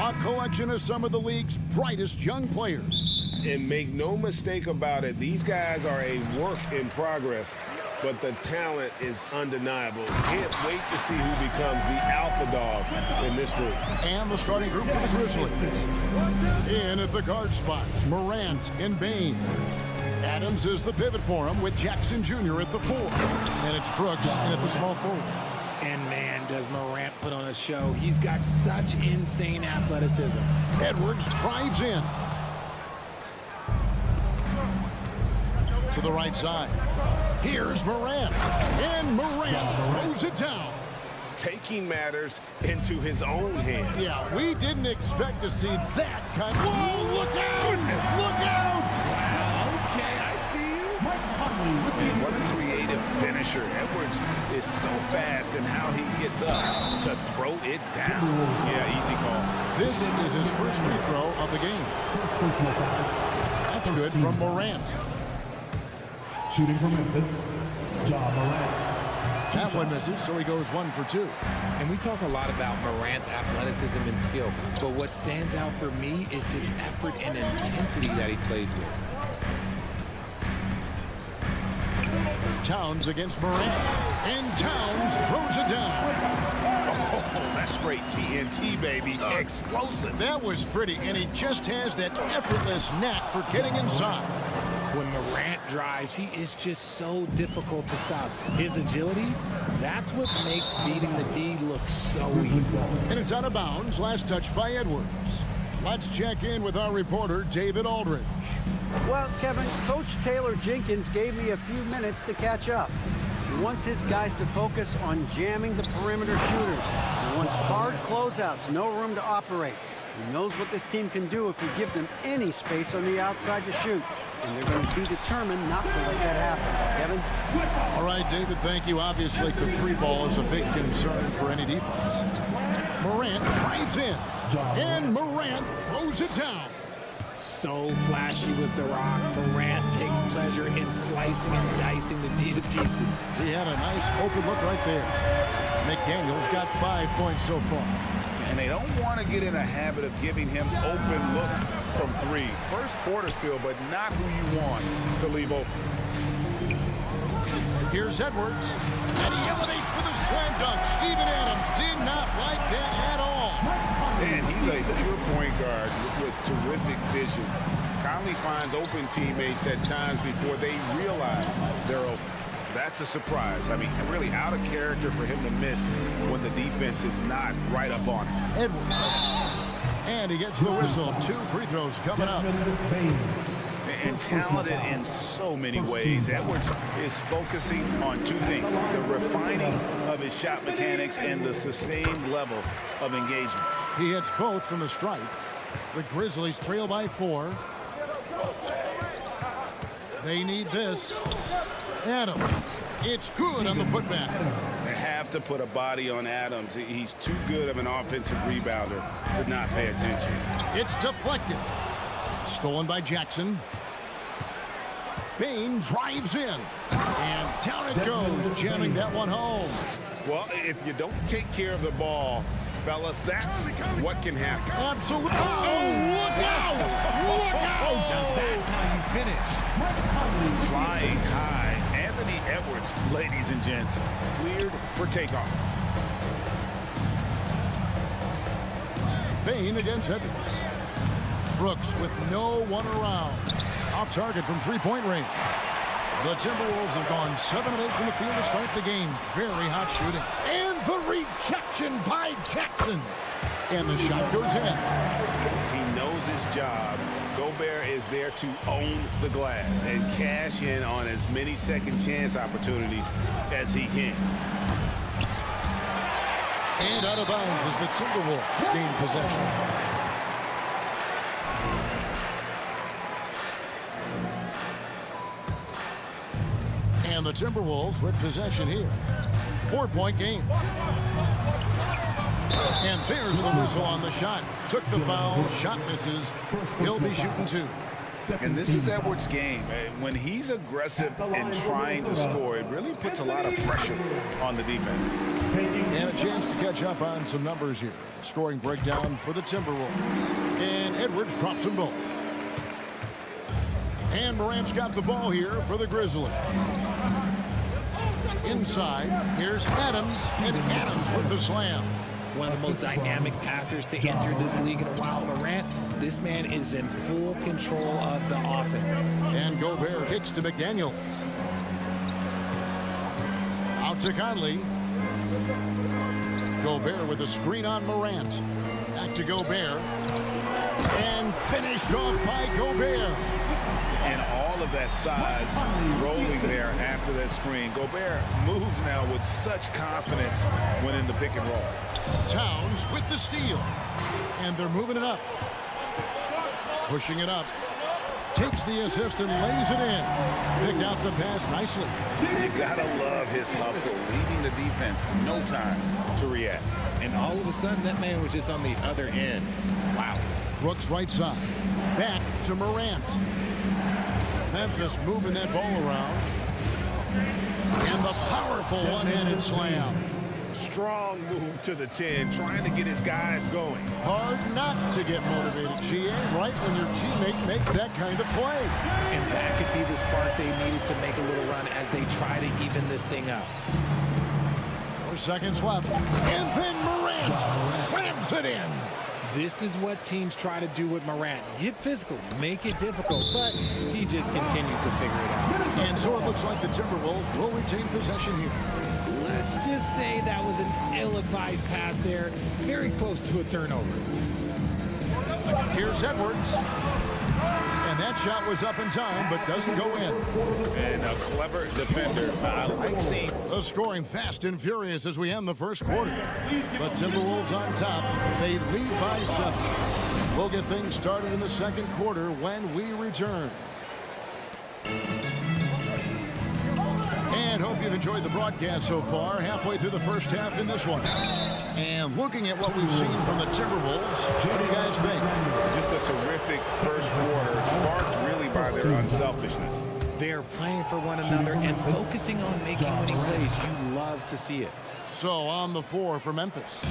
a collection of some of the league's brightest young players. And make no mistake about it, these guys are a work in progress, but the talent is undeniable. Can't wait to see who becomes the alpha dog in this group. And the starting group for the Grizzlies. In at the guard spots, Morant and Bane. Adams is the pivot for him with Jackson Jr. at the 4. And it's Brooks in at the small forward. And man, does Morant put on a show. He's got such insane athleticism. Edwards drives in. To the right side. Here's Morant. And Morant throws it down. Taking matters into his own hands. Yeah, we didn't expect to see that kind of... Whoa, look out! Goodness. Look out! Okay, I see you. What a creative finisher. Edwards is so fast in how he gets up to throw it down. Yeah, easy call. This is his first free throw of the game. That's good from Morant. Shooting from Memphis, Morant. That one misses, so he goes 1 for 2. And we talk a lot about Morant's athleticism and skill, but what stands out for me is his effort and intensity that he plays with. Towns against Morant, and Towns throws it down. Oh, that's straight TNT, baby. Explosive. That was pretty, and he just has that effortless knack for getting inside. When Morant drives, he is just so difficult to stop. His agility, that's what makes beating the D look so easy. And it's out of bounds. Last touch by Edwards. Let's check in with our reporter, David Aldridge. Well, Kevin, Coach Taylor Jenkins gave me a few minutes to catch up. He wants his guys to focus on jamming the perimeter shooters. He wants hard closeouts, no room to operate. He knows what this team can do if you give them any space on the outside to shoot. And they're going to be determined not to let that happen. Kevin? All right, David, thank you. Obviously, the three ball is a big concern for any defense. Morant drives in, and Morant throws it down. So flashy with the rock. Morant takes pleasure in slicing and dicing the D to pieces. He had a nice open look right there. McDaniel's got 5 points so far. And they don't want to get in a habit of giving him open looks from 3. First quarter still, but not who you want to leave open. Here's Edwards, and he elevates for the slam dunk. Steven Adams did not like that at all. And he's a pure point guard with terrific vision. Conley finds open teammates at times before they realize they're open. That's a surprise. I mean, really out of character for him to miss when the defense is not right up on him. Edwards. And he gets the whistle. 2 free throws coming up. And talented in so many ways. Edwards is focusing on 2 things. The refining of his shot mechanics and the sustained level of engagement. He hits both from the stripe. The Grizzlies trail by 4. They need this. Adams. It's good on the putback. They have to put a body on Adams. He's too good of an offensive rebounder to not pay attention. It's deflected. Stolen by Jackson. Bane drives in. And down it goes, jamming that one home. Well, if you don't take care of the ball, fellas, that's what can happen. Absolutely. Oh, look out! Look out! That's how you finish. Flying high. Anthony Edwards, ladies and gents, cleared for takeoff. Bane against Edwards. Brooks with no one around. Off target from three-point range. The Timberwolves have gone 7 of 8 from the field to start the game. Very hot shooting. And the rejection by Jackson. And the shot goes in. He knows his job. Gobert is there to own the glass and cash in on as many second chance opportunities as he can. And out of bounds as the Timberwolves gain possession. And the Timberwolves with possession here. 4-point game. And there's the whistle on the shot. Took the foul. Shot misses. He'll be shooting 2. And this is Edwards' game. When he's aggressive and trying to score, it really puts a lot of pressure on the defense. And a chance to catch up on some numbers here. Scoring breakdown for the Timberwolves. And Edwards drops them both. And Morant's got the ball here for the Grizzlies. Inside, here's Adams, and Adams with the slam. One of the most dynamic passers to enter this league in a while. Morant, this man is in full control of the offense. And Gobert kicks to McDaniels. Out to Conley. Gobert with a screen on Morant. Back to Gobert. And finished off by Gobert. And all of that size rolling there after that screen. Gobert moves now with such confidence when in the pick and roll. Towns with the steal. And they're moving it up. Pushing it up. Takes the assist and lays it in. Picked out the pass nicely. You gotta love his hustle, leaving the defense no time to react. And all of a sudden, that man was just on the other end. Wow. Brooks right side. Back to Morant. Memphis moving that ball around. And the powerful one-handed slam. Strong move to the 10, trying to get his guys going. Hard not to get motivated, GA, right when your teammate makes that kind of play. And that could be the spark they needed to make a little run as they try to even this thing up. 4 seconds left. And then Morant slams it in. This is what teams try to do with Morant. Get physical, make it difficult, but he just continues to figure it out. And so it looks like the Timberwolves will retain possession here. Let's just say that was an ill-advised pass there. Very close to a turnover. Here's Edwards. And that shot was up in time, but doesn't go in. And a clever defender. I like seeing the scoring fast and furious as we end the first quarter. But Timberwolves on top. They lead by 7. We'll get things started in the second quarter when we return. And hope you've enjoyed the broadcast so far. Halfway through the first half in this one. And looking at what we've seen from the Timberwolves, what do you guys think? Just a terrific first quarter, sparked really by their unselfishness. They're playing for one another and focusing on making winning plays. You love to see it. So on the floor for Memphis.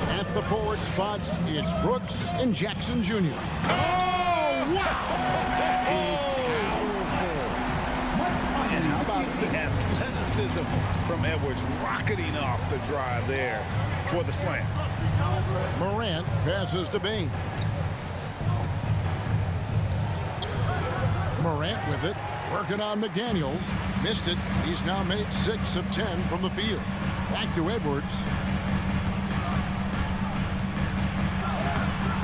At the forward spots, it's Brooks and Jackson Jr. Oh, wow! That is And how about the athleticism from Edwards rocketing off the drive there for the slam. Morant passes to Bain. Morant with it, working on McDaniels. Missed it. He's now made 6 of 10 from the field. Back to Edwards.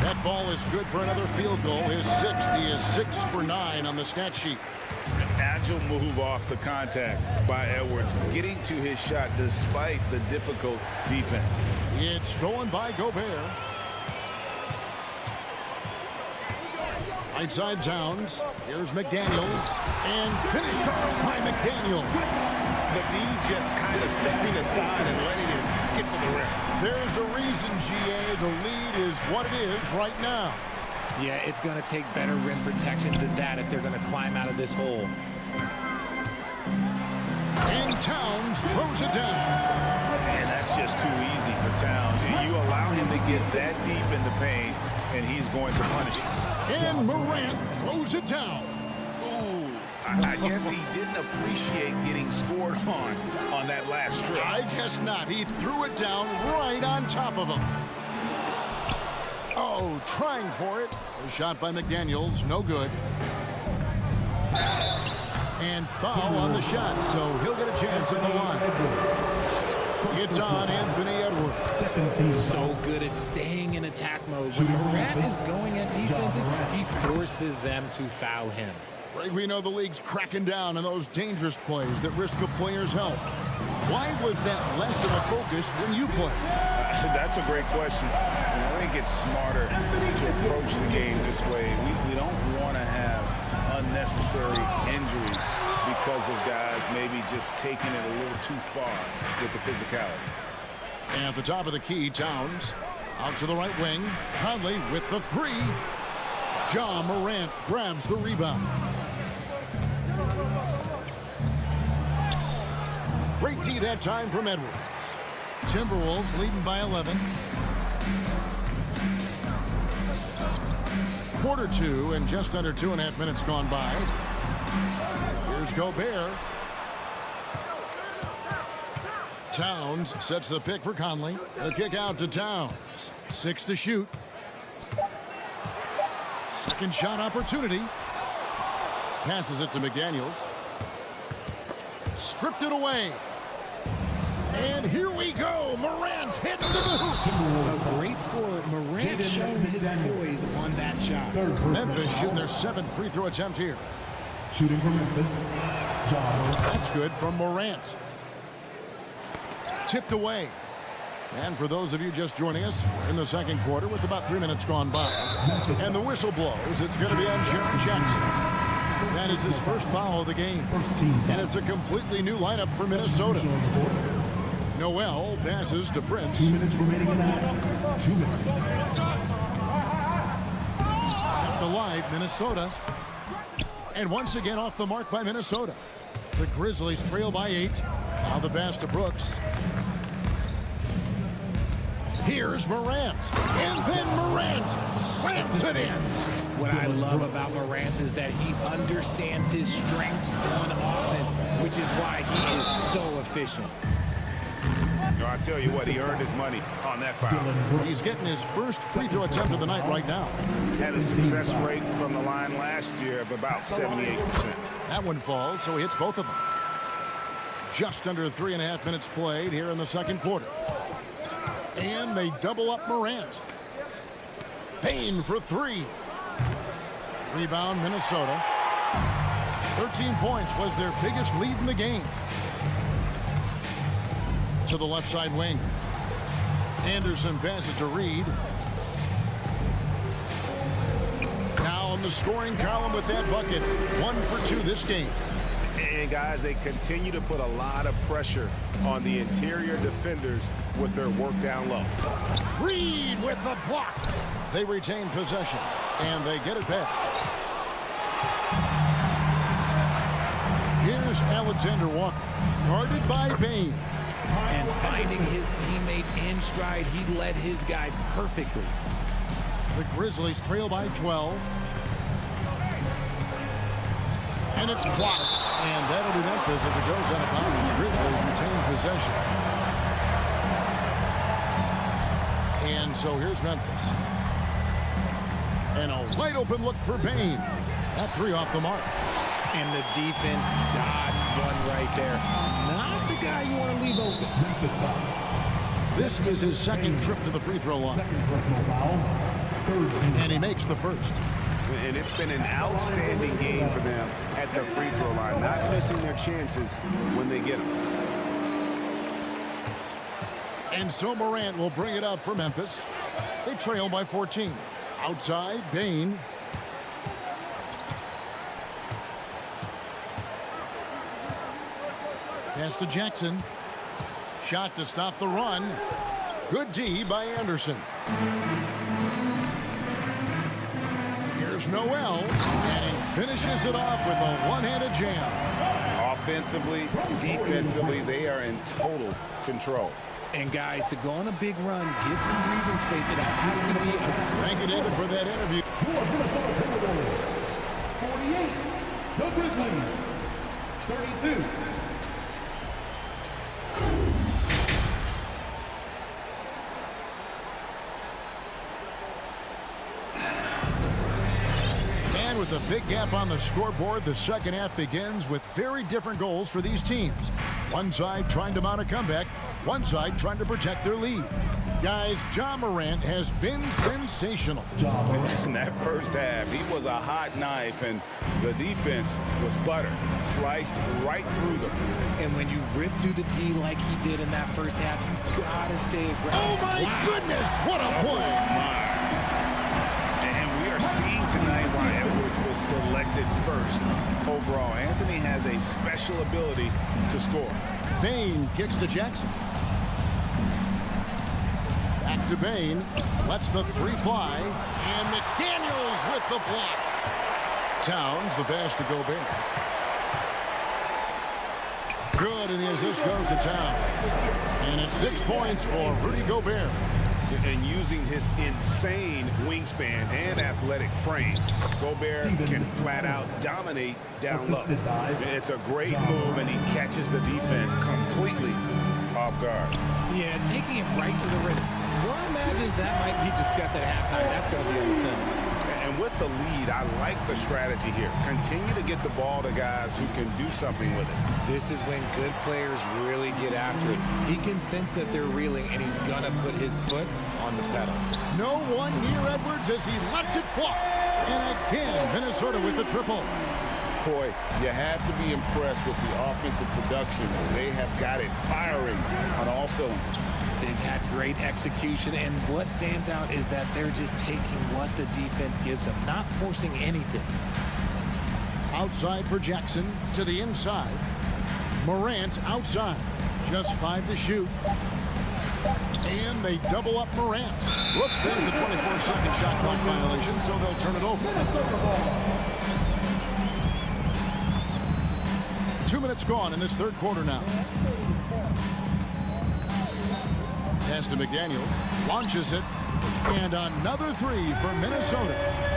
That ball is good for another field goal. His 6th. He is 6 for 9 on the stat sheet. Agile move off the contact by Edwards, getting to his shot despite the difficult defense. It's stolen by Gobert. Right side Towns. Here's McDaniels. And finished off by McDaniels. The D just kind of stepping aside and letting him get to the rim. There's a reason, GA. The lead is what it is right now. Yeah, it's going to take better rim protection than that if they're going to climb out of this hole. And Towns throws it down. And that's just too easy for Towns. You allow him to get that deep in the paint, and he's going to punish you. And Morant throws it down. Ooh, I guess he didn't appreciate getting scored on that last strip. I guess not. He threw it down right on top of him. Oh, trying for it. A shot by McDaniels, no good. And foul on the shot, so he'll get a chance at the line. It's on Anthony Edwards. So good at staying in attack mode. When Morant is going at defenses, he forces them to foul him. Right, we know the league's cracking down on those dangerous plays that risk a player's health. Why was that less of a focus when you play? That's a great question. I think it's smarter to approach the game this way. We don't want to have unnecessary injuries because of guys maybe just taking it a little too far with the physicality. At the top of the key, Towns. Out to the right wing. Conley with the 3. Ja Morant grabs the rebound. Great D that time from Edwards. Timberwolves leading by 11. Quarter 2 and just under 2.5 minutes gone by. Here's Gobert. Towns sets the pick for Conley. The kick out to Towns. 6 to shoot. Second shot opportunity. Passes it to McDaniels. Stripped it away. And here we go. Morant hits to the hoop. A great scorer. Morant showing his poise on that shot. Memphis shooting their 7th free throw attempt here. Shooting from Memphis. That's good from Morant. Tipped away. And for those of you just joining us, we're in the second quarter with about 3 minutes gone by. And the whistle blows. It's going to be on Jaren Jackson. That is his first foul of the game. And it's a completely new lineup for Minnesota. Noel passes to Prince. 2 minutes remaining in that. 2 minutes. Kept alive, Minnesota. And once again off the mark by Minnesota. The Grizzlies trail by 8. Now the pass to Brooks. Here's Morant. And then Morant slams it in. What I love about Morant is that he understands his strengths on offense, which is why he is so efficient. No, I tell you what, he earned his money on that foul. He's getting his first free throw attempt of the night right now. Had a success rate from the line last year of about 78%. That one falls, so he hits both of them. Just under 3.5 minutes played here in the second quarter. And they double up Morant. Payne for 3. Rebound, Minnesota. 13 points was their biggest lead in the game. To the left side wing. Anderson passes to Reed. Now in the scoring column with that bucket. 1 for 2 this game. And guys, they continue to put a lot of pressure on the interior defenders with their work down low. Reed with the block. They retain possession, and they get it back. Here's Alexander Walker, guarded by Payne. And finding his teammate in stride, he led his guy perfectly. The Grizzlies trail by 12. And it's blocked. And that'll be Memphis as it goes out of bounds. The Grizzlies retain possession. And so here's Memphis. And a wide open look for Payne. That 3 off the mark. And the defense dodged one right there. Not the guy you want to leave open. Memphis foul. This is his second trip to the free throw line. Second personal foul. Third team. And he makes the first. And it's been an outstanding game for them at the free throw line, not missing their chances when they get them. And so Morant will bring it up for Memphis. They trail by 14. Outside, Payne. Pass to Jackson. Shot to stop the run. Good D by Anderson. Here's Noel, and he finishes it off with a one-handed jam. Offensively, defensively, they are in total control. And guys, to go on a big run, get some breathing space, it has to be a... Thank you, David, for that interview. 48, the Grizzlies, 32. With a big gap on the scoreboard, the second half begins with very different goals for these teams. One side trying to mount a comeback, one side trying to protect their lead. Guys, Ja Morant has been sensational. In that first half, he was a hot knife, and the defense was butter, sliced right through them. And when you rip through the D like he did in that first half, you gotta stay aggressive. Oh my goodness, what a play! And we are seeing tonight why Edwards was selected first. Overall, Anthony has a special ability to score. Payne kicks to Jackson. Back to Bain. Lets the three fly. And McDaniels with the block. Towns, the pass to Gobert. Good, and the assist goes to Towns. And it's 6 points for Rudy Gobert. And using his insane wingspan and athletic frame, Gobert can flat out dominate down low. It's a great move, and he catches the defense completely off guard. Yeah, taking it right to the rim. One imagines that might be discussed at halftime. That's going to be on the film. And with the lead, I like the strategy here. Continue to get the ball to guys who can do something with it. This is when good players really get after it. He can sense that they're reeling, and he's going to put his foot on the pedal. No one near Edwards as he lets it fly. And again, Minnesota with the triple. Boy, you have to be impressed with the offensive production. They have got it firing on all cylinders. They've had great execution, and what stands out is that they're just taking what the defense gives them, not forcing anything. Outside for Jackson, to the inside. Morant outside, just 5 to shoot. And they double up Morant. Whoops, there's the 24-second shot clock violation, so they'll turn it over. 2 minutes gone in this third quarter now. Pass to McDaniels, launches it, and another three for Minnesota.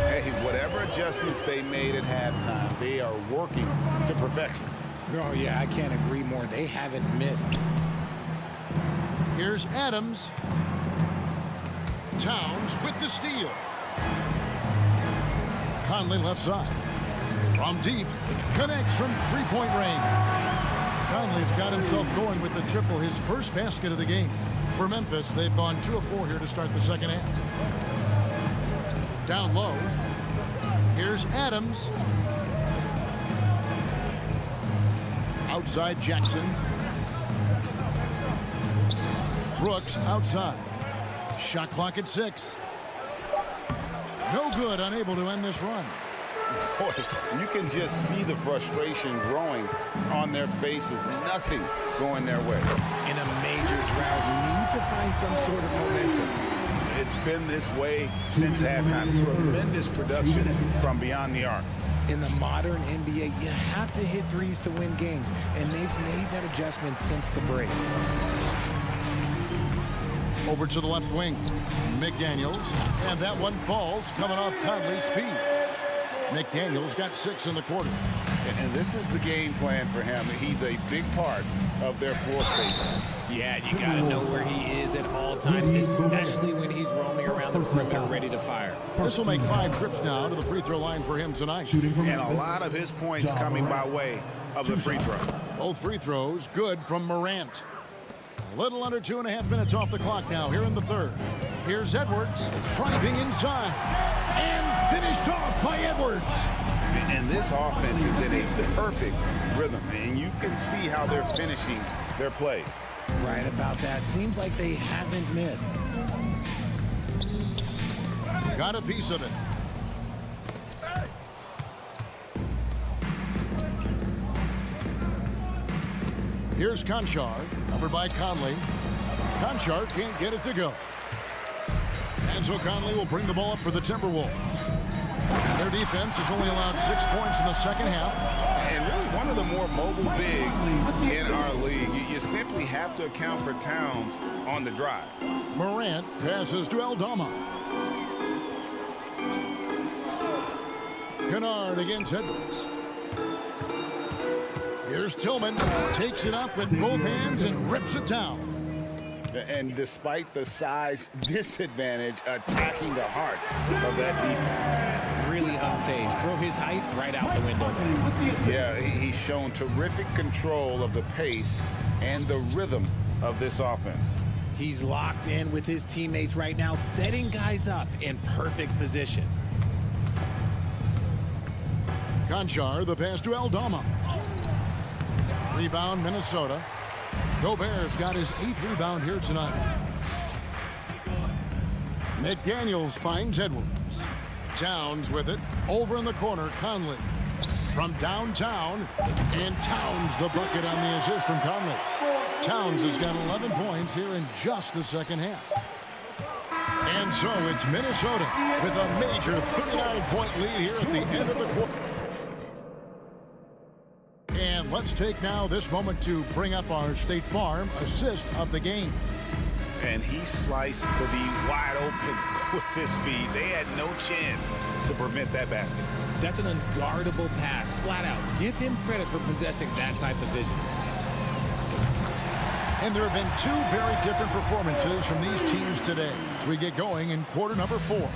Hey, whatever adjustments they made at halftime, they are working to perfection. Oh, yeah, I can't agree more. They haven't missed. Here's Adams. Towns with the steal. Conley left side. From deep, connects from three-point range. Conley's got himself going with the triple, his first basket of the game. For Memphis, they've gone 2 of 4 here to start the second half. Down low. Here's Adams. Outside Jackson. Brooks outside. Shot clock at 6. No good, unable to end this run. Boy, you can just see the frustration growing on their faces. Nothing going their way. In a major drought, you need to find some sort of momentum. It's been this way since halftime. Tremendous production from beyond the arc. In the modern NBA, you have to hit threes to win games, and they've made that adjustment since the break. Over to the left wing. McDaniels, and that one falls coming off Conley's feet. McDaniels got 6 in the quarter. And this is the game plan for him. He's a big part of their floor spacing. Yeah, you got to know where he is at all times, especially when he's roaming around the perimeter ready to fire. This will make 5 trips now to the free throw line for him tonight. And a lot of his points coming by way of the free throw. Both free throws good from Morant. A little under 2.5 minutes off the clock now here in the third. Here's Edwards driving inside and finished off by Edwards. And this offense is in a perfect rhythm, and you can see how they're finishing their plays. Right about that. Seems like they haven't missed. Got a piece of it. Here's Conchar, covered by Conley. Conchar can't get it to go. And so Conley will bring the ball up for the Timberwolves. Their defense has only allowed 6 points in the second half. And really one of the more mobile bigs in our league. You simply have to account for Towns on the drive. Morant passes to Aldama. Kennard against Edwards. Here's Tillman. Takes it up with both hands and rips it down. And despite the size disadvantage, attacking the heart of that defense. Really unfazed. Throw his height right out the window there. Yeah, he's shown terrific control of the pace and the rhythm of this offense. He's locked in with his teammates right now, setting guys up in perfect position. Conchar, the pass to Aldama. Rebound, Minnesota. Gobert's got his 8th rebound here tonight. McDaniels finds Edwards. Towns with it. Over in the corner, Conley. From downtown, and Towns the bucket on the assist from Conley. Towns has got 11 points here in just the second half. And so it's Minnesota with a major 39-point lead here at the end of the quarter. And let's take now this moment to bring up our State Farm assist of the game. And he sliced for the wide open with this feed. They had no chance to prevent that basket. That's an unguardable pass, flat out. Give him credit for possessing that type of vision. And there have been two very different performances from these teams today as we get going in quarter number 4.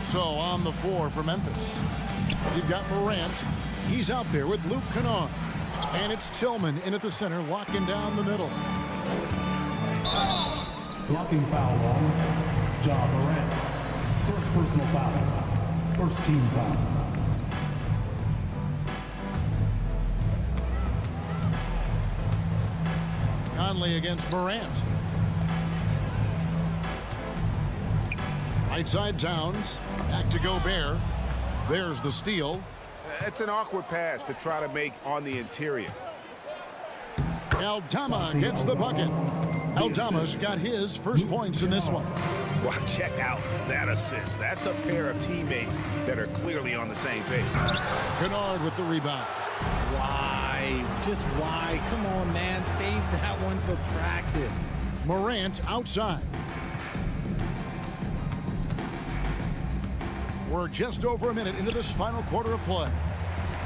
So on the floor for Memphis, you've got Morant. He's out there with Luke Kennard. And it's Tillman in at the center, locking down the middle. Blocking foul on Ja Morant. First personal foul. First team foul. Conley against Morant. Right side Towns. Back to Gobert. There's the steal. It's an awkward pass to try to make on the interior. Aldama gets the bucket. Aldama's got his first points in this one. Well, check out that assist. That's a pair of teammates that are clearly on the same page. Kennard with the rebound. Why? Just why? Come on, man. Save that one for practice. Morant outside. We're just over a minute into this final quarter of play.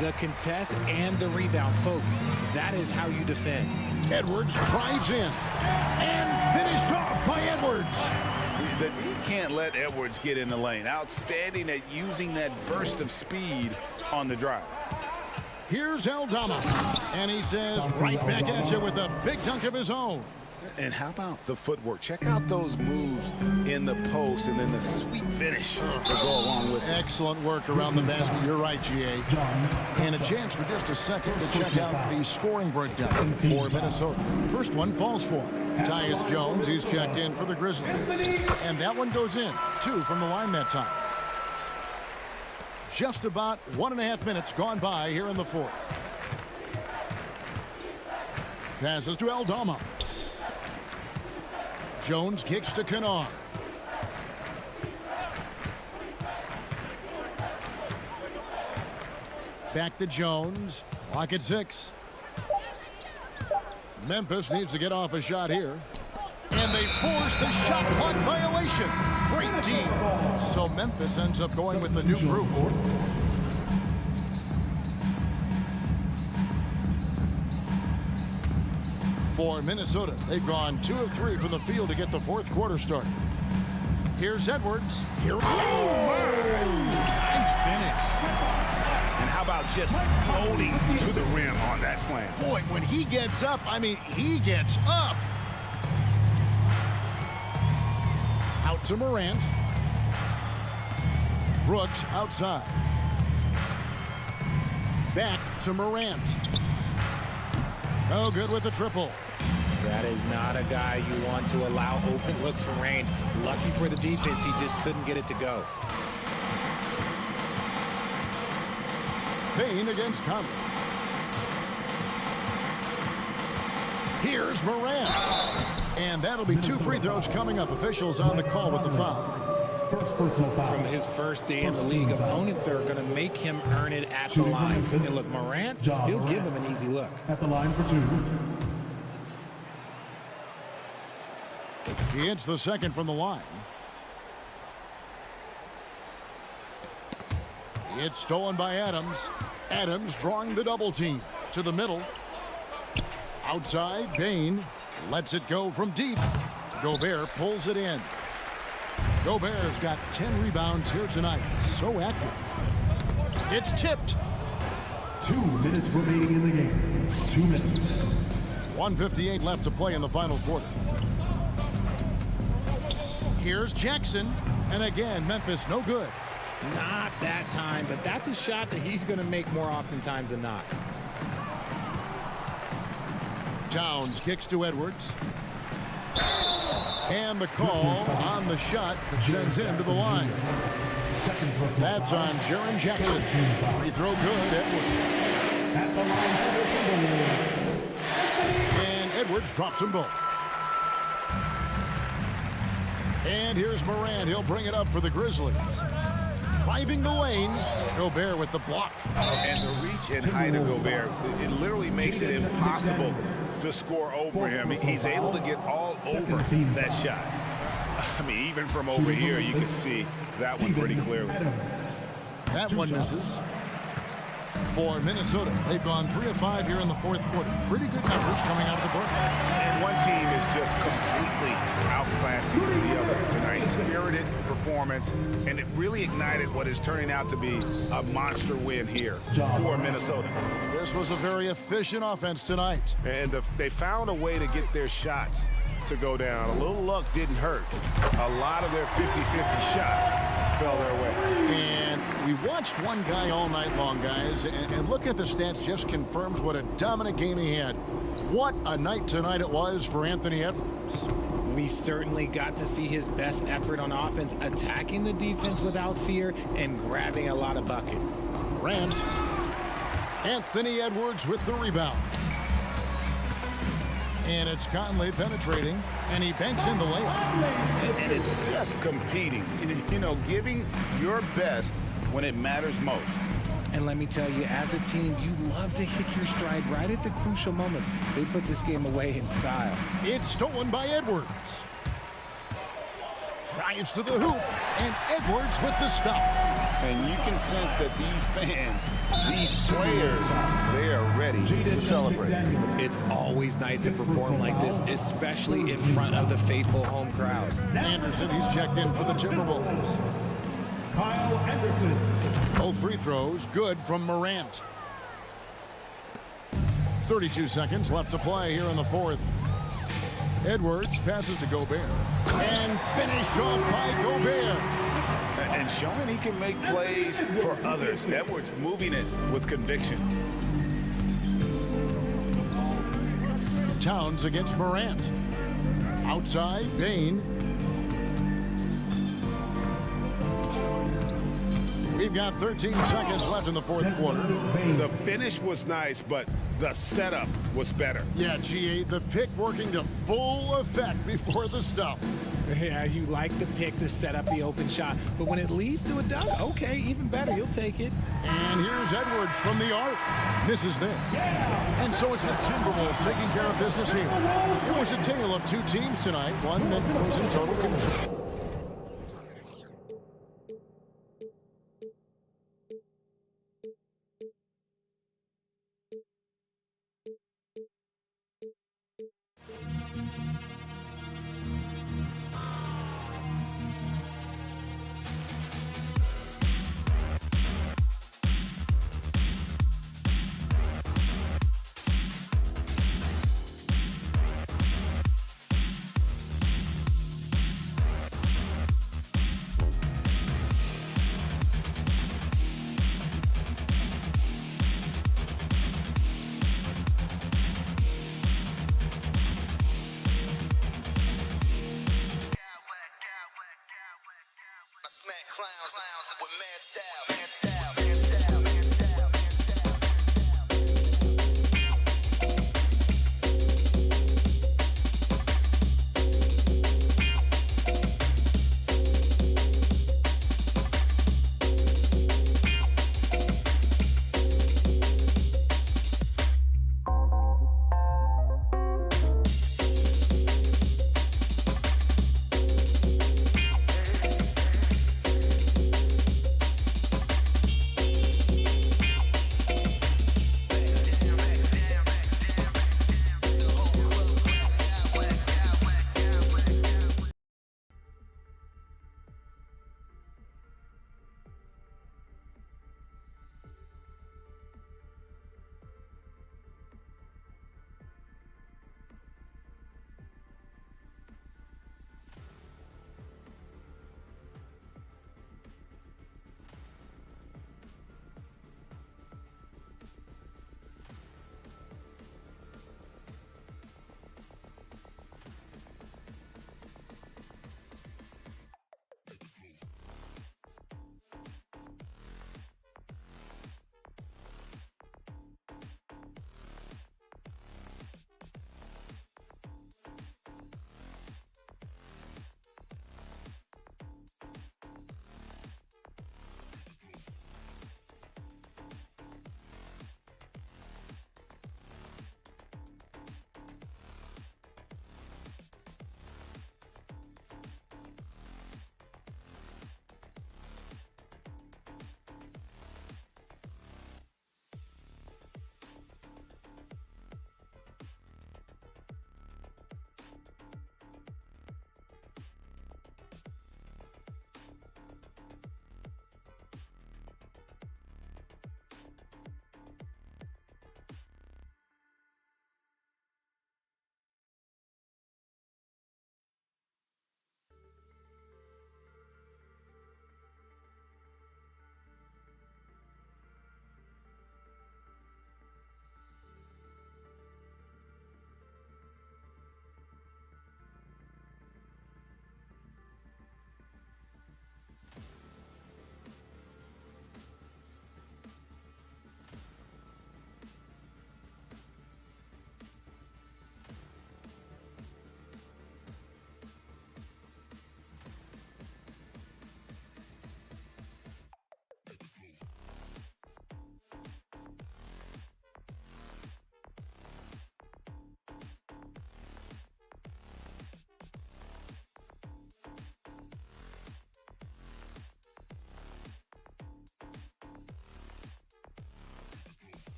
The contest and the rebound, folks. That is how you defend. Edwards drives in. And finished off by Edwards. You can't let Edwards get in the lane. Outstanding at using that burst of speed on the drive. Here's Aldama. And he says right back at you with a big dunk of his own. And how about the footwork? Check out those moves in the post and then the sweet finish to go along with it. Excellent work around the basket. You're right, G.A. And a chance for just a second to check out the scoring breakdown for Minnesota. First one falls for Tyus Jones. He's checked in for the Grizzlies. And that one goes in. 2 from the line that time. Just about 1.5 minutes gone by here in the fourth. Passes to Aldama. Jones kicks to Kennard. Back to Jones. Clock at 6. Memphis needs to get off a shot here. And they force the shot clock violation. Great team. So Memphis ends up going with the new group. For Minnesota, they've gone 2 of 3 from the field to get the fourth quarter started. Here's Edwards. Here. Nice finish. And how about just floating to the rim on that slam? Boy, when he gets up, I mean, he gets up. Out to Morant. Brooks outside. Back to Morant. No good with the triple. That is not a guy you want to allow open looks from range. Lucky for the defense, he just couldn't get it to go. Payne against Conley. Here's Morant. And that'll be 2 free throws coming up. Officials on the call with the foul. First personal foul. From his first day in the league, opponents are going to make him earn it at the line. And look, Morant, he'll give him an easy look. At the line for 2. He hits the second from the line. It's stolen by Adams. Adams drawing the double team to the middle. Outside, Payne lets it go from deep. Gobert pulls it in. Gobert's got 10 rebounds here tonight. So active. It's tipped. 2 minutes remaining in the game. 2 minutes. 1:58 left to play in the final quarter. Here's Jackson. And again, Memphis no good. Not that time, but that's a shot that he's going to make more oftentimes than not. Towns kicks to Edwards. And the call on the shot that sends him to the line. That's on Jaren Jackson. Free throw good, Edwards. At the line for the Timberwolves. And Edwards drops them both. And here's Morant. He'll bring it up for the Grizzlies. Driving the lane, Gobert with the block. And the reach and height of Gobert, it literally makes it impossible to score over him. He's able to get all over that shot. I mean, even from over here, you can see that one pretty clearly. That one misses. For Minnesota, they've gone 3 of 5 here in the fourth quarter. Pretty good numbers coming out of the book. And one team is just completely outclassing the other tonight. Spirited performance, and it really ignited what is turning out to be a monster win here for Minnesota. This was a very efficient offense tonight. And they found a way to get their shots to go down. A little luck didn't hurt. A lot of their 50-50 shots fell their way. And we watched one guy all night long, guys, and looking at the stats just confirms what a dominant game he had. What a night tonight it was for Anthony Edwards. We certainly got to see his best effort on offense, attacking the defense without fear and grabbing a lot of buckets. Morant. Anthony Edwards with the rebound. And it's Conley penetrating, and he banks in the layup. And it's just competing, you know, giving your best when it matters most. And let me tell you, as a team, you love to hit your stride right at the crucial moments. They put this game away in style. It's stolen by Edwards. Drives to the hoop, and Edwards with the stop. And you can sense that these fans, these players, they are ready to celebrate. It's always nice to perform like this, especially in front of the faithful home crowd. Anderson, he's checked in for the Timberwolves. Kyle Anderson. Both free throws good from Morant. 32 seconds left to play here in the fourth. Edwards passes to Gobert. And finished off by Gobert. And showing he can make plays for others. Edwards moving it with conviction. Towns against Morant. Outside, Bain. We've got 13 seconds left in the fourth quarter. The finish was nice, but the setup was better. Yeah, GA, the pick working to full effect before the stuff. Yeah, you like the pick to set up the open shot, but when it leads to a dunk, okay, even better, you'll take it. And here's Edwards from the arc. Misses there. And so it's the Timberwolves taking care of business here. It was a tale of two teams tonight, one that was in total control. Clowns with mad style.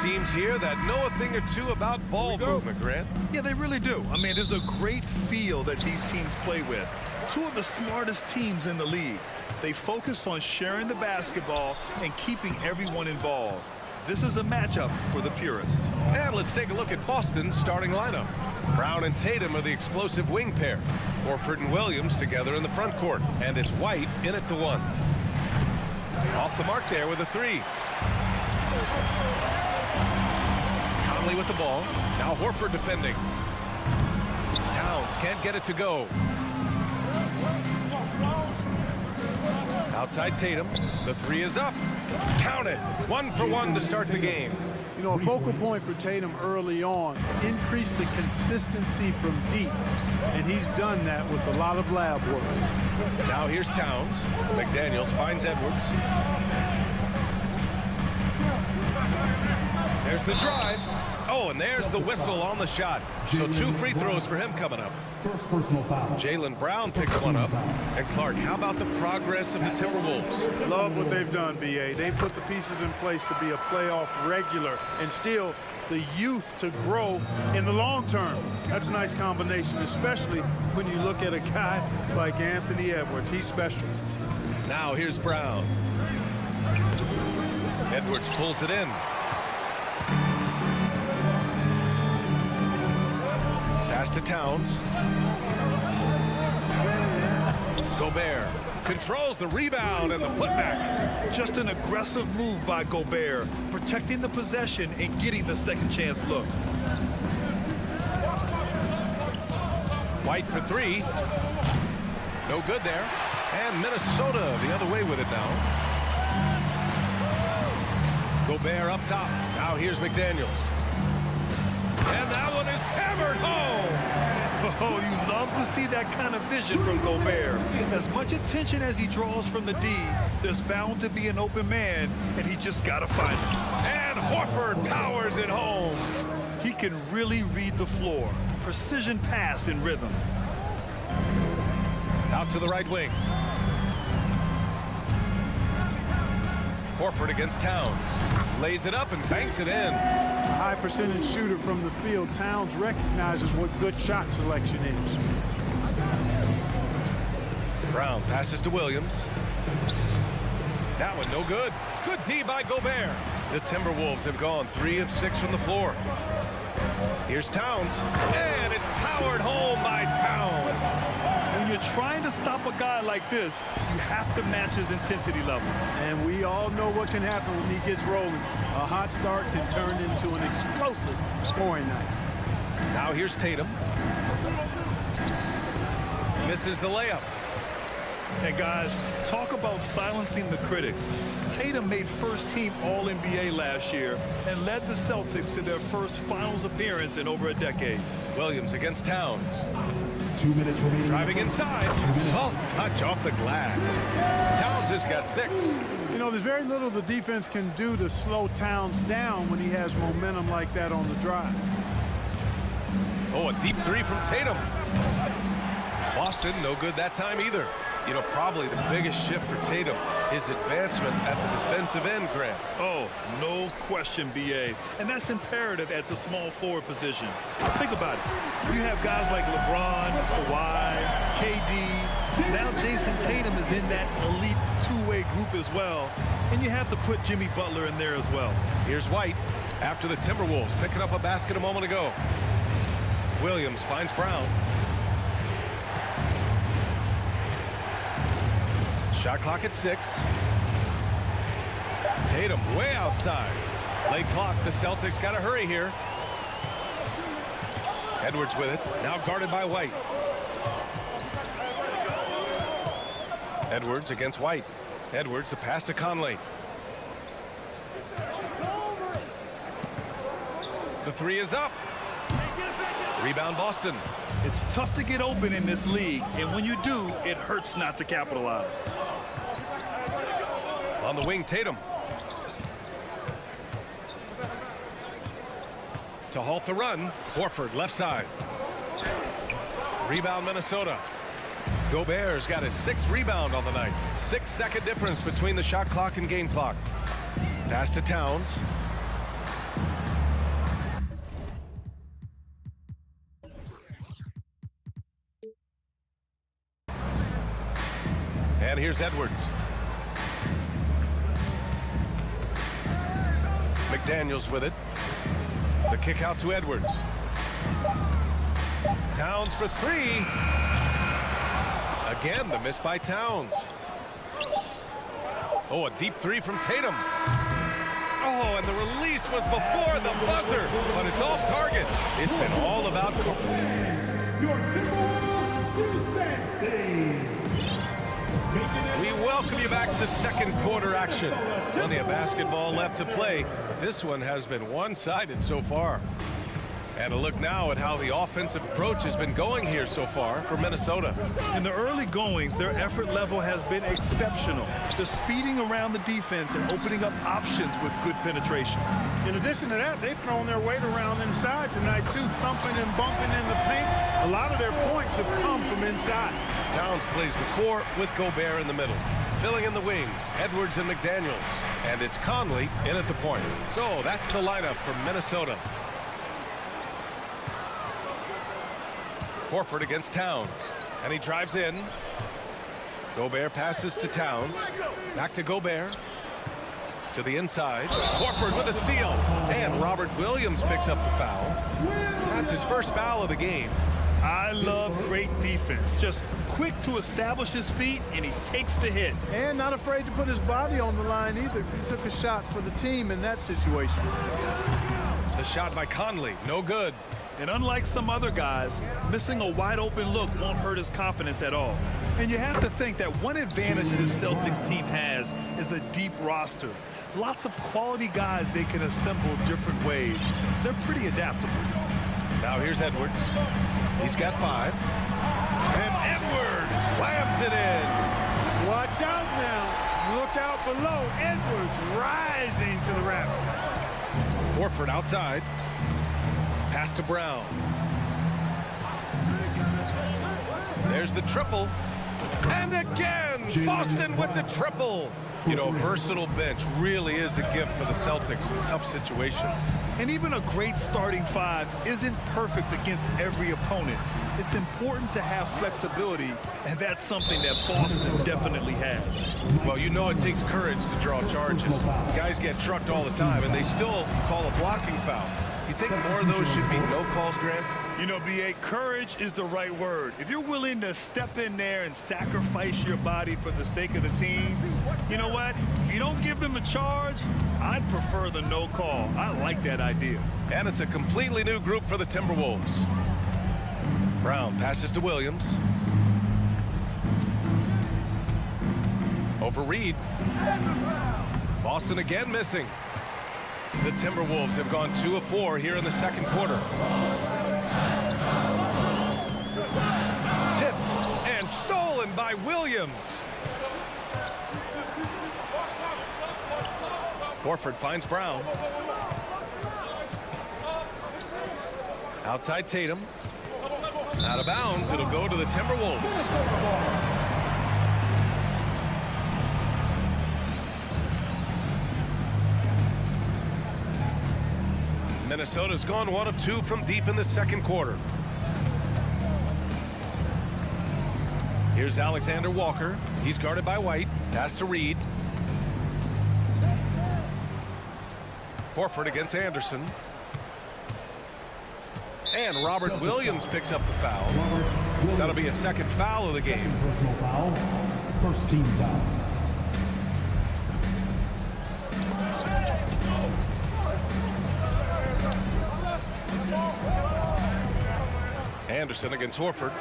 teams here that know a thing or two about ball movement, Grant. Yeah, they really do. I mean, there's a great feel that these teams play with. Two of the smartest teams in the league. They focus on sharing the basketball and keeping everyone involved. This is a matchup for the purist. And let's take a look at Boston's starting lineup. Brown and Tatum are the explosive wing pair. Horford and Williams together in the front court. And it's White in at the 1. Off the mark there with a 3. Conley with the ball. Now Horford defending. Towns can't get it to go. Outside Tatum. The 3 is up. Count it. 1 for 1 to start the game. You know, a focal point for Tatum early on, increase the consistency from deep. And he's done that with a lot of lab work. Now here's Towns. McDaniels finds Edwards. There's the drive. Oh, and there's the whistle on the shot. So 2 free throws for him coming up. First personal foul. Jaylen Brown picks one up. And Clark, how about the progress of the Timberwolves? Love what they've done, B.A. They put the pieces in place to be a playoff regular and still the youth to grow in the long term. That's a nice combination, especially when you look at a guy like Anthony Edwards. He's special. Now here's Brown. Edwards pulls it in. Pass to Towns. Gobert controls the rebound and the putback. Just an aggressive move by Gobert, protecting the possession and getting the second chance look. White for 3. No good there. And Minnesota the other way with it now. Gobert up top. Now here's McDaniels. And that one is hammered home. Oh, you love to see that kind of vision from Gobert. As much attention as he draws from the D, there's bound to be an open man, and he just got to find it. And Horford powers it home. He can really read the floor. Precision pass in rhythm. Out to the right wing. Horford against Towns. Lays it up and banks it in. A high percentage shooter from the field. Towns recognizes what good shot selection is. Brown passes to Williams. That one no good. Good D by Gobert. The Timberwolves have gone 3 of 6 from the floor. Here's Towns. And it's powered home by Towns. When you're trying to stop a guy like this, you have to match his intensity level. And we all know what can happen when he gets rolling. A hot start can turn into an explosive scoring night. Now here's Tatum. Misses the layup. And guys, talk about silencing the critics. Tatum made first-team All-NBA last year and led the Celtics to their first finals appearance in over a decade. Williams against Towns. 2 minutes remaining. Driving inside. Soft touch off the glass. Towns has got 6. You know, there's very little the defense can do to slow Towns down when he has momentum like that on the drive. Oh, a deep 3 from Tatum. Boston, no good that time either. You know, probably the biggest shift for Tatum is advancement at the defensive end, Grant. Oh, no question, B.A. And that's imperative at the small forward position. Think about it. You have guys like LeBron, Kawhi, KD. Now Jason Tatum is in that elite two-way group as well. And you have to put Jimmy Butler in there as well. Here's White after the Timberwolves picking up a basket a moment ago. Williams finds Brown. Shot clock at 6. Tatum way outside. Late clock. The Celtics got to hurry here. Edwards with it. Now guarded by White. Edwards against White. Edwards, the pass to Conley. The 3 is up. Rebound Boston. It's tough to get open in this league, and when you do, it hurts not to capitalize. On the wing, Tatum. To halt the run, Horford left side. Rebound Minnesota. Gobert's got his 6th rebound on the night. 6-second difference between the shot clock and game clock. Pass to Towns. here's Edwards. McDaniels with it. The kick out to Edwards. Towns for three. Again, the miss by Towns. Oh, a deep three from Tatum. Oh, and the release was before the buzzer, but it's off target. It's been all about We welcome you back to second quarter action. Plenty of basketball left to play, but this one has been one-sided so far. And a look now at how the offensive approach has been going here so far for Minnesota. In the early goings, their effort level has been exceptional. They're speeding around the defense and opening up options with good penetration. In addition to that, they've thrown their weight around inside tonight, too, thumping and bumping in the paint. A lot of their points have come from inside. Towns plays the four with Gobert in the middle. Filling in the wings, Edwards and McDaniels. And it's Conley in at the point. So that's the lineup for Minnesota. Horford against Towns, and he drives in. Gobert passes to Towns. Back to Gobert. To the inside. Horford with a steal. And Robert Williams picks up the foul. That's his first foul of the game. I love great defense. Just quick to establish his feet, and he takes the hit. And not afraid to put his body on the line either. He took a shot for the team in that situation. The shot by Conley, no good. And unlike some other guys, missing a wide-open look won't hurt his confidence at all. And you have to think that one advantage this Celtics team has is a deep roster. Lots of quality guys they can assemble different ways. They're pretty adaptable. Now here's Edwards. He's got 5. And Edwards slams it in. Watch out now. Look out below. Edwards rising to the raft. Horford outside. Pass to Brown. There's the triple. And again, Boston with the triple. You know, versatile bench really is a gift for the Celtics in tough situations. And even a great starting 5 isn't perfect against every opponent. It's important to have flexibility, and that's something that Boston definitely has. Well, you know it takes courage to draw charges. Guys get trucked all the time, and they still call a blocking foul. You think more of those should be no calls, Grant? You know, B.A., courage is the right word. If you're willing to step in there and sacrifice your body for the sake of the team, you know what? If you don't give them a charge, I'd prefer the no call. I like that idea. And it's a completely new group for the Timberwolves. Brown passes to Williams. Over Reed. Boston again missing. The Timberwolves have gone 2 of 4 here in the second quarter. Tipped and stolen by Williams. Horford finds Brown. Outside Tatum. Out of bounds, it'll go to the Timberwolves. Minnesota's gone 1 of 2 from deep in the second quarter. Here's Alexander Walker. He's guarded by White. Pass to Reed. Horford against Anderson. And Robert Williams picks up the foul. That'll be a second foul of the game. Personal foul. First team foul. Anderson against Horford.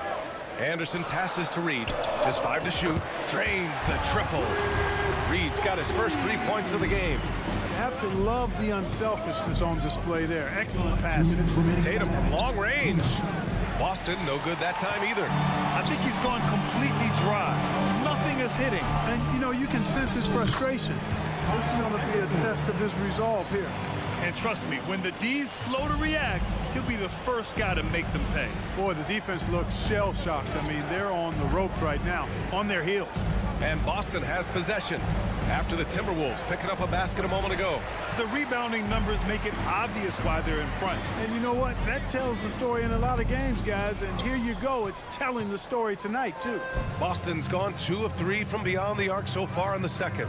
Anderson passes to Reed. Just 5 to shoot. Drains the triple. Reed's got his first 3 points of the game. You have to love the unselfishness on display there. Excellent passing. Tatum from long range. Boston, no good that time either. I think he's gone completely dry. Nothing is hitting. And, you know, you can sense his frustration. This is going to be a test of his resolve here. And trust me, when the D's slow to react, he'll be the first guy to make them pay. Boy, the defense looks shell-shocked. I mean, they're on the ropes right now, on their heels. And Boston has possession after the Timberwolves picking up a basket a moment ago. The rebounding numbers make it obvious why they're in front. And you know what? That tells the story in a lot of games, guys. And here you go. It's telling the story tonight, too. Boston's gone 2 of 3 from beyond the arc so far in the second.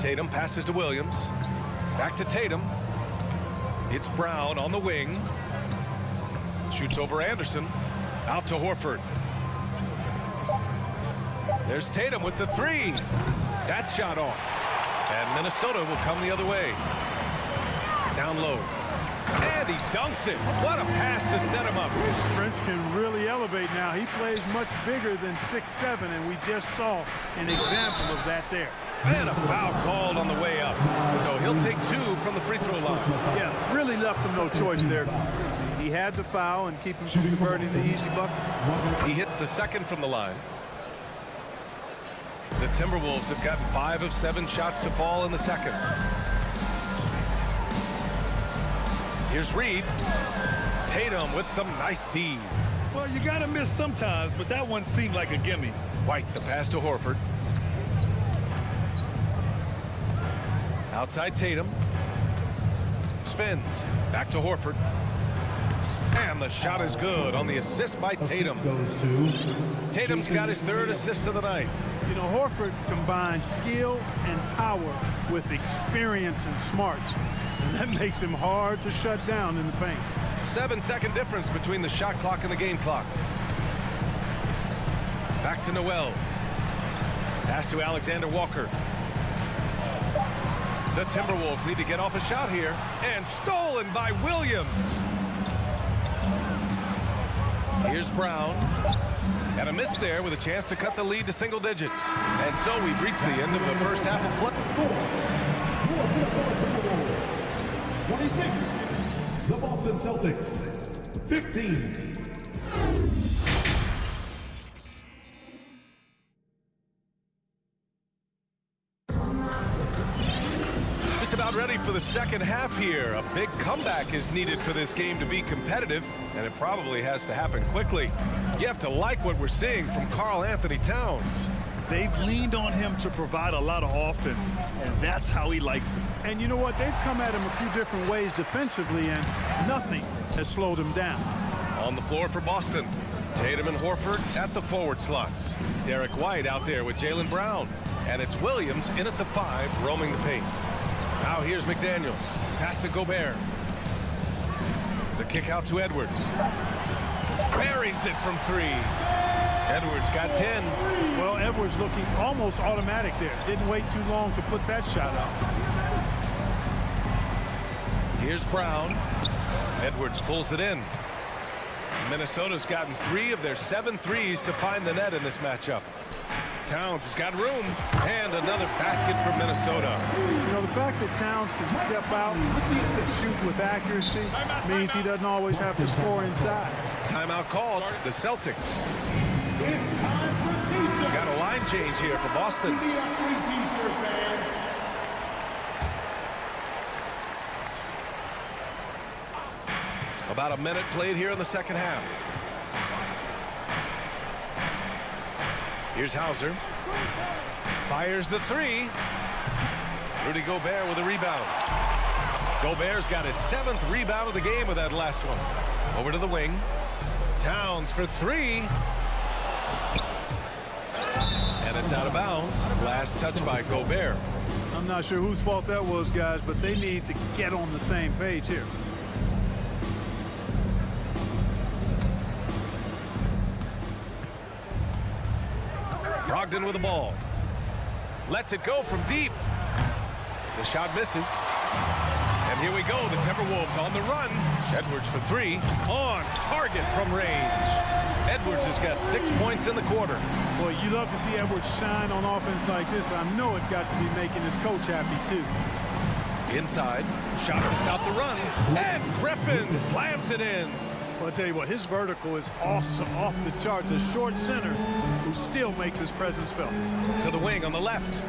Tatum passes to Williams. Back to Tatum. It's Brown on the wing. Shoots over Anderson. Out to Horford. There's Tatum with the 3. That shot off. And Minnesota will come the other way. Down low. And he dunks it. What a pass to set him up. Prince can really elevate now. He plays much bigger than 6'7", and we just saw an example of that there. And a foul called on the way up. So he'll take 2 from the free throw line. Yeah, really left him no choice there. He had the foul and keep him from converting the easy bucket. He hits the second from the line. The Timberwolves have gotten 5 of 7 shots to fall in the second. Here's Reed. Tatum with some nice D. Well, you got to miss sometimes, but that one seemed like a gimme. White, the pass to Horford. Outside Tatum. Spins. Back to Horford. And the shot is good on the assist by Tatum. Tatum's got his 3rd assist of the night. You know, Horford combines skill and power with experience and smarts. And that makes him hard to shut down in the paint. 7-second difference between the shot clock and the game clock. Back to Noel. Pass to Alexander Walker. The Timberwolves need to get off a shot here. And stolen by Williams. Here's Brown. And a miss there with a chance to cut the lead to single digits. And so we've reached the end of the first half of play. 26, the Boston Celtics, 15. Just about ready for the second half here. A big comeback is needed for this game to be competitive, and it probably has to happen quickly. You have to like what we're seeing from Karl Anthony Towns. They've leaned on him to provide a lot of offense, and that's how he likes it. And you know what? They've come at him a few different ways defensively, and nothing has slowed him down. On the floor for Boston, Tatum and Horford at the forward slots. Derek White out there with Jaylen Brown. And it's Williams in at the 5, roaming the paint. Now here's McDaniels. Pass to Gobert. The kick out to Edwards. Buries it from 3. Edwards got 10. Well, Edwards looking almost automatic there. Didn't wait too long to put that shot up. Here's Brown. Edwards pulls it in. Minnesota's gotten 3 of their 7 threes to find the net in this matchup. Towns has got room. And another basket for Minnesota. You know, the fact that Towns can step out and shoot with accuracy means he doesn't always have to score inside. Timeout called. The Celtics. Got a line change here for Boston. About a minute played here in the second half. Here's Hauser. Fires the 3. Rudy Gobert with a rebound. Gobert's got his 7th rebound of the game with that last one. Over to the wing. Towns for 3. And it's out of bounds. Last touch by Gobert. I'm not sure whose fault that was, guys, but they need to get on the same page here. Brogdon with the ball. Lets it go from deep. The shot misses. And here we go. The Timberwolves on the run. Edwards for 3. On target from range. Edwards has got 6 points in the quarter. Boy, you love to see Edwards shine on offense like this. I know it's got to be making his coach happy, too. Inside. Shot to stop the run. And Griffin slams it in. Well, I'll tell you what, his vertical is awesome, off the charts. A short center who still makes his presence felt. To the wing on the left.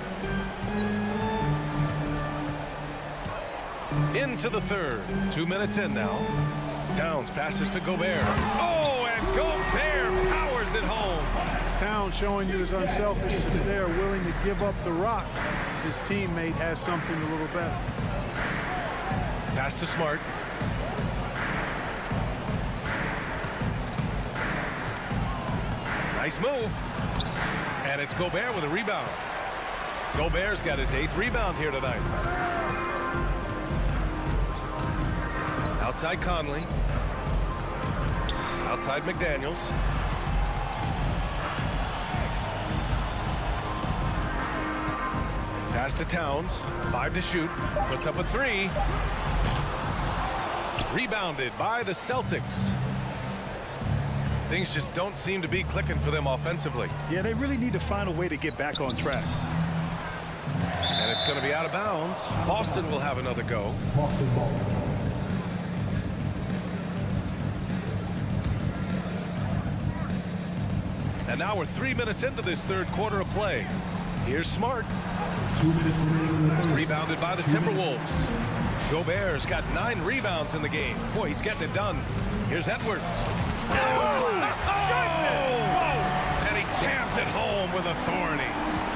Into the third. 2 minutes in now. Towns passes to Gobert. Oh, and Gobert powers it home. Towns showing you his unselfishness there, willing to give up the rock. His teammate has something a little better. Pass to Smart. Nice move. And it's Gobert with a rebound. Gobert's got his 8th rebound here tonight. Outside Conley. Outside McDaniels. Pass to Towns. 5 to shoot. Puts up a 3. Rebounded by the Celtics. Things just don't seem to be clicking for them offensively. Yeah, they really need to find a way to get back on track. And it's going to be out of bounds. Boston will have another go. Boston ball. And now we're 3 minutes into this third quarter of play. Here's Smart. 2 minutes remaining in the third. Rebounded by the Timberwolves. Gobert's got 9 rebounds in the game. Boy, he's getting it done. Here's Edwards. And he jams it home with authority.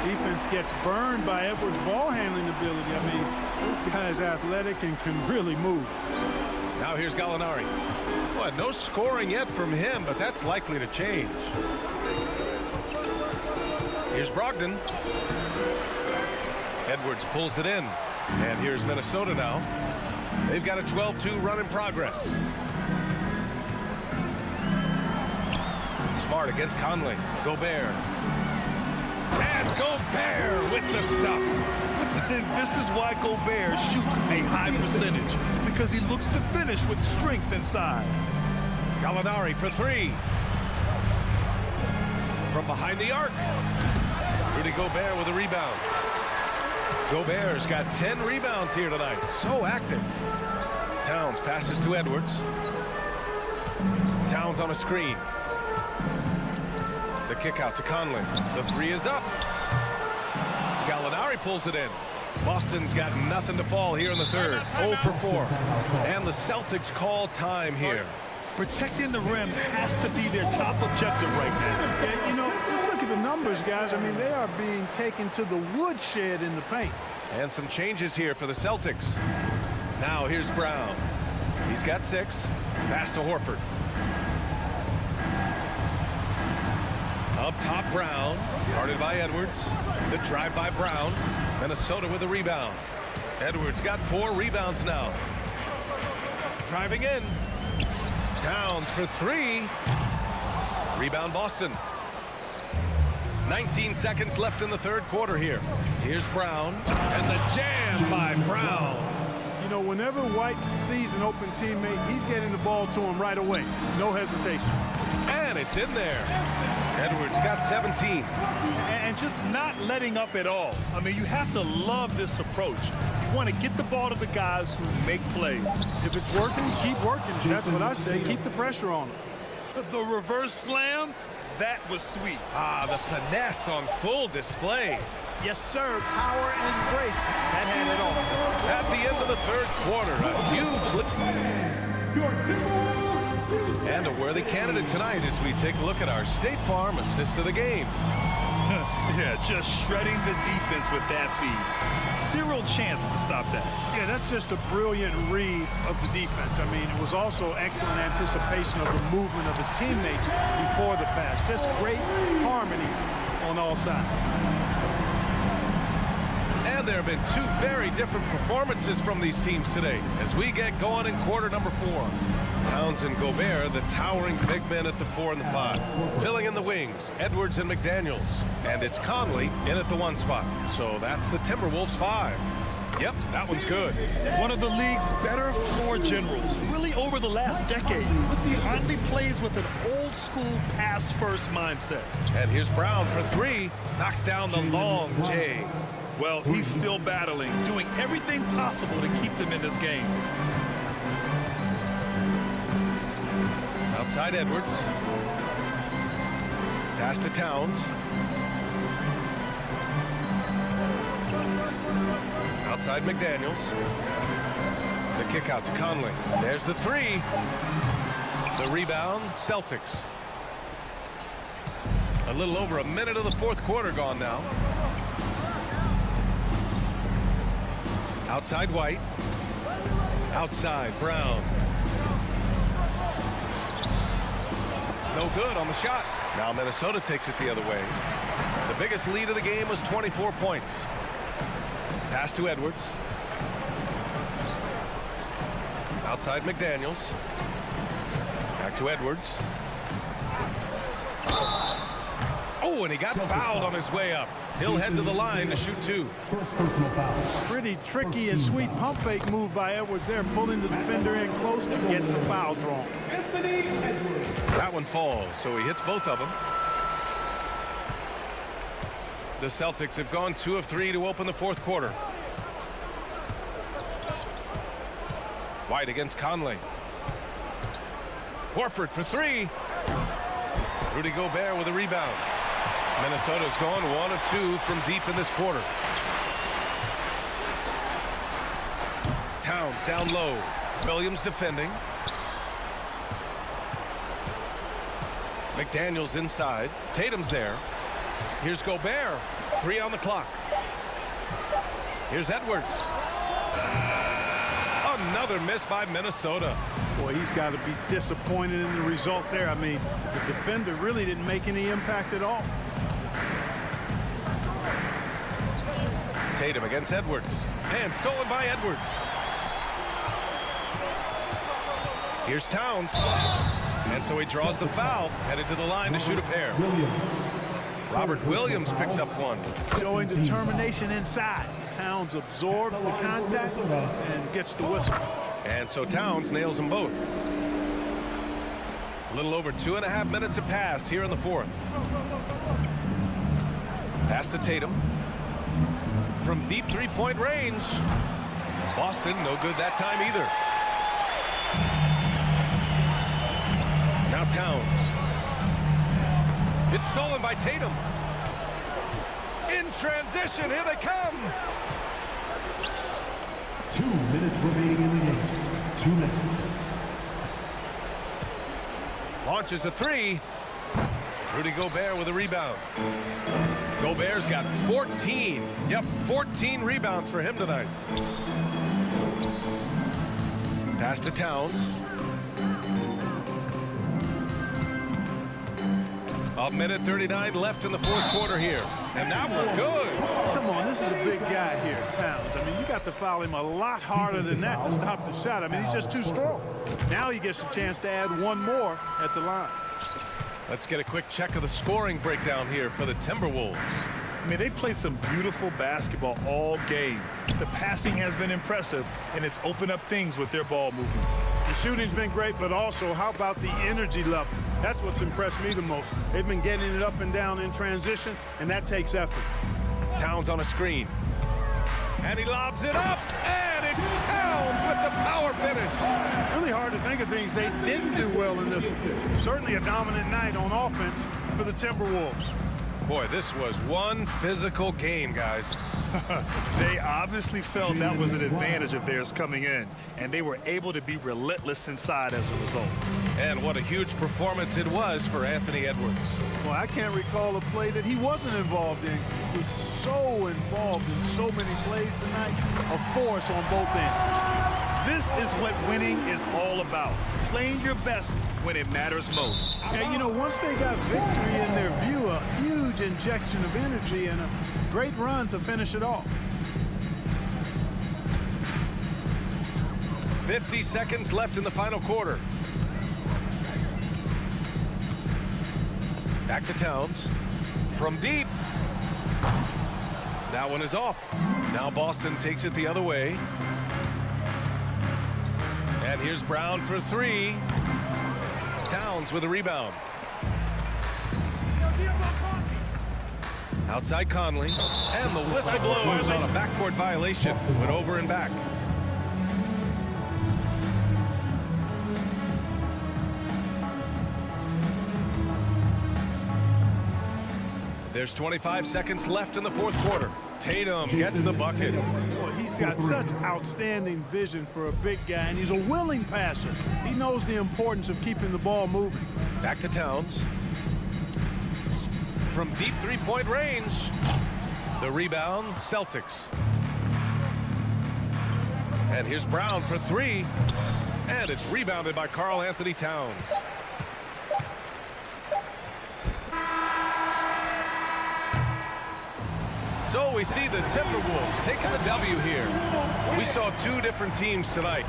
Defense gets burned by Edwards' ball handling ability. I mean, this guy is athletic and can really move. Now here's Gallinari. Well, no scoring yet from him, but that's likely to change. Here's Brogdon. Edwards pulls it in. And here's Minnesota now. They've got a 12-2 run in progress. Smart against Conley. Gobert. And Gobert with the stuff. This is why Gobert shoots a high percentage, because he looks to finish with strength inside. Gallinari for 3. From behind the arc. Rudy Gobert with a rebound. Gobert's got 10 rebounds here tonight. So active. Towns passes to Edwards. Towns on a screen. The kick out to Conley. The 3 is up. Gallinari pulls it in. Boston's got nothing to fall here in the third. 0 for 4. And the Celtics call time here. Protecting the rim has to be their top objective right now. Yeah, you know, just look at the numbers, guys. I mean, they are being taken to the woodshed in the paint. And some changes here for the Celtics. Now here's Brown. He's got 6. Pass to Horford. Up top, Brown. Guarded by Edwards. The drive by Brown. Minnesota with a rebound. Edwards got 4 rebounds now. Driving in. Towns for 3. Rebound Boston. 19 seconds left in the third quarter here. Here's Brown. And the jam by Brown. You know, whenever White sees an open teammate, he's getting the ball to him right away. No hesitation. And it's in there. Edwards got 17. And just not letting up at all. I mean, you have to love this approach. You want to get the ball to the guys who make plays. If it's working, keep working. That's what I say. Keep the pressure on them. The reverse slam, that was sweet. Ah, the finesse on full display. Yes, sir. Power and grace. That had it all. At the end of the third quarter, a huge... And a worthy candidate tonight as we take a look at our State Farm assist of the game. Yeah, just shredding the defense with that feed. Zero chance to stop that. Yeah, that's just a brilliant read of the defense. I mean, it was also excellent anticipation of the movement of his teammates before the pass. Just great harmony on all sides. And there have been 2 very different performances from these teams today as we get going in quarter number 4. Towns and Gobert, the towering big men at the 4 and the 5. Filling in the wings, Edwards and McDaniels. And it's Conley in at the 1 spot. So that's the Timberwolves 5. Yep, that one's good. One of the league's better floor generals, really over the last decade. Conley plays with an old-school pass-first mindset. And here's Brown for 3. Knocks down the long J. Well, he's still battling, doing everything possible to keep them in this game. Outside Edwards. Pass to Towns. Outside McDaniels. The kick out to Conley. There's the 3. The rebound, Celtics. A little over a minute of the fourth quarter gone now. Outside White. Outside Brown. No good on the shot. Now Minnesota takes it the other way. The biggest lead of the game was 24 points. Pass to Edwards. Outside McDaniels. Back to Edwards. Oh, and he got fouled on his way up. He'll head to the line to shoot two. Pretty tricky and sweet pump fake move by Edwards there, pulling the defender in close to getting the foul drawn. That one falls, so he hits both of them. The Celtics have gone 2 of 3 to open the fourth quarter. White against Conley. Horford for 3. Rudy Gobert with a rebound. Minnesota's gone 1 of 2 from deep in this quarter. Towns down low. Williams defending. McDaniels inside. Tatum's there. Here's Gobert. 3 on the clock. Here's Edwards. Another miss by Minnesota. Boy, he's got to be disappointed in the result there. I mean, the defender really didn't make any impact at all. Tatum against Edwards. And stolen by Edwards. Here's Towns. And so he draws the foul. Headed to the line to shoot a pair. Robert Williams picks up one. Showing determination inside. Towns absorbs the contact and gets the whistle. And so Towns nails them both. A little over 2.5 minutes have passed here in the fourth. Pass to Tatum. From deep three-point range. Boston no good that time either. Now Towns. It's stolen by Tatum. In transition, here they come. 2 minutes remaining in the game. 2 minutes. Launches a 3. Rudy Gobert with a rebound. Gobert's got 14. Yep, 14 rebounds for him tonight. Pass to Towns. A minute 39 left in the fourth quarter here. And that one good. Come on, this is a big guy here, Towns. I mean, you got to foul him a lot harder than that to stop the shot. I mean, he's just too strong. Now he gets a chance to add one more at the line. Let's get a quick check of the scoring breakdown here for the Timberwolves. I mean, they played some beautiful basketball all game. The passing has been impressive, and it's opened up things with their ball movement. The shooting's been great, but also, how about the energy level? That's what's impressed me the most. They've been getting it up and down in transition, and that takes effort. Towns on a screen. And he lobs it up, and it's Towns with the power finish. Really hard to think of things they didn't do well in this one. Certainly a dominant night on offense for the Timberwolves. Boy, this was one physical game, guys. They obviously felt that was an advantage of theirs coming in, and they were able to be relentless inside as a result. And what a huge performance it was for Anthony Edwards. Well, I can't recall a play that he wasn't involved in. He was so involved in so many plays tonight, a force on both ends. This is what winning is all about. Playing your best when it matters most. Yeah, you know, once they got victory in their view, a huge injection of energy and a great run to finish it off. 50 seconds left in the final quarter. Back to Towns. From deep. That one is off. Now Boston takes it the other way. And here's Brown for 3. Towns with a rebound. Outside Conley. And the whistle blows on a backcourt violation. Went over and back. There's 25 seconds left in the fourth quarter. Tatum gets the bucket. Boy, he's got such outstanding vision for a big guy, and he's a willing passer. He knows the importance of keeping the ball moving. Back to Towns. from deep three-point range. The rebound, Celtics. And here's Brown for three. And it's rebounded by Karl Anthony Towns. So we see the Timberwolves taking the W here. We saw two different teams tonight.